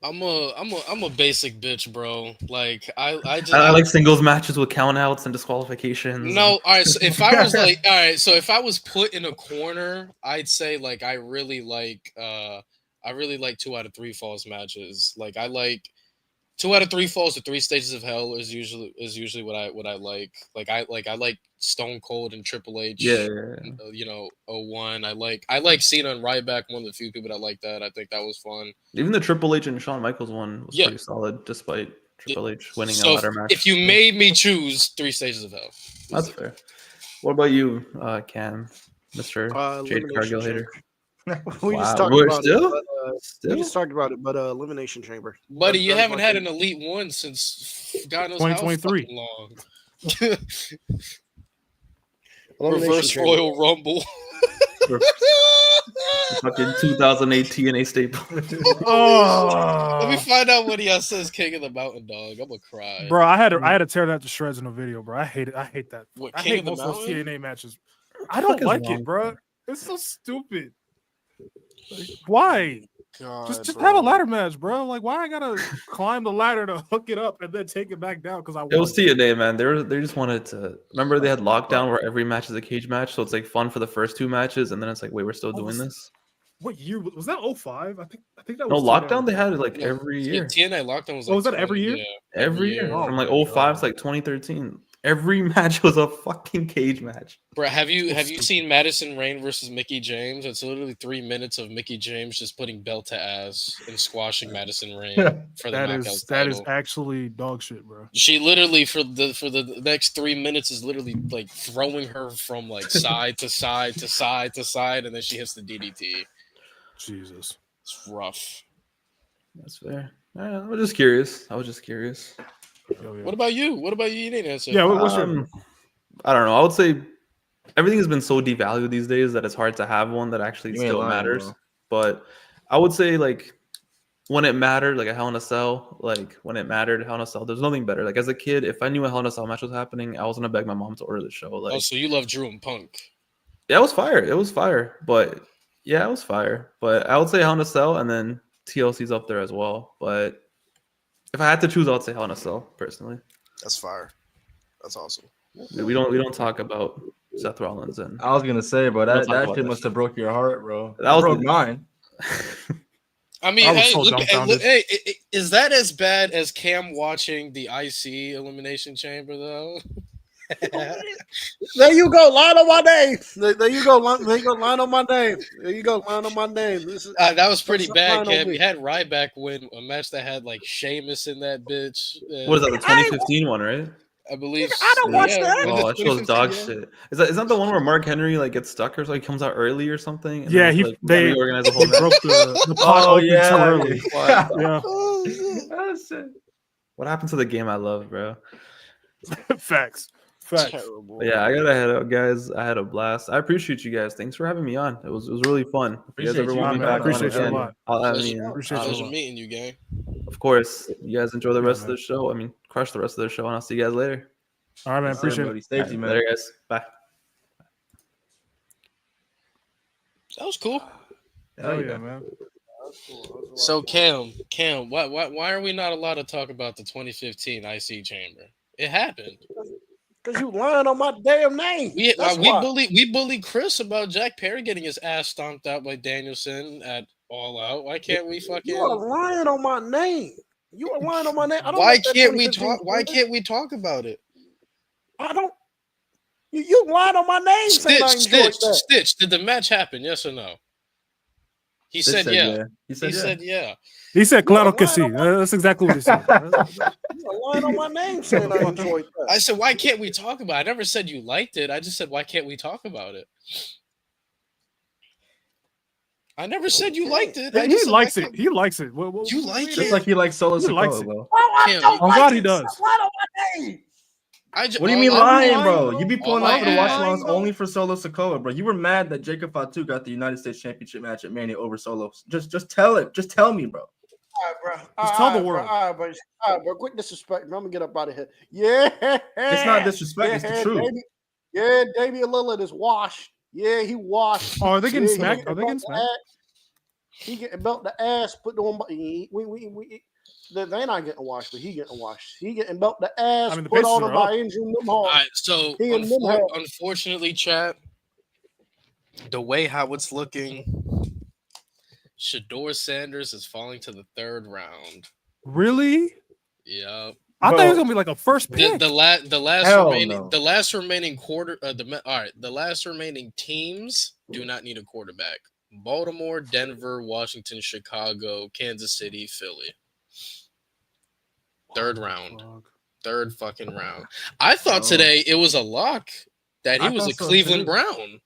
I'm a basic bitch, bro. Like I just I like singles matches with countouts and disqualifications. no. All right, so if I was like, all right, so if I was put in a corner, I'd say like I really like 2 out of 3 falls matches. Like I like 2 out of 3 falls to 3 stages of hell is usually what I like. Like I like Stone Cold and Triple H. Yeah. 01. I like Cena and Ryback. One of the few people that like that. I think that was fun. Even the Triple H and Shawn Michaels one was Yeah. pretty solid, despite Triple H winning a So ladder match. if you made me choose 3 stages of hell, That's fair. What about you, Cam, Mr. Jade Elimination Cargill hater? Chamber. We just Wow, talked we're about still? it. But, Still? we just talked about it, but Elimination Chamber. buddy, you That was haven't my had an favorite. elite one since God knows 2023. how fucking long. Elimination Reverse Chamber. Royal Rumble. Fucking 2008 TNA staple. Oh, Let me find out what he says King of the Mountain Dog. I'm gonna cry. bro, I had to tear that to shreds in a video, bro. I hate it. I hate that. What, I King hate of the most of those Mountain? TNA matches. I don't is like wrong it, bro. It's so stupid. Like, why? God, Just bro. have a ladder match, bro. Like, why I gotta climb the ladder to hook it up and then take it back down? Because I It was want it. TNA, man. They just wanted to. Remember, they had lockdown where every match is a cage match, so it's like fun for the first 2 matches, and then it's like, wait, we're still doing this. What year was that? 05? I think that No, was lockdown they 2005. had it like No, every year. TNA lockdown was Oh, like was that every year? Yeah, Every year. Oh From like my 05 to God. like 2013. Every match was a fucking cage match. Bro, have you stupid. seen Madison Rain versus Mickey James? It's literally 3 minutes of Mickey James just putting belt to ass and squashing Madison Rain for the That knockout is title. actually dog shit, bro. She literally for the next 3 minutes is literally like throwing her from like side to side to side to side, and then she hits the DDT. Jesus. It's rough. That's fair. I was just curious. Yo, yeah. What about you? You didn't answer. Yeah, what's your I don't know. I would say everything has been so devalued these days that it's hard to have one that actually You ain't still lying, matters. bro. But I would say like when it mattered, like a Hell in a Cell, Hell in a Cell, there's nothing better. Like as a kid, if I knew a Hell in a Cell match was happening, I was gonna beg my mom to order the show. Like Oh, so you love Drew and Punk? yeah, it was fire. But yeah, it was fire. But I would say Hell in a Cell, and then TLC's up there as well. But if I had to choose, I would say Hell in a Cell personally. That's fire. That's awesome. We don't talk about Seth Rollins and I was gonna say, bro, We'll that, talk that about shit that must shit. have broke your heart, bro. That was broke the- mine. I mean, I was hey, so look, dumbfounded. hey, is that as bad as Cam watching the IC Elimination Chamber though? There you go, line on my name. There you go, line on my name. There you go, line on my name. This is That was pretty That's bad, fine on Cam. me. You had Ryback win a match that had like Sheamus in that bitch. what is that, the 2015 one, right? I believe. I don't watch that. was it Oh, that show's dog 2015? shit. Isn't that the one where Mark Henry like gets stuck or something? He comes out early or something? And Yeah, then, he- like, they- reorganize the He whole match. broke the pot Oh, open yeah. too early. What? Yeah, Oh, shit. Oh, shit. What happened to the game I love, bro? facts. Terrible. But yeah, I gotta head out, guys. I had a blast. I appreciate you guys. Thanks for having me on. It was really fun. If you guys ever want me I back appreciate on you a again, lot. I'll have Pleasure. me in. Appreciate you a Pleasure lot. meeting you, gang. Of course. You guys enjoy the rest of man. the show. I mean, crush the rest of the show, and I'll see you guys later. All right, man. Yes, sir, Appreciate buddy. it. Safety, man. Later, guys. Bye. That was cool. Hell yeah, man. So Cam, why are we not allowed to talk about the 2015 IC Chamber? It happened. Because you lying on my damn name. We That's why. bullied Khris about Jack Perry getting his ass stomped out by Danielson at All Out. Why can't we fucking? You are lying on my name. You are lying on my name. I don't Why like that can't we 2015 talk? Why can't we talk about it? I don't. You lying on my name saying I enjoyed that. Stitch. Did the match happen? Yes or no? He said yeah. He said yeah. He said, You are "Claro que sí." lying on That's exactly what he said. You are lying on my name saying I enjoyed that. I said, why can't we talk about it? I never said you liked it. I just said, why can't we talk about it? I never said you liked it. I He just said, likes why it. can't- He likes it. You like Just it? like he likes Solo He likes Sikoa, it. bro. Cam, I'm glad he does. Stop lying on my name. What do you mean all lying, I'm bro? You be pulling all out for the I watch ask- alongs only for Solo Sikoa, bro. You were mad that Jacob Fatu got the United States Championship match at Mania over Solo. Just tell it. Just tell me, bro. All right, bro. Just tell the world. All right, bro. Quit disrespecting. I'm gonna get up out of here. Yeah. It's not disrespect, it's the truth. Damian Lillard is washed. Yeah, he washed. Oh, are they getting Yeah, smacked? Are they getting smacked? He getting belt the ass, put on. They're not getting washed, but he getting washed. He getting belt the ass, I mean, the put Pacers on are him by up. injuring them All hard. right, so He and them have- unfortunately, chat, the way how it's looking, Shador Sanders is falling to the third round. Really? Yeah. I thought Bro. he was gonna be like a first pick. The last Hell remaining no. the last remaining quarter the last remaining teams do not need a quarterback. Baltimore, Denver, Washington, Chicago, Kansas City, Philly. Third round. Third fucking round. I thought today it was a lock that he I was a thought so, Cleveland too. Brown.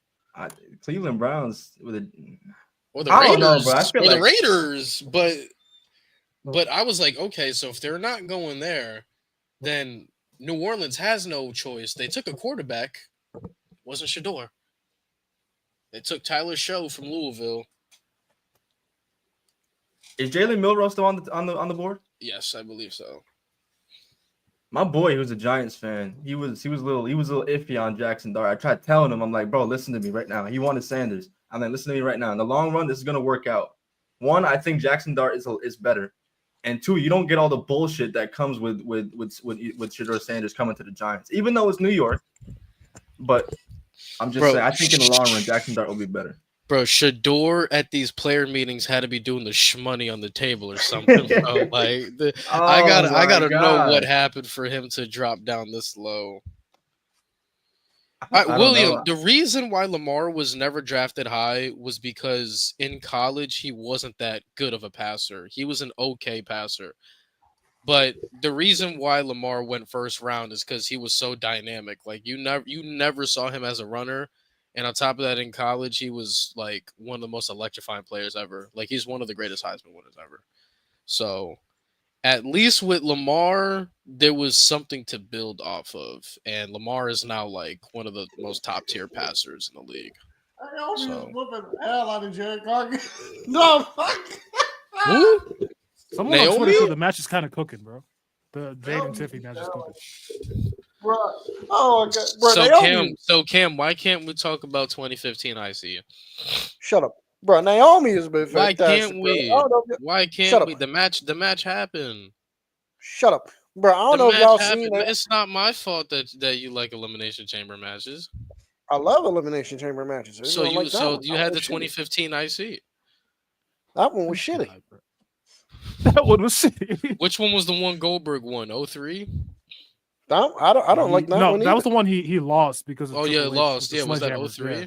Cleveland Browns with a Or the I Raiders. don't know, bro. I feel or the like- Raiders. But I was like, okay, so if they're not going there, then New Orleans has no choice. They took a quarterback. Wasn't Shador. They took Tyler Show from Louisville. Is Jalen Milroe still on the board? Yes, I believe so. My boy, who's a Giants fan, he was a little iffy on Jackson Dart. I tried telling him, I'm like, bro, listen to me right now. He wanted Sanders. I'm like, listen to me right now. In the long run, this is gonna work out. One, I think Jackson Dart is better, and two, you don't get all the bullshit that comes with Shador Sanders coming to the Giants, even though it's New York. But I'm just saying, I think in the long run, Jackson Dart will be better. Bro, Shador at these player meetings had to be doing the shmoney on the table or something, bro. Like I gotta know what happened for him to drop down this low. All right, William, the reason why Lamar was never drafted high was because in college he wasn't that good of a passer. He was an okay passer. But the reason why Lamar went first round is because he was so dynamic. Like you never saw him as a runner. And on top of that, in college, he was like one of the most electrifying players ever. Like he's one of the greatest Heisman winners ever. So at least with Lamar, there was something to build off of. And Lamar is now like one of the most top tier passers in the league. So. Whooping the hell out of Jared Cargill. No, fuck. Who? Someone on Twitter said the match is kind of cooking, bro. The Jade and Tiffy match is cooking. Bro. Oh, okay. Bro, so Cam, why can't we talk about 2015 IC? Shut up. Bro, Naomi has been fantastic. Why can't we? Why can't we? The match happened. Shut up. Bro, I don't know if y'all seen it. It's not my fault that you like Elimination Chamber matches. I love Elimination Chamber matches. So you had the 2015 IC. That one was shitty. That one was shitty. Which one was the one Goldberg won? 03? I don't like that one. No, that was the one he lost because of lost. Yeah, was that 03? Yeah.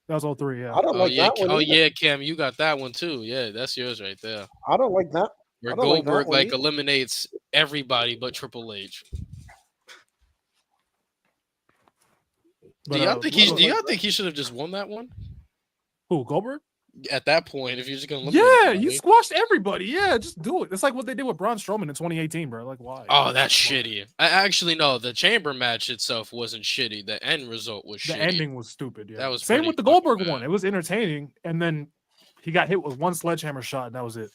That was 03, yeah. I don't like that one. Oh, yeah, Cam, you got that one too. Yeah, that's yours right there. I don't like that. Where Goldberg eliminates everybody but Triple H. Do y'all think he should have just won that one? Who, Goldberg? at that point, if you're just gonna you squashed everybody. Yeah, just do it. It's like what they did with Braun Strowman in 2018, bro. Like, why? Oh, that's shitty. Actually, no, the chamber match itself wasn't shitty. The end result was shitty. The ending was stupid. Yeah, that was same with the Goldberg one. It was entertaining, and then he got hit with one sledgehammer shot, and that was it.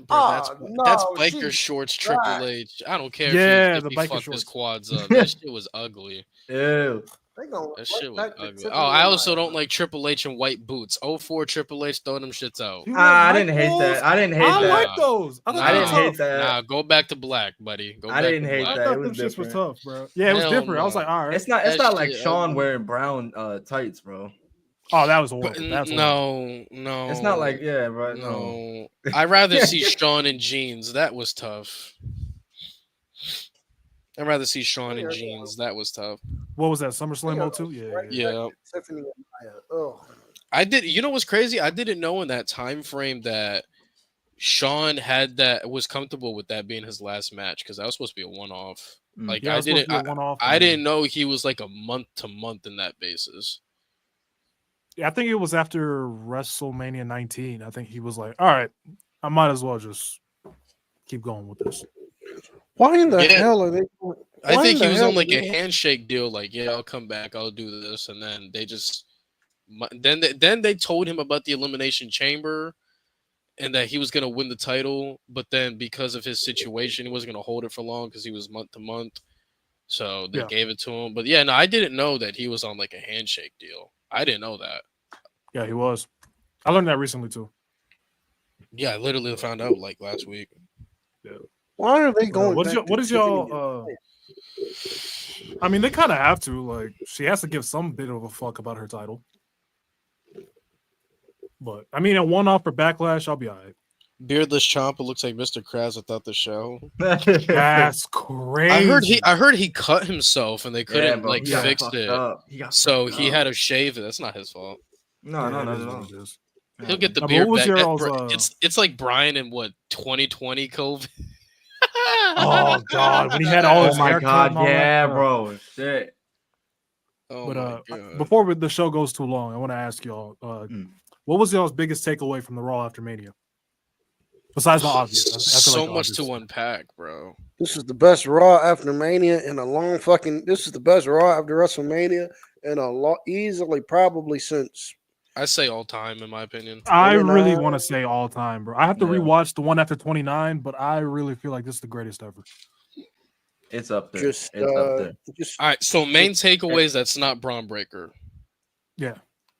Bro, that's biker shorts Triple H. I don't care if he fucked his quads up. That shit was ugly. Ew. That shit was ugly. Oh, I also don't like Triple H in white boots. 04 Triple H, throw them shits out. I didn't hate that. I like those. I didn't hate that. Nah, go back to black, buddy. I didn't hate that. I thought them shits was tough, bro. Yeah, it was different. I was like, all right. It's not like Sean wearing brown tights, bro. Oh, that was horrible. No. It's not like, yeah, bro. No. I'd rather see Sean in jeans. That was tough. I'd rather see Sean in jeans. That was tough. What was that? SummerSlam 02? Yeah. Tiffany and Maya. I did. You know what's crazy? I didn't know in that time frame that Sean was comfortable with that being his last match because that was supposed to be a one-off. Like I didn't know he was like a month to month in that basis. Yeah, I think it was after WrestleMania 19. I think he was like, all right, I might as well just keep going with this. Why in the hell are they doing? I think he was on like a handshake deal, like, yeah, I'll come back, I'll do this, and then they just then they told him about the Elimination Chamber and that he was gonna win the title, but then because of his situation, he wasn't gonna hold it for long because he was month to month. So they gave it to him. But yeah, no, I didn't know that he was on like a handshake deal. I didn't know that. Yeah, he was. I learned that recently too. Yeah, I literally found out like last week. Yeah. Why are they going? What is y'all? I mean, they kind of have to. Like, she has to give some bit of a fuck about her title. But I mean, a one-off for Backlash, I'll be all right. Beardless Ciampa looks like Mr. Krabs without the show. That's crazy. I heard he cut himself and they couldn't fix it. So he had to shave it. That's not his fault. No. He'll get the beard back. It's like Brian in 2020 COVID. Oh God, when he had all his hair cut. Yeah, bro. Shit. But before the show goes too long, I want to ask y'all, what was y'all's biggest takeaway from the Raw after Mania? Besides the obvious, so much to unpack, bro. This is the best Raw after Mania in a long fucking. This is the best Raw after WrestleMania in a lot, easily probably since. I say all time, in my opinion. I really want to say all time, bro. I have to rewatch the one after 29, but I really feel like this is the greatest ever. It's up there. It's up there. All right. So main takeaways. That's not Braun Breaker. Yeah.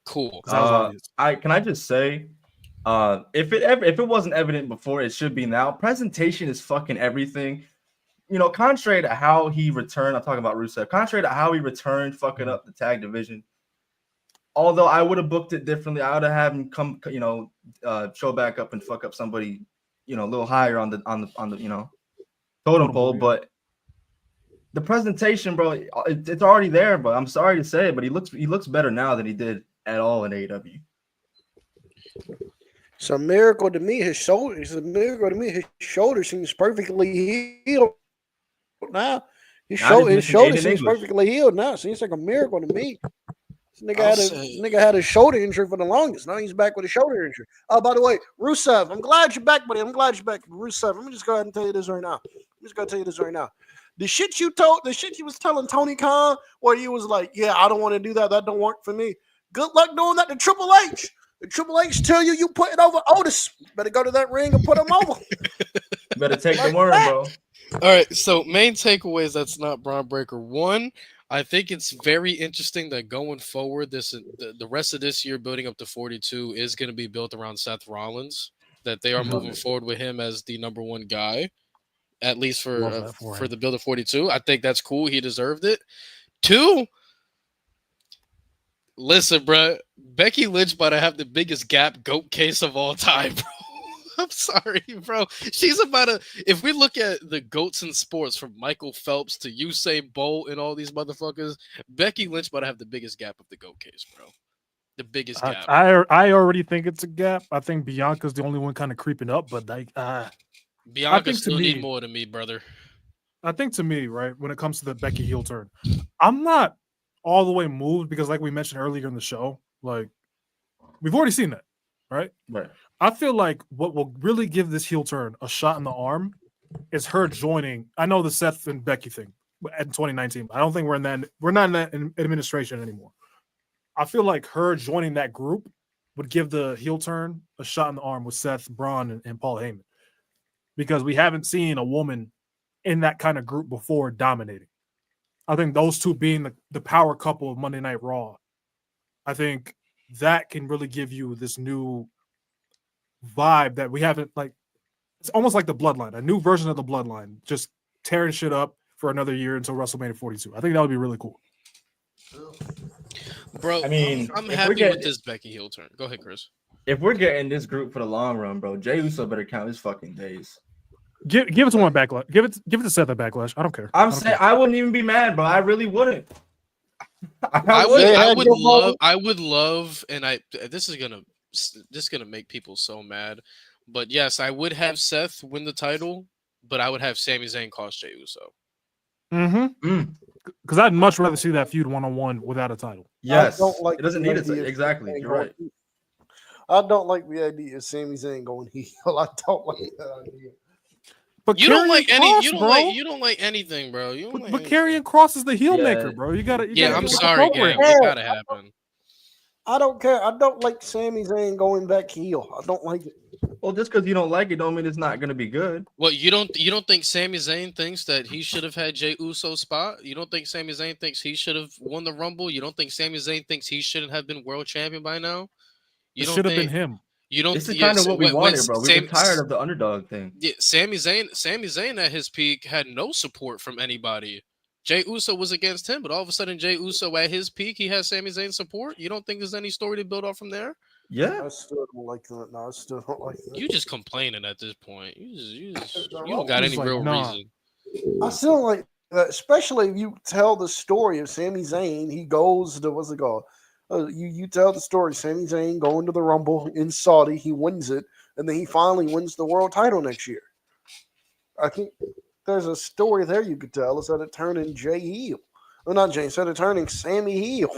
Cool. Can I just say, if it wasn't evident before, it should be now. Presentation is fucking everything. You know, contrary to how he returned, I'm talking about Rusev. Contrary to how he returned, fucking up the tag division. Although I would have booked it differently, I would have had him come, show back up and fuck up somebody, a little higher on the totem pole. But the presentation, bro, it's already there. But I'm sorry to say it, but he looks better now than he did at all in AEW. It's a miracle to me. His shoulder seems perfectly healed now. His shoulder seems perfectly healed now. Seems like a miracle to me. This nigga had a shoulder injury for the longest. Now he's back with a shoulder injury. Oh, by the way, Rusev, I'm glad you're back, buddy. I'm glad you're back. Rusev, let me just go ahead and tell you this right now. The shit you was telling Tony Khan, where he was like, yeah, I don't want to do that. That don't work for me. Good luck doing that to Triple H. The Triple H tell you put it over Otis. Better go to that ring and put him over. Better take the worm, bro. All right, so main takeaways, that's not Braun Breaker. One, I think it's very interesting that going forward, the rest of this year building up to 42 is going to be built around Seth Rollins, that they are moving forward with him as the number one guy, at least for the build of 42. I think that's cool. He deserved it. Two, listen, bro, Becky Lynch about to have the biggest gap goat case of all time, bro. I'm sorry, bro. She's about to. If we look at the GOATs in sports, from Michael Phelps to Usain Bolt and all these motherfuckers, Becky Lynch about to have the biggest gap of the GOAT case, bro. The biggest gap. I already think it's a gap. I think Bianca's the only one kind of creeping up, but Bianca still need more than me, brother. I think to me, right, when it comes to the Becky heel turn, I'm not all the way moved because, like we mentioned earlier in the show, like we've already seen that. right? Right. I feel like what will really give this heel turn a shot in the arm is her joining. I know the Seth and Becky thing in 2019. I don't think we're not in that administration anymore. I feel like her joining that group would give the heel turn a shot in the arm with Seth, Braun, and Paul Heyman, because we haven't seen a woman in that kind of group before dominating. I think those two being the power couple of Monday Night Raw, I think that can really give you this new vibe that we haven't, like, it's almost like the Bloodline, a new version of the Bloodline, just tearing shit up for another year until WrestleMania 42. I think that would be really cool. Bro, I mean, I'm if happy we're with getting- this Becky heel turn. Go ahead, Chris. If we're getting this group for the long run, bro, Jey Uso better count his fucking days. Give it to one backlash. Give it to Seth at Backlash. I don't care. I'm saying I wouldn't even be mad, bro. I really wouldn't. I wouldn't. would love, and this is gonna make people so mad. But yes, I would have Seth win the title, but I would have Sami Zayn cost Jey Uso. Because I'd much rather see that feud 1-on-1 without a title. Yes, I don't like it doesn't the need it. idea of Exactly, Sami you're right. going- I don't like the idea of Sami Zayn going heel. I don't like that idea. But You don't like Karrion Kross, you don't bro. like you don't like anything, bro. You don't But, like but anything. Karrion Kross is the heel Yeah. maker, bro. You gotta. Yeah, I'm do it sorry, appropriate. gang. It gotta happen. I don't care. I don't like Sami Zayn going back heel. I don't like it. Well, just because you don't like it, don't mean it's not gonna be good. Well, you don't think Sami Zayn thinks that he should have had Jey Uso's spot? You don't think Sami Zayn thinks he should have won the Rumble? You don't think Sami Zayn thinks he shouldn't have been world champion by now? It should have been him. You don't. This is kind of what we wanted, bro. We were tired of the underdog thing. Yeah, Sami Zayn at his peak had no support from anybody. Jey Uso was against him, but all of a sudden Jey Uso at his peak, he has Sami Zayn support. You don't think there's any story to build off from there? Yeah. I still don't like that. No, I still don't like that. You just complaining at this point. You don't got any He's like, real nah. reason. I still don't like that, especially if you tell the story of Sami Zayn. He goes to what's it called? You tell the story. Sami Zayn going to the Rumble in Saudi. He wins it, and then he finally wins the world title next year. I think there's a story there you could tell instead of turning Jey heel. Well, not Jey, instead of turning Sammy heel.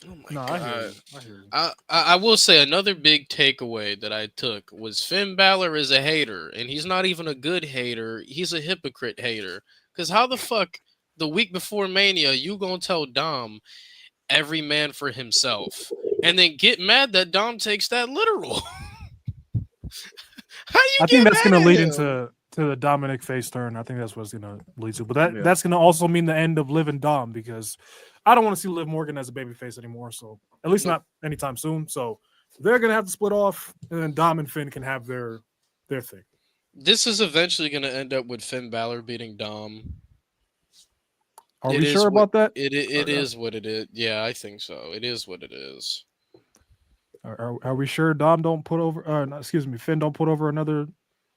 Oh my No, god! I hear you. I will say another big takeaway that I took was Finn Balor is a hater, and he's not even a good hater. He's a hypocrite hater. Because how the fuck the week before Mania you gonna tell Dom every man for himself, and then get mad that Dom takes that literal? How you? I think get that's mad going to at lead him? into the Dominic face turn. I think that's what it's going to lead to. But that's going to also mean the end of Liv and Dom, because I don't want to see Liv Morgan as a babyface anymore. So at least not anytime soon. So they're going to have to split off, and then Dom and Finn can have their thing. This is eventually going to end up with Finn Balor beating Dom. Are we sure about that? It is what it is. Yeah, I think so. It is what it is. Are we sure Dom don't put over? Finn don't put over another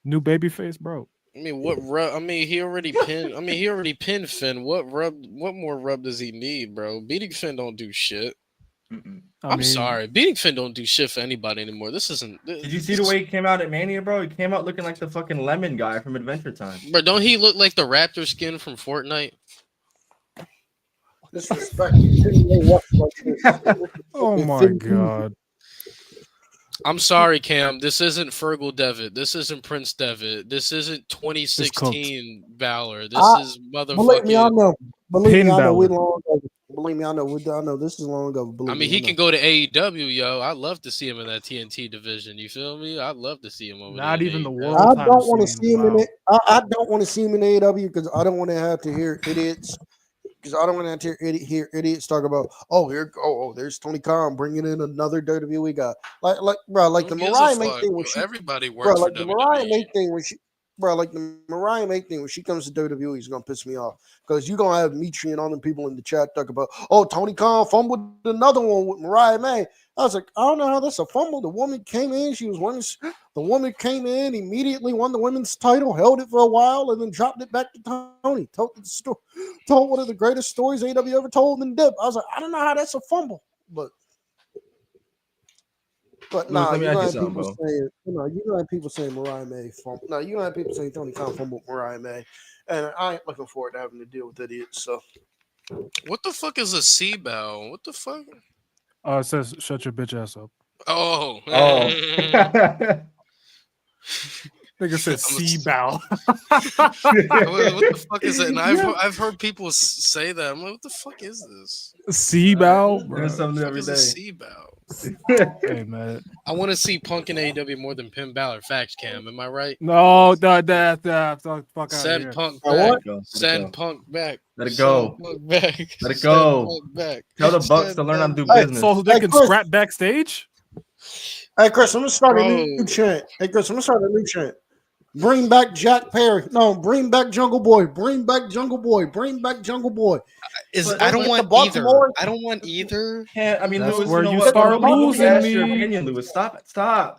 new babyface, bro? I mean, he already pinned Finn. What more rub does he need, bro? Beating Finn don't do shit. I'm sorry, beating Finn don't do shit for anybody anymore. This isn't. Did you see the way he came out at Mania, bro? He came out looking like the fucking lemon guy from Adventure Time. Bro, don't he look like the raptor skin from Fortnite? Disrespect. Oh my god. I'm sorry, Cam. This isn't Fergal Devitt. This isn't Prince Devitt. This isn't 2016 Balor. This is motherfucking. Believe me, I know. Believe me, I know. Balor. We long ago. Believe me, I know. I know this is long ago. Believe I mean, me, he know. can go to AEW, yo. I'd love to see him in that TNT division. You feel me? I'd love to see him over there. Not even the AEW. world. I don't want to scene, see him in wow. it. I don't want to see him in AEW because I don't want to have to hear idiots. Because I don't want to have to hear idiots talk about, there's Tony Khan bringing in another WWE guy, like the Who gives a Mariah May fuck? thing when she, Everybody bro, works like for the Mariah May WWE. thing when she, bro, like the Mariah May thing when she comes to WWE is gonna piss me off because you're gonna have Mitri and other people in the chat talk about, Tony Khan fumbled another one with Mariah May. I was like, I don't know how that's a fumble. The woman came in, the woman came in, immediately won the women's title, held it for a while, and then dropped it back to Tony. Told one of the greatest stories AEW ever told in depth. I was like, I don't know how that's a fumble, but nah, let me you're ask gonna you have something, people saying, you're gonna have people saying Mariah May fumble. No, you're gonna have people saying Tony Khan fumbled Mariah May, and I ain't looking forward to having to deal with idiots. So What the fuck is a C-Bell? What the fuck? It says shut your bitch ass up. Oh. Nigga said C-bow. What the fuck is it? And I've heard people say that. I'm like, what the fuck is this? C-bow? There's something every day. C-bow? Hey, man. I want to see Punk in AEW more than Finn Balor. Facts, Cam. Am I right? No, fuck out Send here. Punk What? back. Send Punk back. Let it go. Punk back. Let it go. Punk back. Tell the Bucks to learn how to do Hey, business. So they can Chris. scrap backstage? Hey, Chris, I'm gonna start a Bro. new chant. Hey, Chris, I'm gonna start a new chant. Bring back Jack Perry. No, bring back Jungle Boy. Bring back Jungle Boy. Bring back Jungle Boy. I don't want either. Baltimore- I don't want either. I mean, That's Lewis, where you know you what? start Nobody losing asked your me. opinion, Lewis. Stop.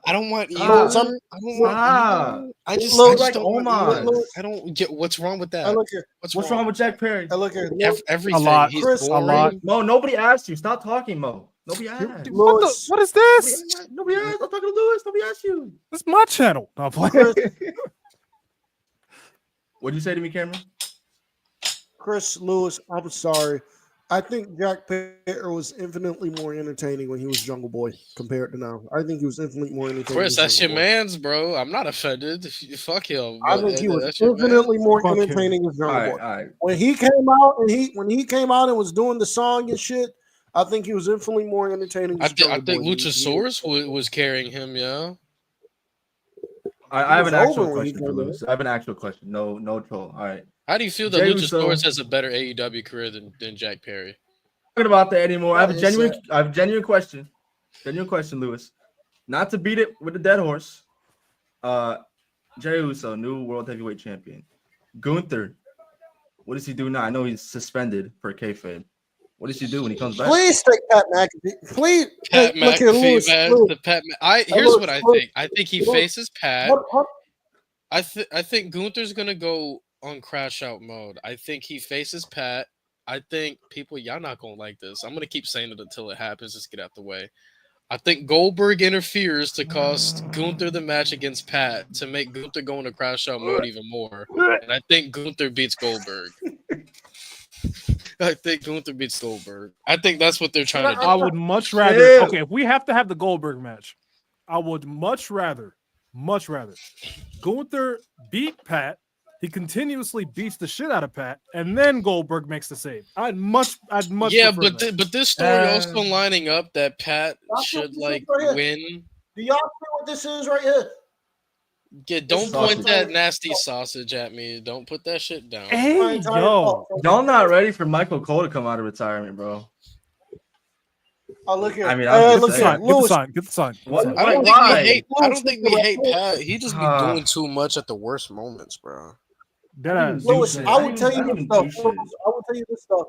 I don't want either. Stop. I don't want Stop. either. I just like don't want Omar. either. I don't get what's wrong with Hey, that. look here. What's wrong with Jack Perry? Hey, look here. Everything. lot. He's Chris, a boring. lot. Mo, nobody asked you. Stop talking, Mo. Nobody asked. Lewis. What is this? Nobody asked. I'm talking to Lewis. Nobody asked you. This is my channel. No, I'm playing. Chris, What'd you say to me, Cameron? Chris Lewis, I'm sorry. I think Jack Perry was infinitely more entertaining when he was Jungle Boy compared to now. I think he was infinitely more entertaining. Chris, as that's your Jungle Boy. man's, bro. I'm not offended. Fuck him. I but think he was that's your infinitely man's. more Fuck him. entertaining as All Jungle right, Boy. all right. When he came out and was doing the song and shit, I think he was infinitely more entertaining. I As Jungle think Boy than he Luchasaurus was carrying him, yeah. I have was an actual over when he question for came in. Lewis. I have an actual question. No troll. All right. How do you feel that Jey Luchasaurus Uso- has a better AEW career than Jack Perry? Talking about that anymore. I have a That is genuine question. Genuine question, Lewis. Not to beat it with the dead horse. Jey Uso, new world heavyweight champion. Gunther, what does he do now? I know he's suspended for kayfabe. What does he do when he comes back? Please take Pat McAfee. Please, Pat look here, McAfee, Lewis. man. Lewis. The Pat. Here's Lewis, what I Lewis, think. I think he Lewis. faces Pat. What- I think Gunther's gonna go on crash out mode. I think he faces Pat. I think people, y'all not gonna like this. I'm gonna keep saying it until it happens. Just get out the way. I think Goldberg interferes to cost Gunther the match against Pat to make Gunther go into crash out mode even more. And I think Gunther beats Goldberg. I think Gunther beats Goldberg. I think that's what they're trying to do. I would much rather. Yeah. Okay, if we have to have the Goldberg match, I would much rather Gunther beat Pat. He continuously beats the shit out of Pat, and then Goldberg makes the save. I'd much. Yeah, prefer but that. but this story also lining up that Pat That's should what like this is right win. Do y'all see what this is right here? Yeah, don't sausage. point that nasty sausage at me. Don't put that shit down. Hey, yo, Y'all not ready for Michael Cole to come out of retirement, bro. Oh, look here. I mean, I'm just look saying. here. Lewis, get the sign. What? I don't Why? think we hate. I don't Lewis, think we look hate here. Pat. He just be Ah. doing too much at the worst moments, bro. Lewis, shit. I will I tell you don't this even stuff. do shit. Lewis, I will tell you this stuff.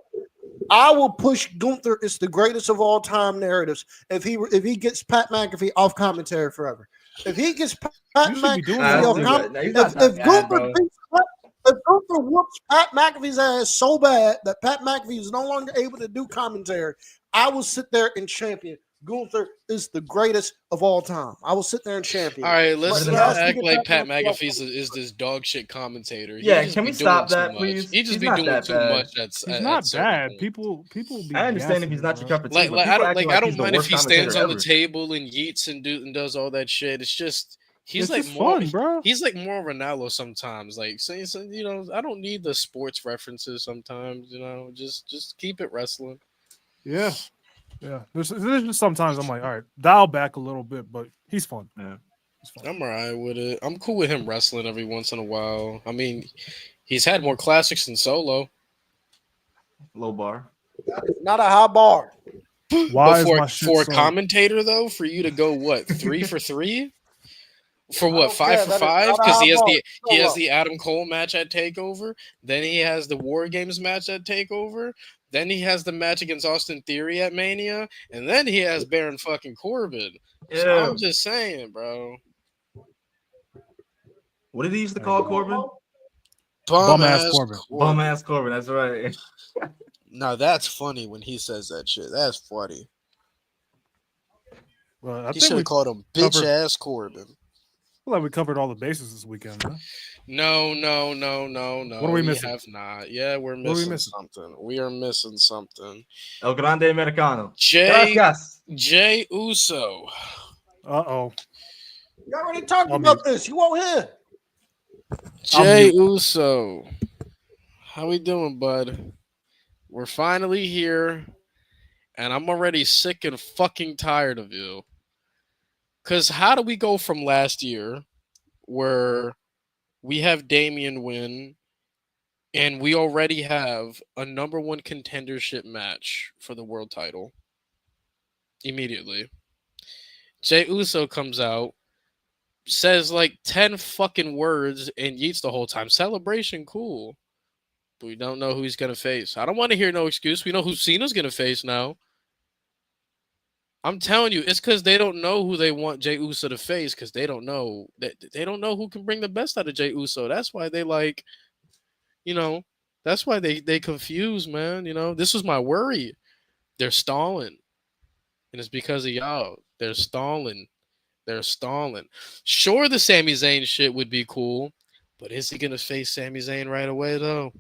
I will push Gunther is the greatest of all time narratives if he gets Pat McAfee off commentary forever. If he gets Pat You should be doing McAfee that. off Nah, commentary, he's not if that bad, Gunther bro. beats if Gunther whoops Pat McAfee's ass so bad that Pat McAfee is no longer able to do commentary, I will sit there and champion Gunther is the greatest of all time. I will sit there and champion. All right, let's But not he act has to like get Pat Pat McAfee McAfee is this dog shit commentator. He Yeah, just can be we doing stop too that, much. please? He just He's be not doing that too bad. much. He's not bad. People be. I understand if he's gassing not it, your bro. cup of tea. but I people don't acting I don't he's the mind if worst he stands commentator on the ever. table and yeets and does all that shit. It's just he's It's like just more fun, bro. he's like more Ronaldo sometimes. Like saying you know, I don't need the sports references sometimes, you know, just keep it wrestling. Yeah. There's just sometimes I'm like, all right, dial back a little bit, but he's fun. Yeah. He's fun. I'm alright with it. I'm cool with him wrestling every once in a while. I mean, he's had more classics than Solo. Low bar. Not a high bar. Why But for, is my shit for a so- commentator though, for you to go what 3 for 3? For I what don't 5 care. for That is 5? not a Because he high has bar. he has Solo. the Adam Cole match at Takeover. Then he has the War Games match at Takeover. Then he has the match against Austin Theory at Mania, and then he has Baron fucking Corbin. So Yeah. I'm just saying, bro. What did he used to call Corbin? Bum ass Corbin. Bum ass Corbin. That's right. Now that's funny when he says that shit. That's funny. Well, I He think should we have called him covered- bitch ass Corbin. feel like we covered all the bases this weekend, man. No. What are we We missing? have not. Yeah, we're What are we missing missing? something. We are missing something. El Grande Americano. Jay Gracias. Uso. Uh-oh. You already talked I'll about mute. this. You won't hear. Jay Uso. How we doing, bud? We're finally here, and I'm already sick and fucking tired of you. Because how do we go from last year, where we have Damian win, and we already have a number one contendership match for the world title immediately? Jay Uso comes out, says like 10 fucking words, and yeets the whole time. Celebration, cool. But we don't know who he's going to face. I don't want to hear no excuse. We know who Cena's going to face now. I'm telling you, it's because they don't know who they want Jey Uso to face, because they don't know who can bring the best out of Jey Uso. That's why they that's why they confuse, man. This was my worry. They're stalling. And it's because of y'all. They're stalling. Sure, the Sami Zayn shit would be cool, but is he going to face Sami Zayn right away, though?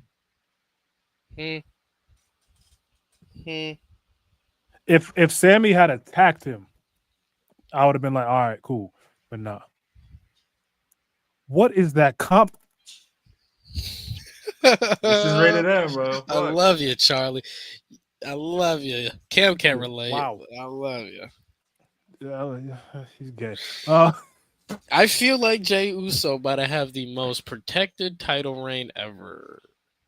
If Sammy had attacked him, I would have been like, all right, cool. But nah. What is that comp? This is rated M, bro. I love you, Charlie. I love you. Cam can't relate. Wow. I love you. Yeah, he's gay. I feel like Jey Uso about to have the most protected title reign ever.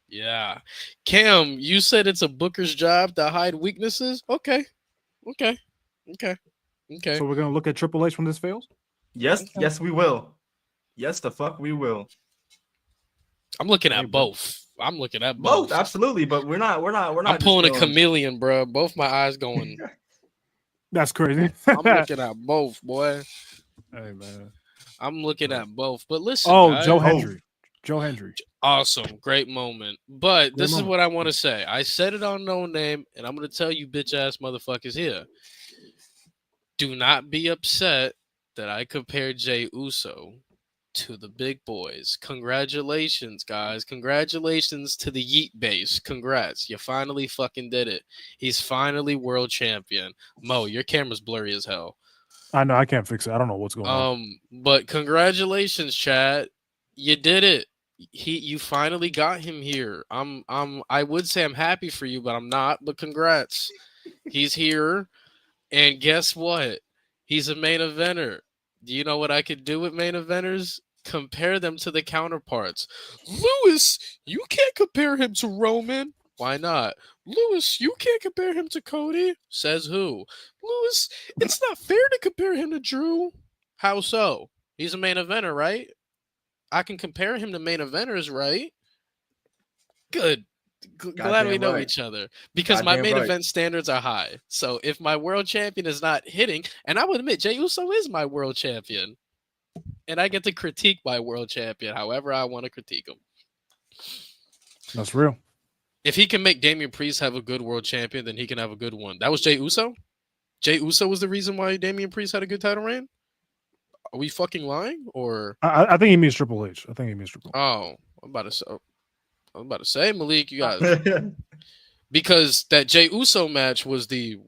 Yeah. Cam, you said it's a booker's job to hide weaknesses? Okay. So we're going to look at Triple H when this fails? Yes, we will. Yes, the fuck we will. I'm looking at both. Both, absolutely, but we're not. I'm pulling a chameleon, bro. Both my eyes going. That's crazy. I'm looking at both, boy. Hey, man. I'm looking at both. But listen, guys. Joe Hendry. Awesome. Great moment. But this is what I want to say. I said it on No Name, and I'm going to tell you bitch ass motherfuckers here. Do not be upset that I compared Jey Uso to the big boys. Congratulations, guys. Congratulations to the Yeet base. Congrats. You finally fucking did it. He's finally world champion. Mo, your camera's blurry as hell. I know. I can't fix it. I don't know what's going on. But congratulations, Chad. You did it. You finally got him here. I would say I'm happy for you, but I'm not. But congrats. He's here. And guess what? He's a main eventer. Do you know what I could do with main eventers? Compare them to the counterparts. Lewis, you can't compare him to Roman. Why not? Lewis, you can't compare him to Cody. Says who? Lewis, it's not fair to compare him to Drew. How so? He's a main eventer, right? I can compare him to main eventers, right? Good. Glad we know each other, because my main event standards are high. So if my world champion is not hitting, and I would admit Jey Uso is my world champion, and I get to critique my world champion however I want to critique him. That's real. If he can make Damian Priest have a good world champion, then he can have a good one. That was Jey Uso? Jey Uso was the reason why Damian Priest had a good title reign? Are we fucking lying? Or I think he means Triple H. Oh, I'm about to say, Malik, you guys, because that Jey Uso match was the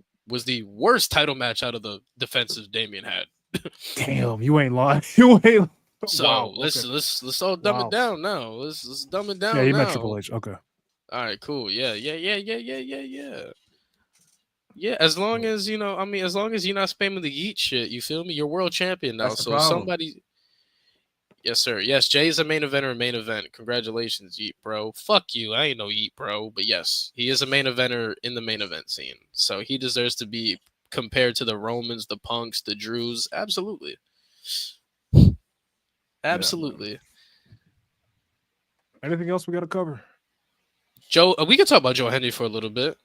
worst title match out of the defensive Damian had. Damn, you ain't lying. You ain't. So wow, let's all dumb it down now. Let's dumb it down. Yeah, you now. meant Triple H. Okay. All right, cool. Yeah. Yeah, as long as as long as you're not spamming the yeet shit, you feel me? You're world champion now. So somebody. Yes, sir. Yes, Jay's a main event. Congratulations, Yeet, bro. Fuck you. I ain't no Yeet, bro. But yes, he is a main eventer in the main event scene. So he deserves to be compared to the Romans, the Punks, the Drews. Absolutely. Absolutely. Yeah. Anything else we got to cover? Joe, we can talk about Joe Hendry for a little bit.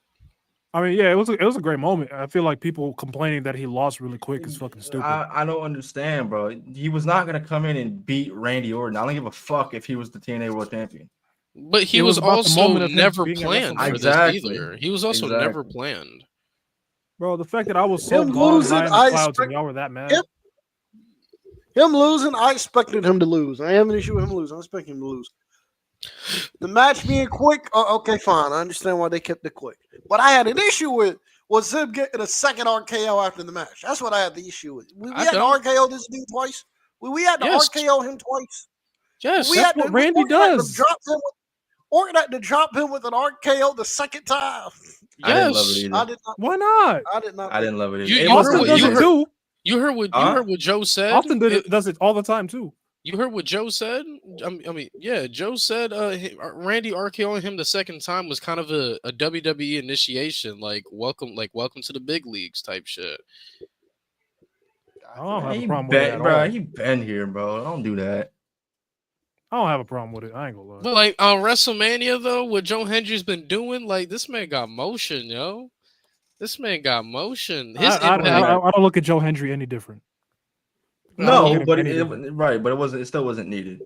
I mean, yeah, it was a great moment. I feel like people complaining that he lost really quick is fucking stupid. I don't understand, bro. He was not gonna come in and beat Randy Orton. I don't give a fuck if he was the TNA World Champion. But he was also never planned for this either. He was also never planned. Bro, the fact that I was so gone in the clouds and y'all were that mad. Him losing, I expected him to lose. I have an issue with him losing. I expect him to lose. The match being quick, okay, fine. I understand why they kept it quick. What I had an issue with was him getting a second RKO after the match. That's what I had the issue with. We had to RKO this dude twice. We had to RKO him twice. Yes, that's what Randy does. Orton had to drop him with an RKO the second time. Yes, I didn't love it either. I did not. Why not? I did not. I didn't love it either. You heard what Joe said. Often does it all the time too. You heard what Joe said? I mean, yeah, Joe said Randy RKOing him the second time was kind of a WWE initiation, like welcome to the big leagues type shit. I don't have a problem with it at all. He been here, bro. Don't do that. I don't have a problem with it. I ain't gonna lie. But like on WrestleMania though, what Joe Hendry's been doing, like this man got motion, yo. This man got motion. I don't look at Joe Hendry any different. No, but it still wasn't needed.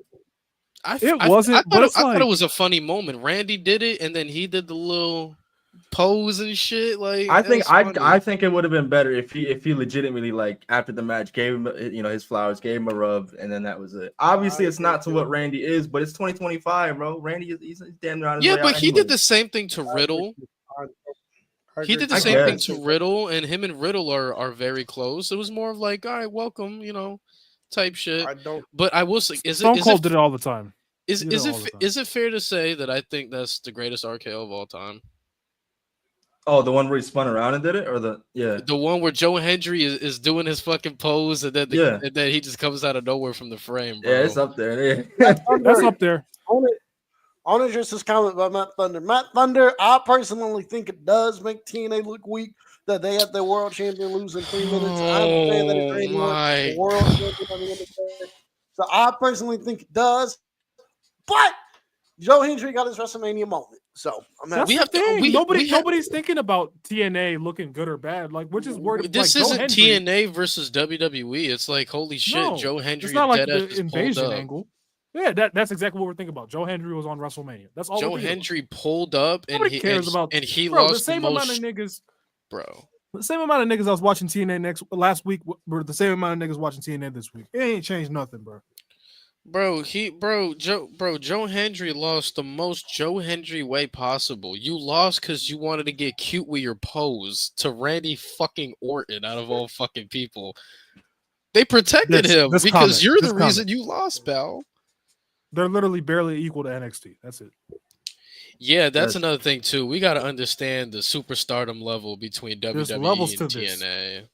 I thought it was a funny moment. Randy did it, and then he did the little pose and shit. Like I think it would have been better if he legitimately, like, after the match gave him his flowers, gave him a rub, and then that was it. Obviously, it's not to what Randy is, but it's 2025, bro. Randy he's damn near on his way but out he anyway. did the same thing to Riddle. He did the same thing to Riddle, and him and Riddle are very close. It was more of like, all right, welcome, type shit. But I will say, Stone Cold did it all the time. Is it fair to say that I think that's the greatest RKO of all time? Oh, the one where he spun around and did it, or the one where Joe Hendry is doing his fucking pose, and then and then he just comes out of nowhere from the frame. Bro. Yeah, it's up there. That's up there. On just this comment by Matt Thunder. Matt Thunder, I personally think it does make TNA look weak that they had their world champion lose in 3 minutes. I understand that it's the world champion at the end of the day. So I personally think it does. But Joe Hendry got his WrestleMania moment. So I'm happy. Nobody's thinking about TNA looking good or bad. Like, we're just worried. This isn't TNA versus WWE. It's like, holy shit, Joe Hendry. It's not like the invasion angle. Yeah, that's exactly what we're thinking about. Joe Hendry was on WrestleMania. That's all. Joe Hendry pulled up, and nobody cares about. And he bro, lost the same amount of niggas. Bro, the same amount of niggas I was watching TNA last week were the same amount of niggas watching TNA this week. It ain't changed nothing, bro. Joe Hendry lost the most Joe Hendry way possible. You lost because you wanted to get cute with your pose to Randy fucking Orton out of all fucking people. They protected him because you're the reason you lost, pal. They're literally barely equal to NXT. That's it. Yeah, that's another thing too. We got to understand the superstardom level between WWE and TNA.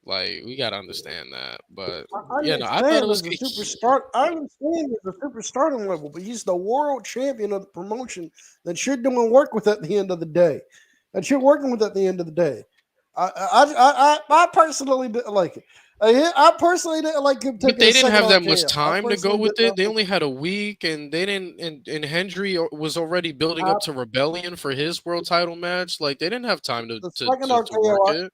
Like, we got to understand that. But I thought it was I understand the superstardom level, but he's the world champion of the promotion that you're doing work with at the end of the day. That you're working with at the end of the day. I personally didn't like it. I personally didn't like him. But they didn't have that much time to go with it. They only had a week, and they didn't. And Hendry was already building up to Rebellion for his world title match. Like, they didn't have time to work it.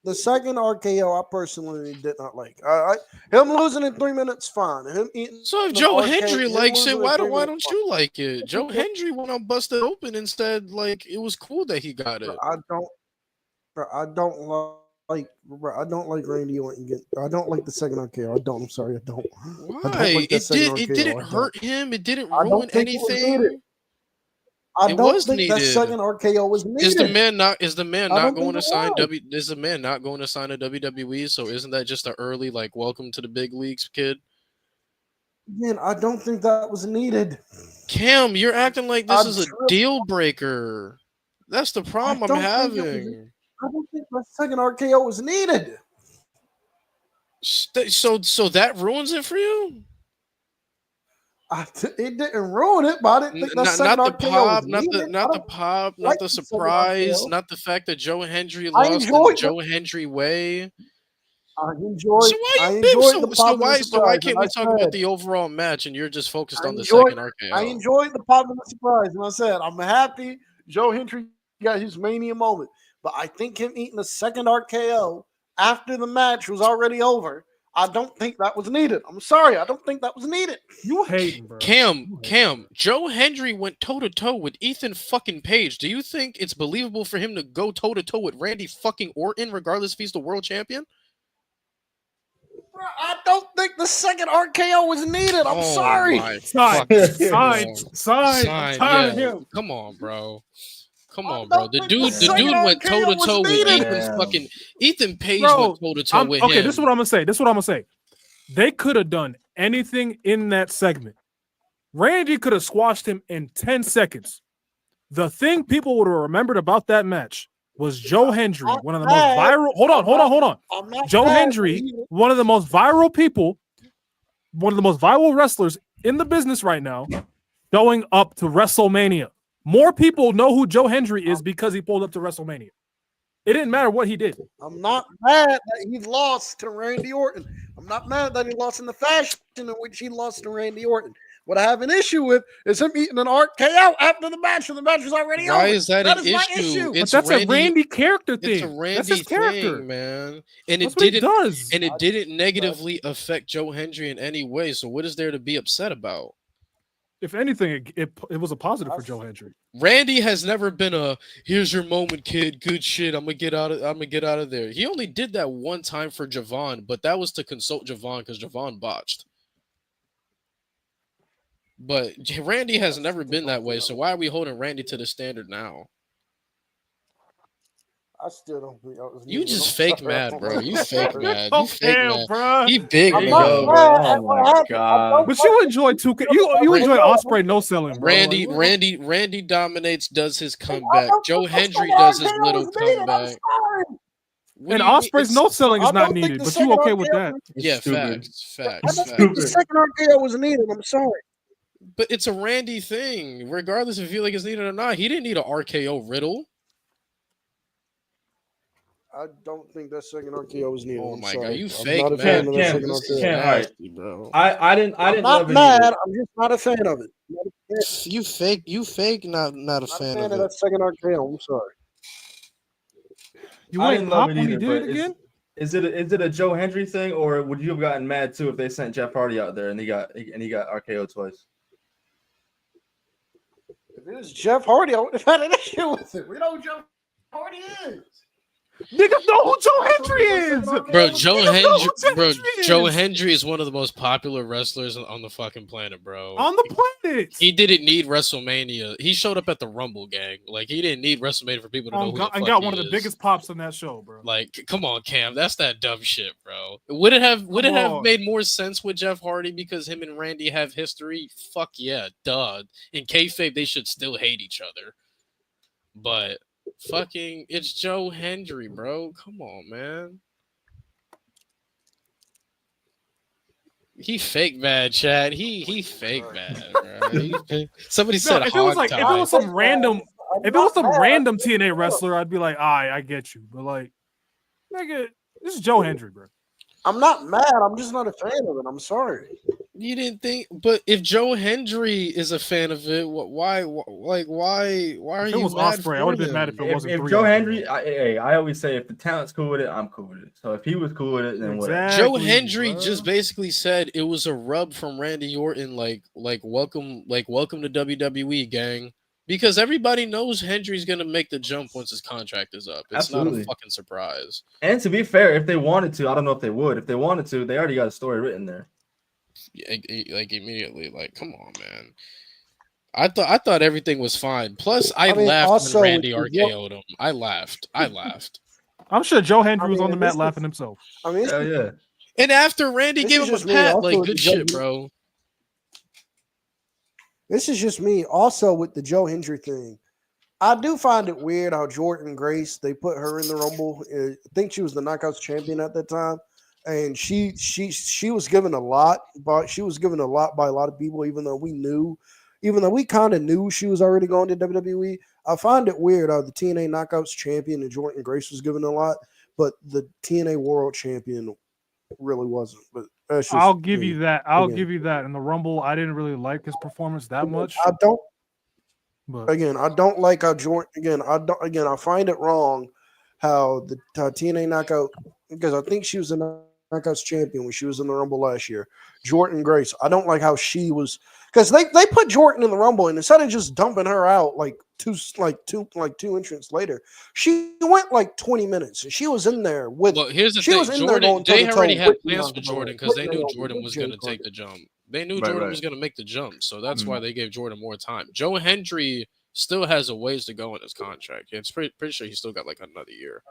The second RKO, I personally did not like. Him losing in 3 minutes, fine. So if Joe Hendry likes it, why don't you like it? Joe Hendry went on busted open instead. Like, it was cool that he got it. I don't like Randy Orton. I don't like the second RKO. I don't. I'm sorry, I don't. Why? It didn't hurt him. It didn't ruin anything. I don't think that second RKO was needed. Is the man not going to sign Is the man not going to sign a WWE? So isn't that just an early, like, welcome to the big leagues, kid? Again, I don't think that was needed. Cam, you're acting like this is a deal breaker. That's the problem I'm having. I don't think the second RKO was needed. So that ruins it for you? It didn't ruin it, but I didn't think that second RKO was needed. Not the pop, not the surprise, not the fact that Joe Hendry lost the Joe Hendry way. I enjoyed. So why can't we talk about the overall match and you're just focused on the second RKO? I enjoyed the pop and the surprise, and I said I'm happy Joe Hendry got his Mania moment, but I think him eating the second RKO after the match was already over. I don't think that was needed. I'm sorry. I don't think that was needed. You hating, bro. Cam, Joe Hendry went toe-to-toe with Ethan fucking Page. Do you think it's believable for him to go toe-to-toe with Randy fucking Orton, regardless if he's the world champion? I don't think the second RKO was needed. I'm sorry. Sign. I'm tired of Yeah. him. Come on, bro. Come on, bro. The dude went toe to toe with Ethan Page went toe to toe with him. Okay, this is what I'm gonna say. They could have done anything in that segment. Randy could have squashed him in 10 seconds. The thing people would have remembered about that match was Joe Hendry, one of the most viral. Hold on. Joe Hendry, one of the most viral people, one of the most viral wrestlers in the business right now, going up to WrestleMania. More people know who Joe Hendry is because he pulled up to WrestleMania. It didn't matter what he did. I'm not mad that he lost to Randy Orton. I'm not mad that he lost in the fashion in which he lost to Randy Orton. What I have an issue with is him eating an RKO after the match, and the match was already over. Why is that an issue? But that's a Randy character thing. It's a Randy that's his character, thing, man. And that's it didn't negatively affect Joe Hendry in any way. So what is there to be upset about? If anything, it was a positive for Joe Hendry. Randy has never been a here's your moment, kid. Good shit. I'm gonna get out of there. He only did that one time for Javon, but that was to consult Javon because Javon botched. But Randy has never been that way, so why are we holding Randy to the standard now? I still don't think I was. You just fake mad, bro. You fake mad. You fake mad, bro. He big I'm mad. not Oh my god! But you enjoy 2K. You enjoy Ospreay no selling, bro. Randy dominates, does his comeback. Joe Hendry does his little comeback. And Ospreay's no selling is not needed, but you okay with that? Yeah, facts. I don't think the second RKO was needed. I'm sorry. But it's a Randy thing, regardless if you feel like it's needed or not. He didn't need an RKO Riddle. I don't think that second RKO was needed. Oh I'm my sorry. god, you I'm fake not a fan of that Cam, second RKO. Cam, all right. Bro. I didn't I'm love not it mad. either. I'm just not a fan of it. You fake, not a Not fan a fan of of it. that second RKO. I'm sorry. You I ain't didn't love pop it when he either, did but it again? Is it a Joe Hendry thing, or would you have gotten mad too if they sent Jeff Hardy out there and he got RKO twice? If it was Jeff Hardy, I would have had an issue with it. We know who Jeff Hardy is. Niggas know who Joe Hendry is, Bro, Joe Hendry is one of the most popular wrestlers on the fucking planet, bro. on the planet. He didn't need WrestleMania. He showed up at the Rumble, gang. Like, he didn't need WrestleMania for people to know who the fuck and got he one of the is. biggest pops on that show, bro. Like, come on, Cam. That's that dumb shit, bro. Would it have made more sense with Jeff Hardy because him and Randy have history? Fuck yeah, duh. In kayfabe, they should still hate each other. But fucking, it's Joe Hendry, bro. Come on, man. He fake mad, Chad. He fake mad, bro. Somebody said if it was some random TNA wrestler, I'd be like, I get you. But like, nigga, this is Joe Hendry, bro. I'm not mad. I'm just not a fan of it. I'm sorry. You didn't think, but if Joe Hendry is a fan of it, why are you If it was mad? Ospreay, I would have been mad if it wasn't. If Joe Hendry, I always say if the talent's cool with it, I'm cool with it. So if he was cool with it, then whatever. Joe Hendry just basically said it was a rub from Randy Orton, like welcome to WWE, gang. Because everybody knows Hendry's gonna make the jump once his contract is up. It's not a fucking surprise. And to be fair, if they wanted to, I don't know if they would. If they wanted to, they already got a story written there. Like immediately, like, come on, man. I thought everything was fine. Plus, I laughed when Randy RKO'd him. I laughed. I'm sure Joe Hendry was on the mat laughing himself. I mean, Hell yeah. And after Randy gave him a pat, like, good shit, bro. This is just me. Also, with the Joe Hendry thing, I do find it weird how Jordan Grace, they put her in the Rumble. I think she was the Knockouts champion at that time. And she was given a lot, but she was given a lot by a lot of people, even though we kind of knew she was already going to WWE. I find it weird how the TNA Knockouts champion and Jordan Grace was given a lot, but the TNA World Champion really wasn't. But that's just I'll give you that. Give you that. In the Rumble, I didn't really like his performance that much. I don't. But I don't like how Jordan. I find it wrong how the TNA Knockout, because I think she was a Knockouts champion when she was in the Rumble last year. Jordynne Grace. I don't like how she was because they put Jordynne in the Rumble and instead of just dumping her out like two entrants later, she went like 20 minutes and she was in there with. Well, here's the she thing. was in Jordan, there going they toe-to-toe already had with plans for Naomi, Jordan because they with knew Naomi, Jordan with was Jay going to take Cargill. the jump. They knew Right, Jordan right. was going to make the jump, so that's why they gave Jordan more time. Joe Hendry still has a ways to go in his contract. It's pretty sure he's still got like another year.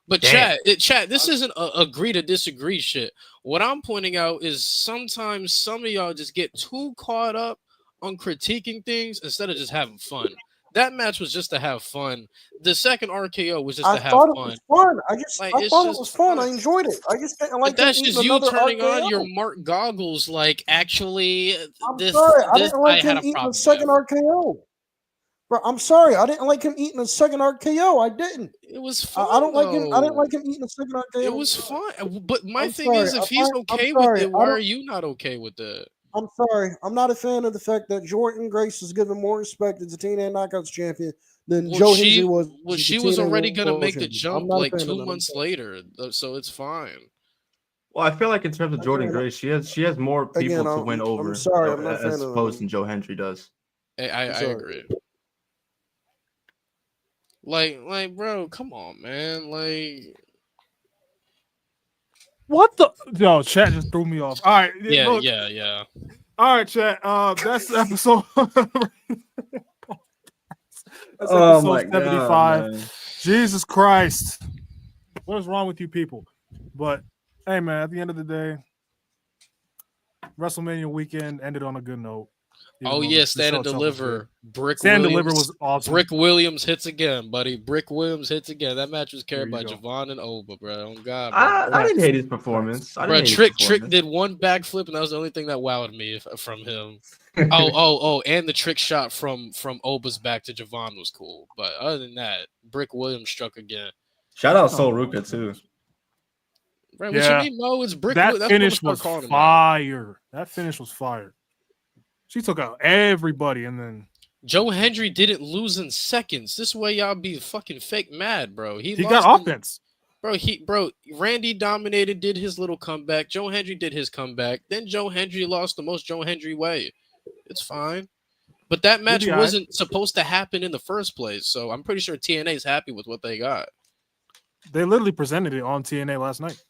But Damn. chat, this isn't a agree to disagree shit. What I'm pointing out is sometimes some of y'all just get too caught up on critiquing things instead of just having fun. That match was just to have fun. The second RKO was just to have thought it fun. was fun. I thought it was fun. fun. I enjoyed it. I just didn't like But that's him eating just you another turning RKO. on your Mark goggles. Like, actually, I'm this sorry. I this didn't like I had him a eating a problem second with. RKO. Bro, I'm sorry. I didn't like him eating a second RKO. I didn't. It was fun. I don't like him. I didn't though. like him eating a second RKO. It was fun. But my I'm thing sorry. is, if he's okay with it, why are you not okay with it? I'm sorry. I'm not a fan of the fact that Jordynne Grace is given more respect as a TNA Knockouts champion than Joe Hendry was. Well, as the she was TNA already World gonna make the Champion. I'm jump not a like fan of 2 that. months later, so it's fine. Well, I feel like in terms of Jordynne Grace, she has more people Again, to win over. I'm sorry. I'm not a fan as of opposed them. to Joe Hendry does. I agree. Like, bro, come on, man. Like, What the? Yo, chat just threw me off. All right. yeah. All right, chat. That's episode. That's Oh my episode 75. God, Jesus Christ. What is wrong with you people? But hey, man, at the end of the day, WrestleMania weekend ended on a good note. Oh yeah, Stand and Deliver. Stand and Deliver was awesome. Brick Williams hits again, buddy. Brick Williams hits again. That match was carried There by you go. Javon and Oba, bro. Oh God, bro. I didn't hate his performance. Bro, Trick did one backflip, and that was the only thing that wowed me from him. And the trick shot from Oba's back to Javon was cool. But other than that, Brick Williams struck again. Shout out Sol Ruka too. Right, what you mean, Mo? It's Brick. That That's finish was fire. That finish was fire. She took out everybody, and then Joe Hendry didn't lose in seconds. This way, y'all be fucking fake mad, bro. He got offense, bro. Randy dominated, did his little comeback. Joe Hendry did his comeback. Then Joe Hendry lost the most Joe Hendry way. It's fine, but that match wasn't supposed to happen in the first place. So I'm pretty sure TNA is happy with what they got. They literally presented it on TNA last night.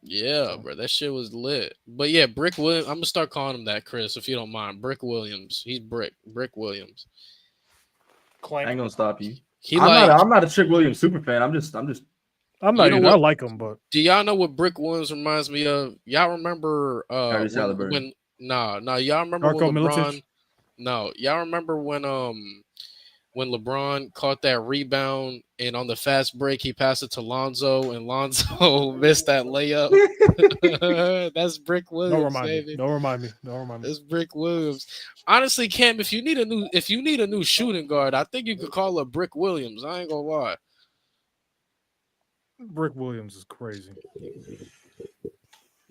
Yeah, bro, that shit was lit. But yeah, Brick Williams. I'm gonna start calling him that, Chris, if you don't mind. Brick Williams. He's Brick Williams. I ain't gonna stop you. I'm not a Trick Williams super fan. I'm not even. I like him, but do y'all know what Brick Williams reminds me of? Y'all remember y'all remember Darko when LeBron Milicic? No, y'all remember when LeBron caught that rebound and on the fast break he passed it to Lonzo and Lonzo missed that layup. That's Brick Williams. Don't remind me. That's Brick Williams. Honestly, Cam, if you need a new shooting guard, I think you could call up Brick Williams. I ain't gonna lie. Brick Williams is crazy.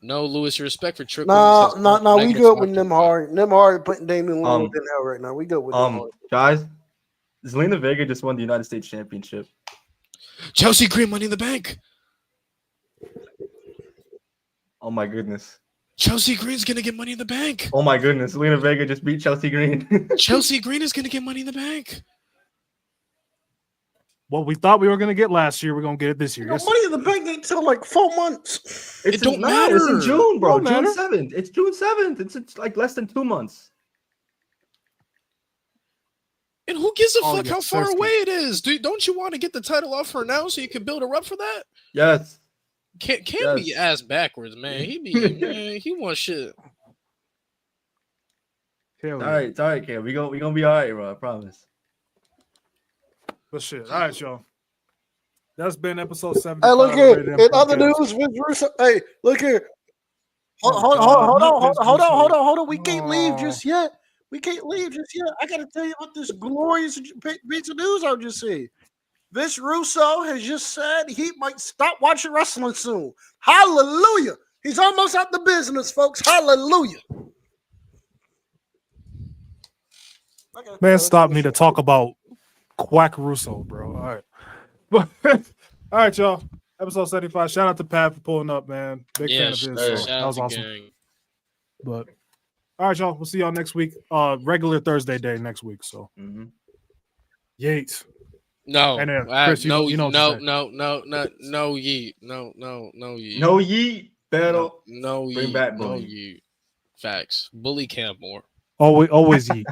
No, Lewis, your respect for Trick. No, we good with Nemhard. Nemhard putting Damian Lillard in hell right now. We good with Nemhard. Guys, Zelina Vega just won the United States Championship. Chelsea Green, Money in the Bank. Oh my goodness. Chelsea Green's gonna get Money in the Bank. Oh my goodness. Zelina Vega just beat Chelsea Green. Chelsea Green is gonna get Money in the Bank. What we thought we were gonna get last year, we're gonna get it this year. Money in the Bank ain't till like 4 months. It don't matter. It's in June, bro. June 7th. It's June 7th. It's like less than 2 months. And who gives a fuck how far away it is? Don't you want to get the title off her now so you can build her up for that? Yes. Can't be ass backwards, man. He wants shit. All right, Cam. We gonna be all right, bro. I promise. But shit. All right, y'all. That's been episode 7. Hey, look here. In other news, with Russo. Hey, look here. Hold on. We can't leave just yet. I gotta tell you about this glorious piece of news I just said. Vince Russo has just said he might stop watching wrestling soon. Hallelujah. He's almost out the business, folks. Hallelujah. Man, stop me to talk about Quack Russo, bro. All right. All right, y'all. Episode 75. Shout out to Pat for pulling up, man. Big fan of his. So shout that out was to awesome. gang. But all right, y'all. We'll see y'all next week. Regular Thursday day next week. So Yates. No, And then, Chris, you know what no, to say. no, yeet, no, yeet, No yeet, pero no bring yeet, back no bully. yeet. Facts. Bully Cam more. Always yeet.